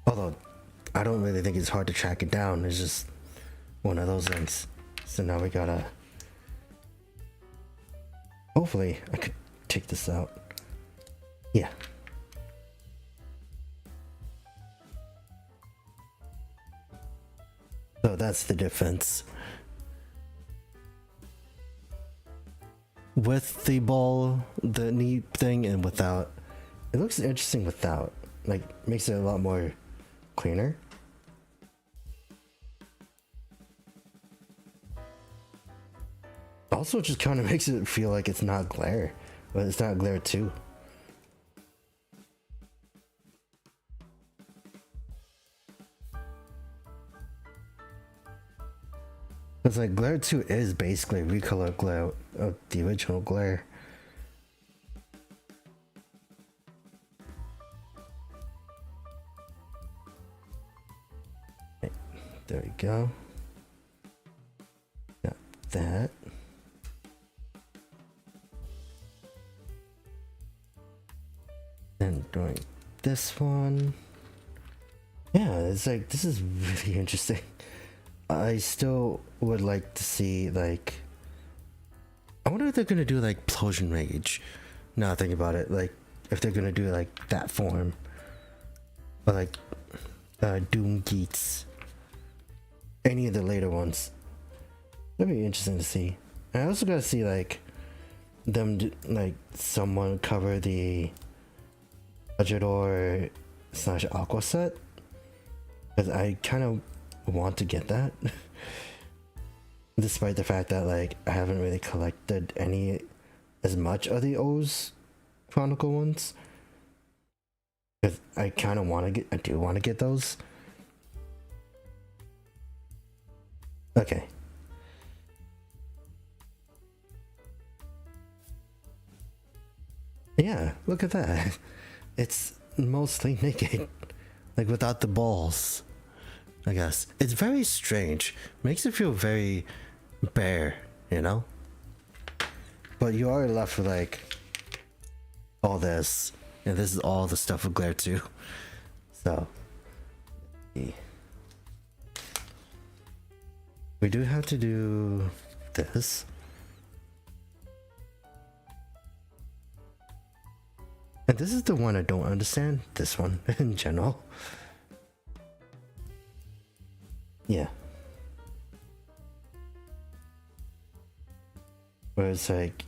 Although I don't really think it's hard to track it down. It's just one of those things. So now we gotta, hopefully I could take this out. Yeah. So that's the difference. With the ball, the knee thing, and without. It looks interesting without. Like, makes it a lot more cleaner. Also, just kind of makes it feel like it's not glare. But it's not glare too. It's like Glare 2 is basically a recolor glare of the original Glare. Okay, there we go. Got that. And doing this one. Yeah, it's like, this is really interesting. I still would like to see, like, I wonder if they're gonna do like Plosion Rage. Now thinking about it, like if they're gonna do like that form, or like Doom Geats, any of the later ones. That'd be interesting to see. I also gotta see like them like someone cover the Ajador / Aqua set, because I kind of want to get that. Despite the fact that like I haven't really collected any as much of the O's Chronicle ones, because I kind of want to get, I do want to get those. Okay. Yeah, look at that. It's mostly naked, like without the balls. I guess it's very strange. Makes it feel very bare, you know. But you are left with like all this, and this is all the stuff with Glare 2. So we do have to do this. And this is the one I don't understand. This one in general. Yeah. Where it's like,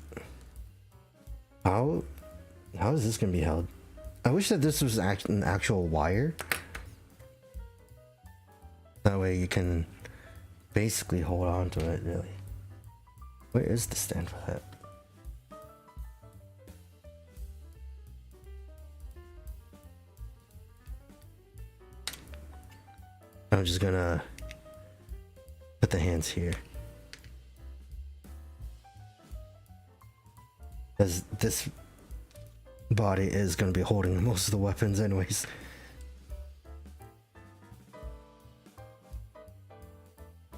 how is this gonna be held? I wish that this was an actual wire. That way you can basically hold on to it, really. Where is the stand for that? I'm just gonna put the hands here, as this body is gonna be holding most of the weapons anyways.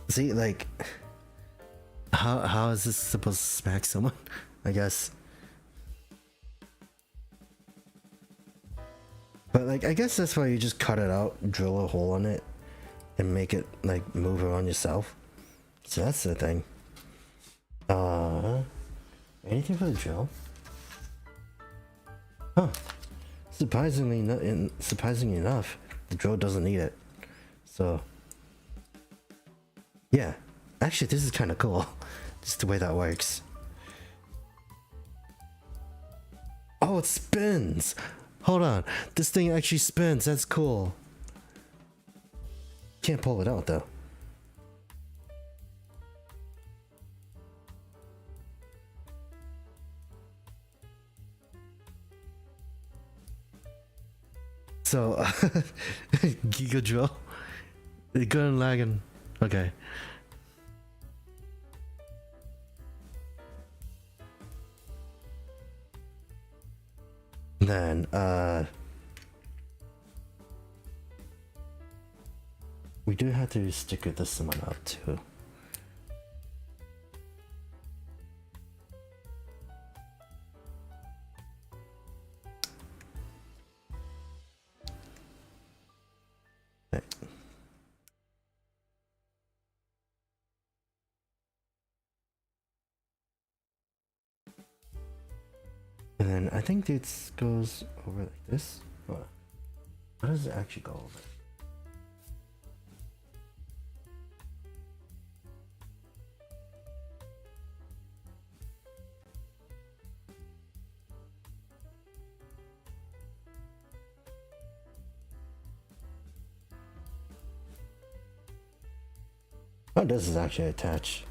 See, like, how is this supposed to smack someone? I guess. But like, I guess that's why you just cut it out, drill a hole in it, and make it like move around yourself. So that's the thing. Anything for the drill? Huh. Surprisingly enough, The drill doesn't need it. So yeah, actually this is kind of cool. Just the way that works. Oh, it spins. Hold on, this thing actually spins. That's cool. Can't pull it out though. So, Giga Drill. It's good and lagging. Okay. Then, we do have to sticker this one up too. Okay. And then I think this goes over like this. Hold on. How does it actually go over? Oh, this is actually attached.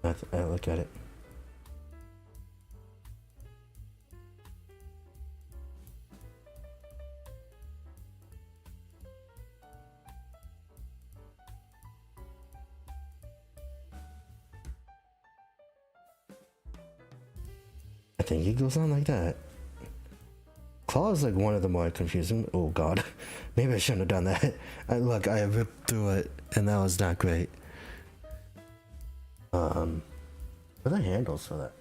I look at it. I think it goes on like that. Claw is like one of the more confusing. Oh god, maybe I shouldn't have done that. Look, I ripped through it, and that was not great. What are the handles for that?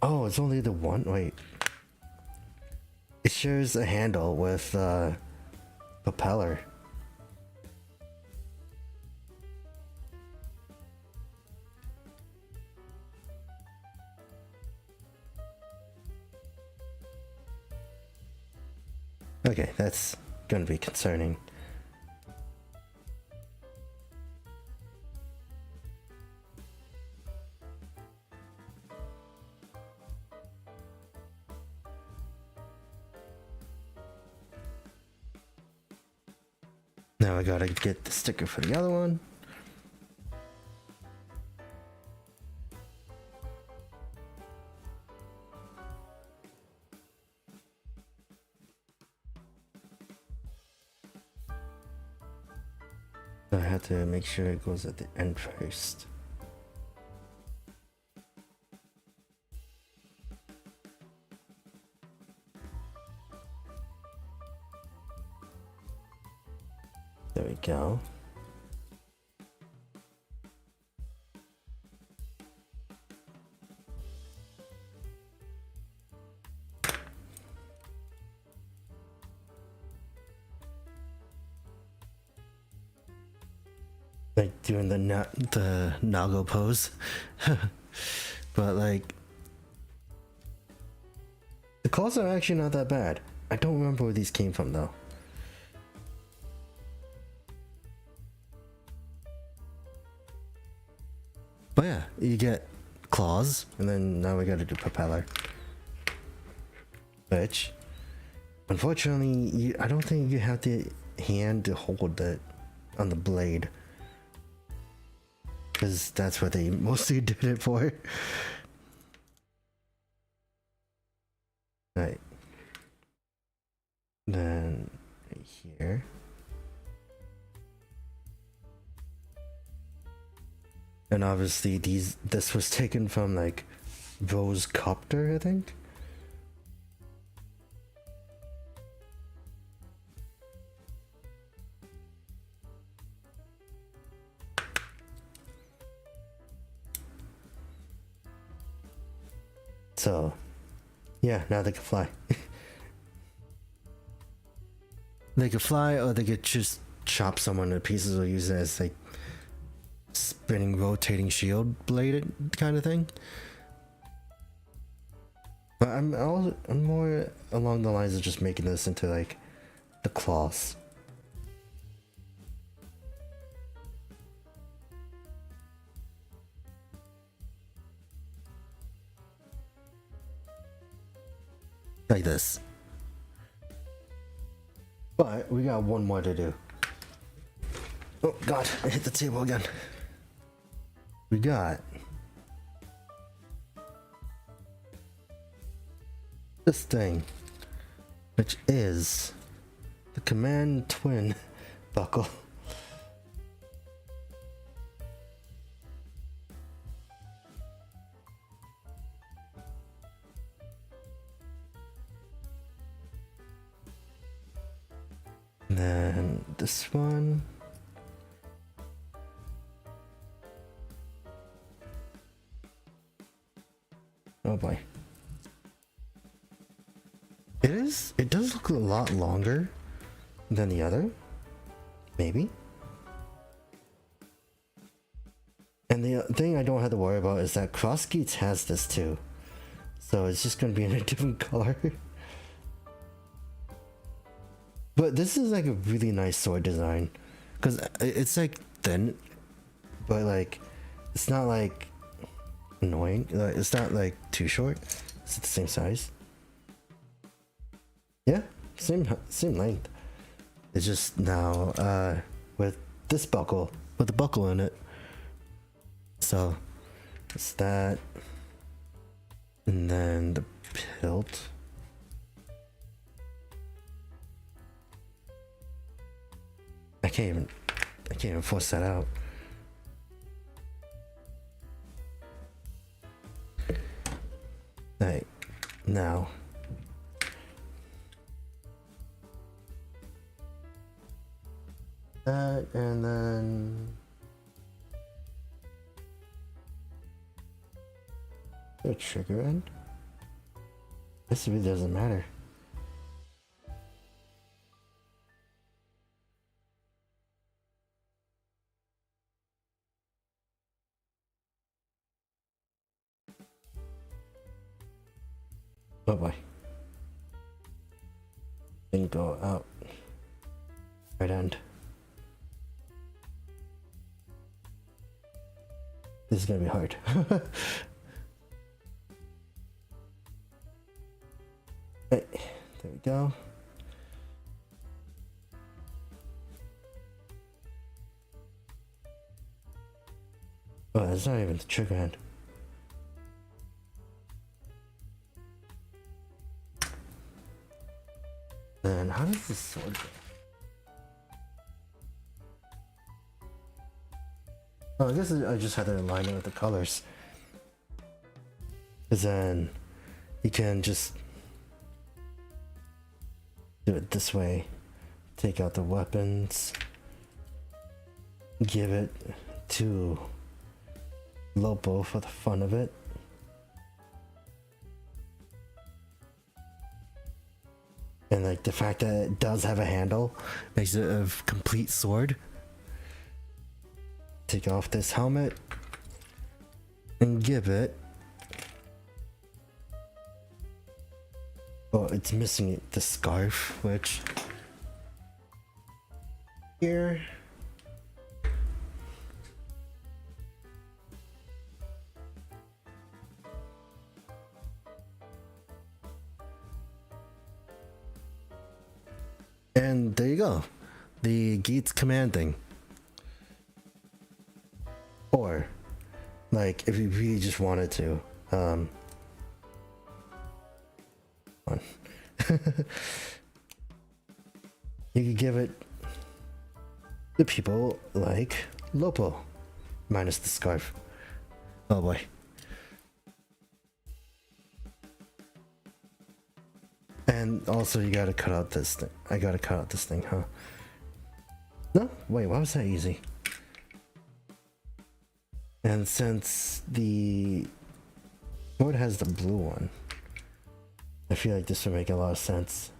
Oh, it's only the one. Wait, it shares a handle with propeller. Okay, that's gonna be concerning. Now I gotta get the sticker for the other one. I have to make sure it goes at the end first. There we go. Like doing the Nago pose. But like the claws are actually not that bad. I don't remember where these came from though. But yeah, you get claws, and then now we gotta do propeller. Which, unfortunately, I don't think you have the hand to hold it on the blade. Because that's what they mostly did it for. Right. Then, right here. And obviously this was taken from like Rose Copter, I think. So yeah, now they can fly. They could fly, or they could just chop someone to pieces or use it as like spinning, rotating shield blade kind of thing. But I'm more along the lines of just making this into like the claws. Like this. But we got one more to do. Oh god, I hit the table again. We got this thing, which is the command twin buckle. And then this one. Oh boy. It does look a lot longer than the other. Maybe. And the thing I don't have to worry about is that Geats has this too. So it's just going to be in a different color. But this is like a really nice sword design. Because it's like thin. But like, it's not like annoying. It's not like too short. It's the same size. Yeah, same length. It's just now with this buckle, with the buckle in it. So it's that, and then the hilt. I can't even force that out. Right now. That, and then the trigger end. This really doesn't matter. Oh boy. Didn't go out. Right end. This is gonna be hard. Right, there we go. Oh, that's not even the trigger hand. Then how does this sword go? Oh, I guess I just had to align it with the colors. Because then you can just do it this way. Take out the weapons. Give it to Lopo for the fun of it. And like the fact that it does have a handle makes it a complete sword. Take off this helmet and give it. Oh, it's missing the scarf, which here. And there you go, the Geats command thing. Or, like, if you really just wanted to, you could give it to people like Lopo, minus the scarf. Oh boy. And also you gotta cut out this thing. I gotta cut out this thing, huh? No? Wait, why was that easy? And since the sword has the blue one, I feel like this would make a lot of sense.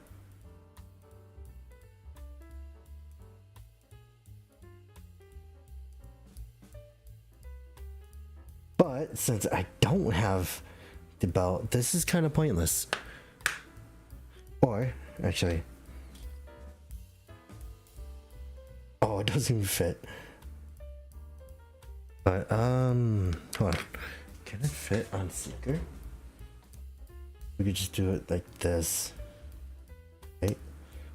But since I don't have the belt, this is kind of pointless. Or, actually, Oh, it doesn't even fit. But hold on. Can it fit on Slicker? We could just do it like this. Right?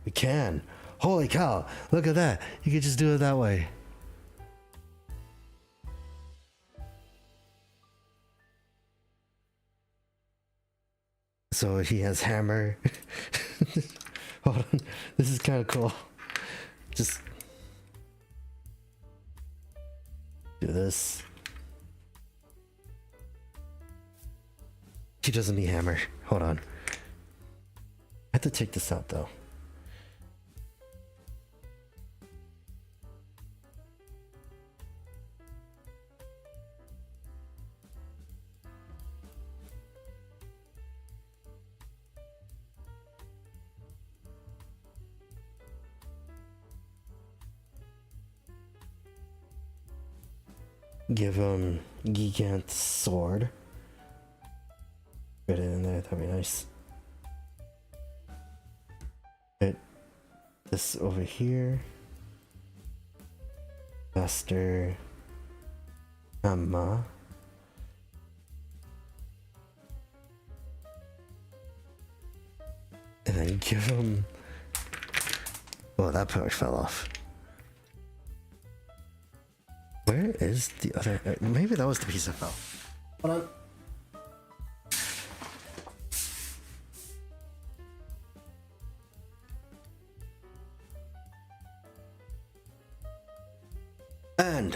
We can. Holy cow! Look at that. You could just do it that way. So he has hammer. Hold on. This is kind of cool. Just do this. He doesn't need hammer. Hold on. I have to take this out though. Give him Gigant's sword. Put it in there, that'd be nice. Put this over here. Faster. Amma. And then give him. Oh, that part fell off. Where is the other? Maybe that was the piece I fell. Hold on. And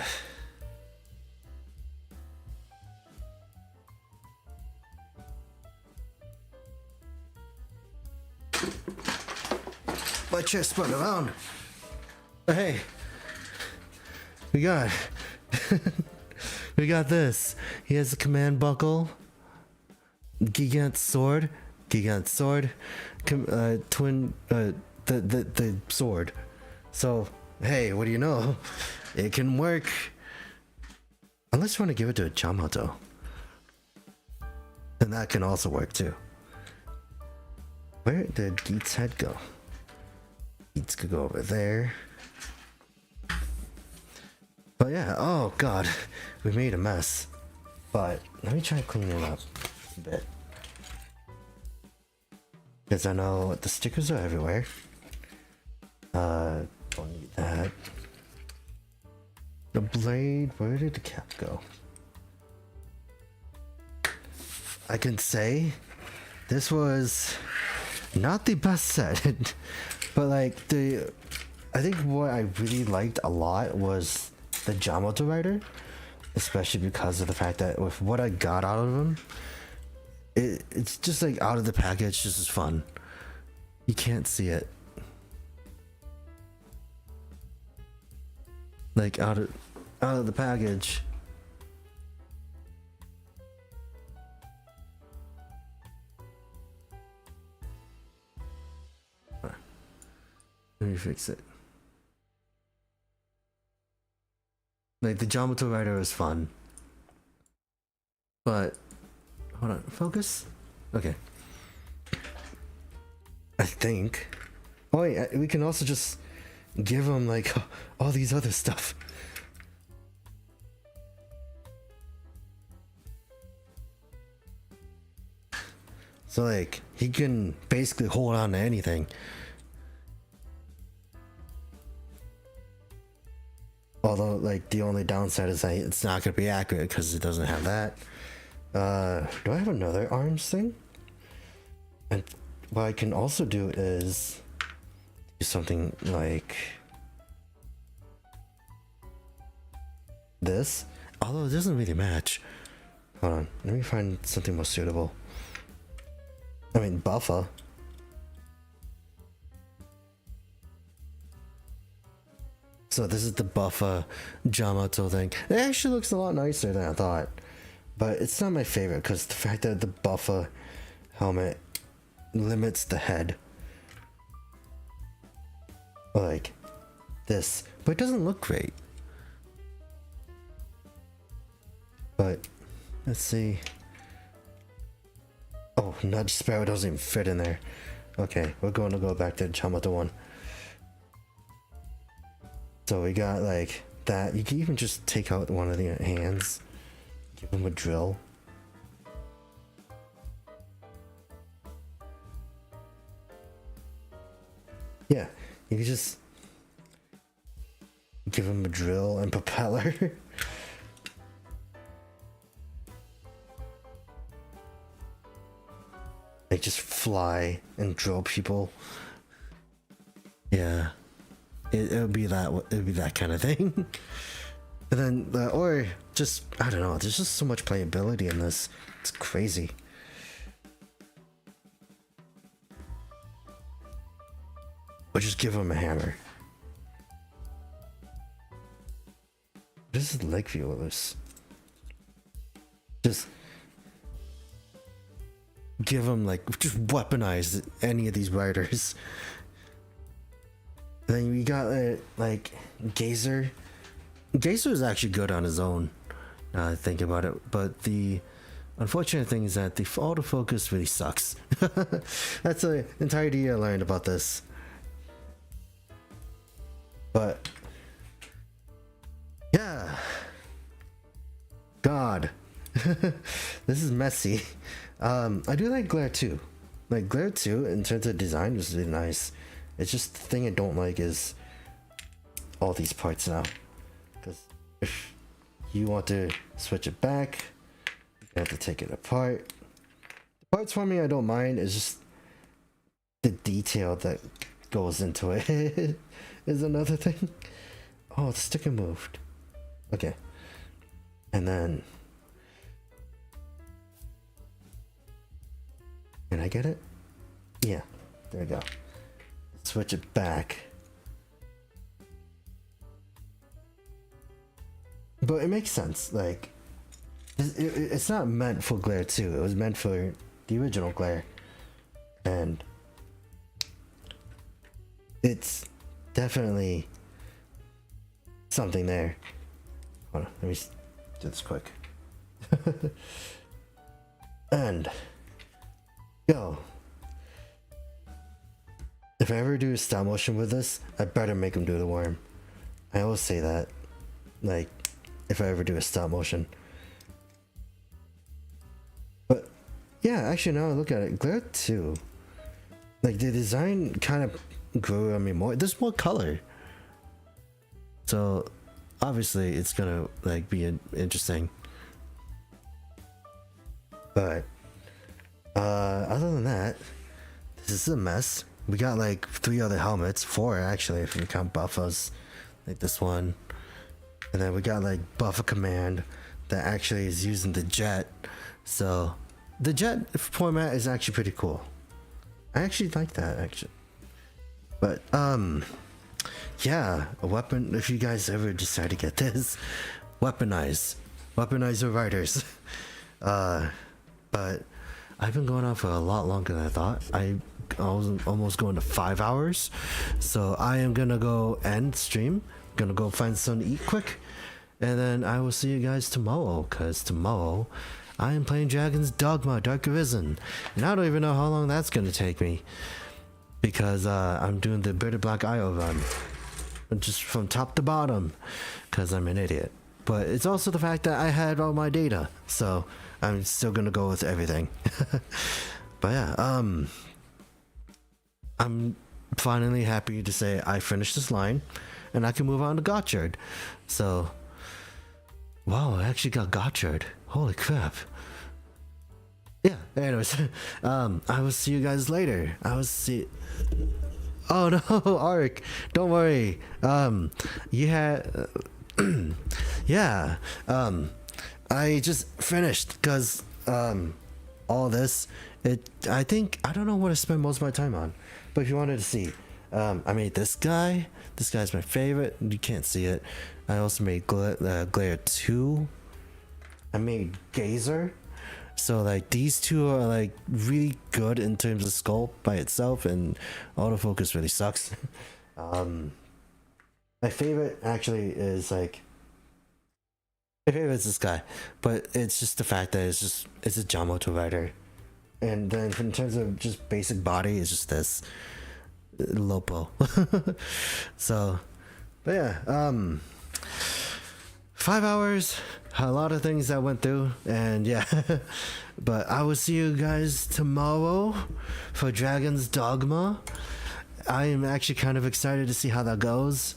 my chest spun around. But hey, we got we got this. He has a command buckle, Gigant's sword, twin, the sword. So hey, what do you know? It can work. Unless you want to give it to a Jyamato. Then that can also work too. Where did Geats' head go? Geats could go over there. But yeah, oh god, we made a mess. But let me try cleaning it up a bit. Because I know the stickers are everywhere. Don't need that. The blade, where did the cap go? I can say this was not the best set, but like I think what I really liked a lot was the Jyamato rider, especially because of the fact that with what I got out of him, it's just like out of the package, just as fun. You can't see it. Like out of the package. Let me fix it. Like the Jyamato rider was fun, but hold on, focus. Okay. I think. Oh wait, we can also just give him like all these other stuff. So like he can basically hold on to anything. Although like the only downside is that it's not gonna be accurate because it doesn't have that. Do I have another arms thing? And what I can also do is do something like this. Although it doesn't really match. Hold on, let me find something more suitable. I mean, buffer. So this is the buffer Jyamato thing. It actually looks a lot nicer than I thought. But it's not my favorite because the fact that the buffer helmet limits the head. Like this. But it doesn't look great. But let's see. Oh, Nudge Sparrow doesn't even fit in there. Okay, we're going to go back to the Jyamato one. So we got like that. You can even just take out one of the hands, give him a drill. Yeah, you can just give him a drill and propeller. Like just fly and drill people. Yeah, it would be that kind of thing. And then or just, I don't know, there's just so much playability in this. It's crazy. Or just give him a hammer. This is leg view of this. Just give him like, just weaponize any of these riders. Then we got like Gazer. Gazer is actually good on his own. Now I think about it, but the unfortunate thing is that the autofocus really sucks. That's the entire idea I learned about this. But yeah, God, this is messy. I do like Glare 2. Like Glare 2 in terms of design was really nice. It's just the thing I don't like is all these parts now. Because if you want to switch it back, you have to take it apart. The parts for me I don't mind, is just the detail that goes into it is another thing. Oh, the sticker moved. Okay. And then, can I get it? Yeah, there we go. Switch it back. But it makes sense. Like, it's not meant for Glare 2. It was meant for the original Glare. And it's definitely something there. Hold on, let me do this quick. And yo, if I ever do a stop motion with this, I better make him do the worm. I always say that. Like, if I ever do a stop motion. But yeah, actually now I look at it, Glare 2, like the design kind of grew on me more. There's more color. So obviously it's gonna like be interesting. But other than that, this is a mess. We got like 3 other helmets, 4 actually if we count buffers, like this one. And then we got like buffer command that actually is using the jet. So the jet format is actually pretty cool. I actually like that actually. But yeah, a weapon, if you guys ever decide to get this, weaponize your riders. But I've been going on for a lot longer than I thought. I was almost going to 5 hours, so I am gonna go end stream, gonna go find something to eat quick, and then I will see you guys tomorrow, because tomorrow I am playing Dragon's Dogma Dark Arisen, and I don't even know how long that's gonna take me, because I'm doing the Bearded Black IO run, just from top to bottom, because I'm an idiot. But it's also the fact that I had all my data, so I'm still gonna go with everything. But yeah, I'm finally happy to say I finished this line, and I can move on to Gotchard. So, wow, I actually got Gotchard. Holy crap. Yeah, anyways, I will see you guys later. Oh no, Ark, don't worry. You had, yeah, I just finished, because, all this, I don't know what I spend most of my time on, but if you wanted to see, I made this guy's my favorite, you can't see it. I also made Glare 2, I made Gazer, so like these two are like really good in terms of sculpt by itself, and autofocus really sucks. My favorite actually is like, my favorite is this guy, but it's just the fact that it's a Jyamato rider. And then in terms of just basic body, it's just this Lopo. So But yeah, 5 hours, a lot of things I went through, and yeah. But I will see you guys tomorrow for Dragon's Dogma. I am actually kind of excited to see how that goes,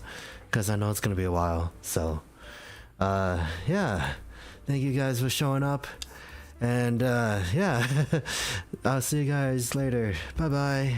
because I know it's gonna be a while. So yeah, thank you guys for showing up, and yeah. I'll see you guys later. Bye bye.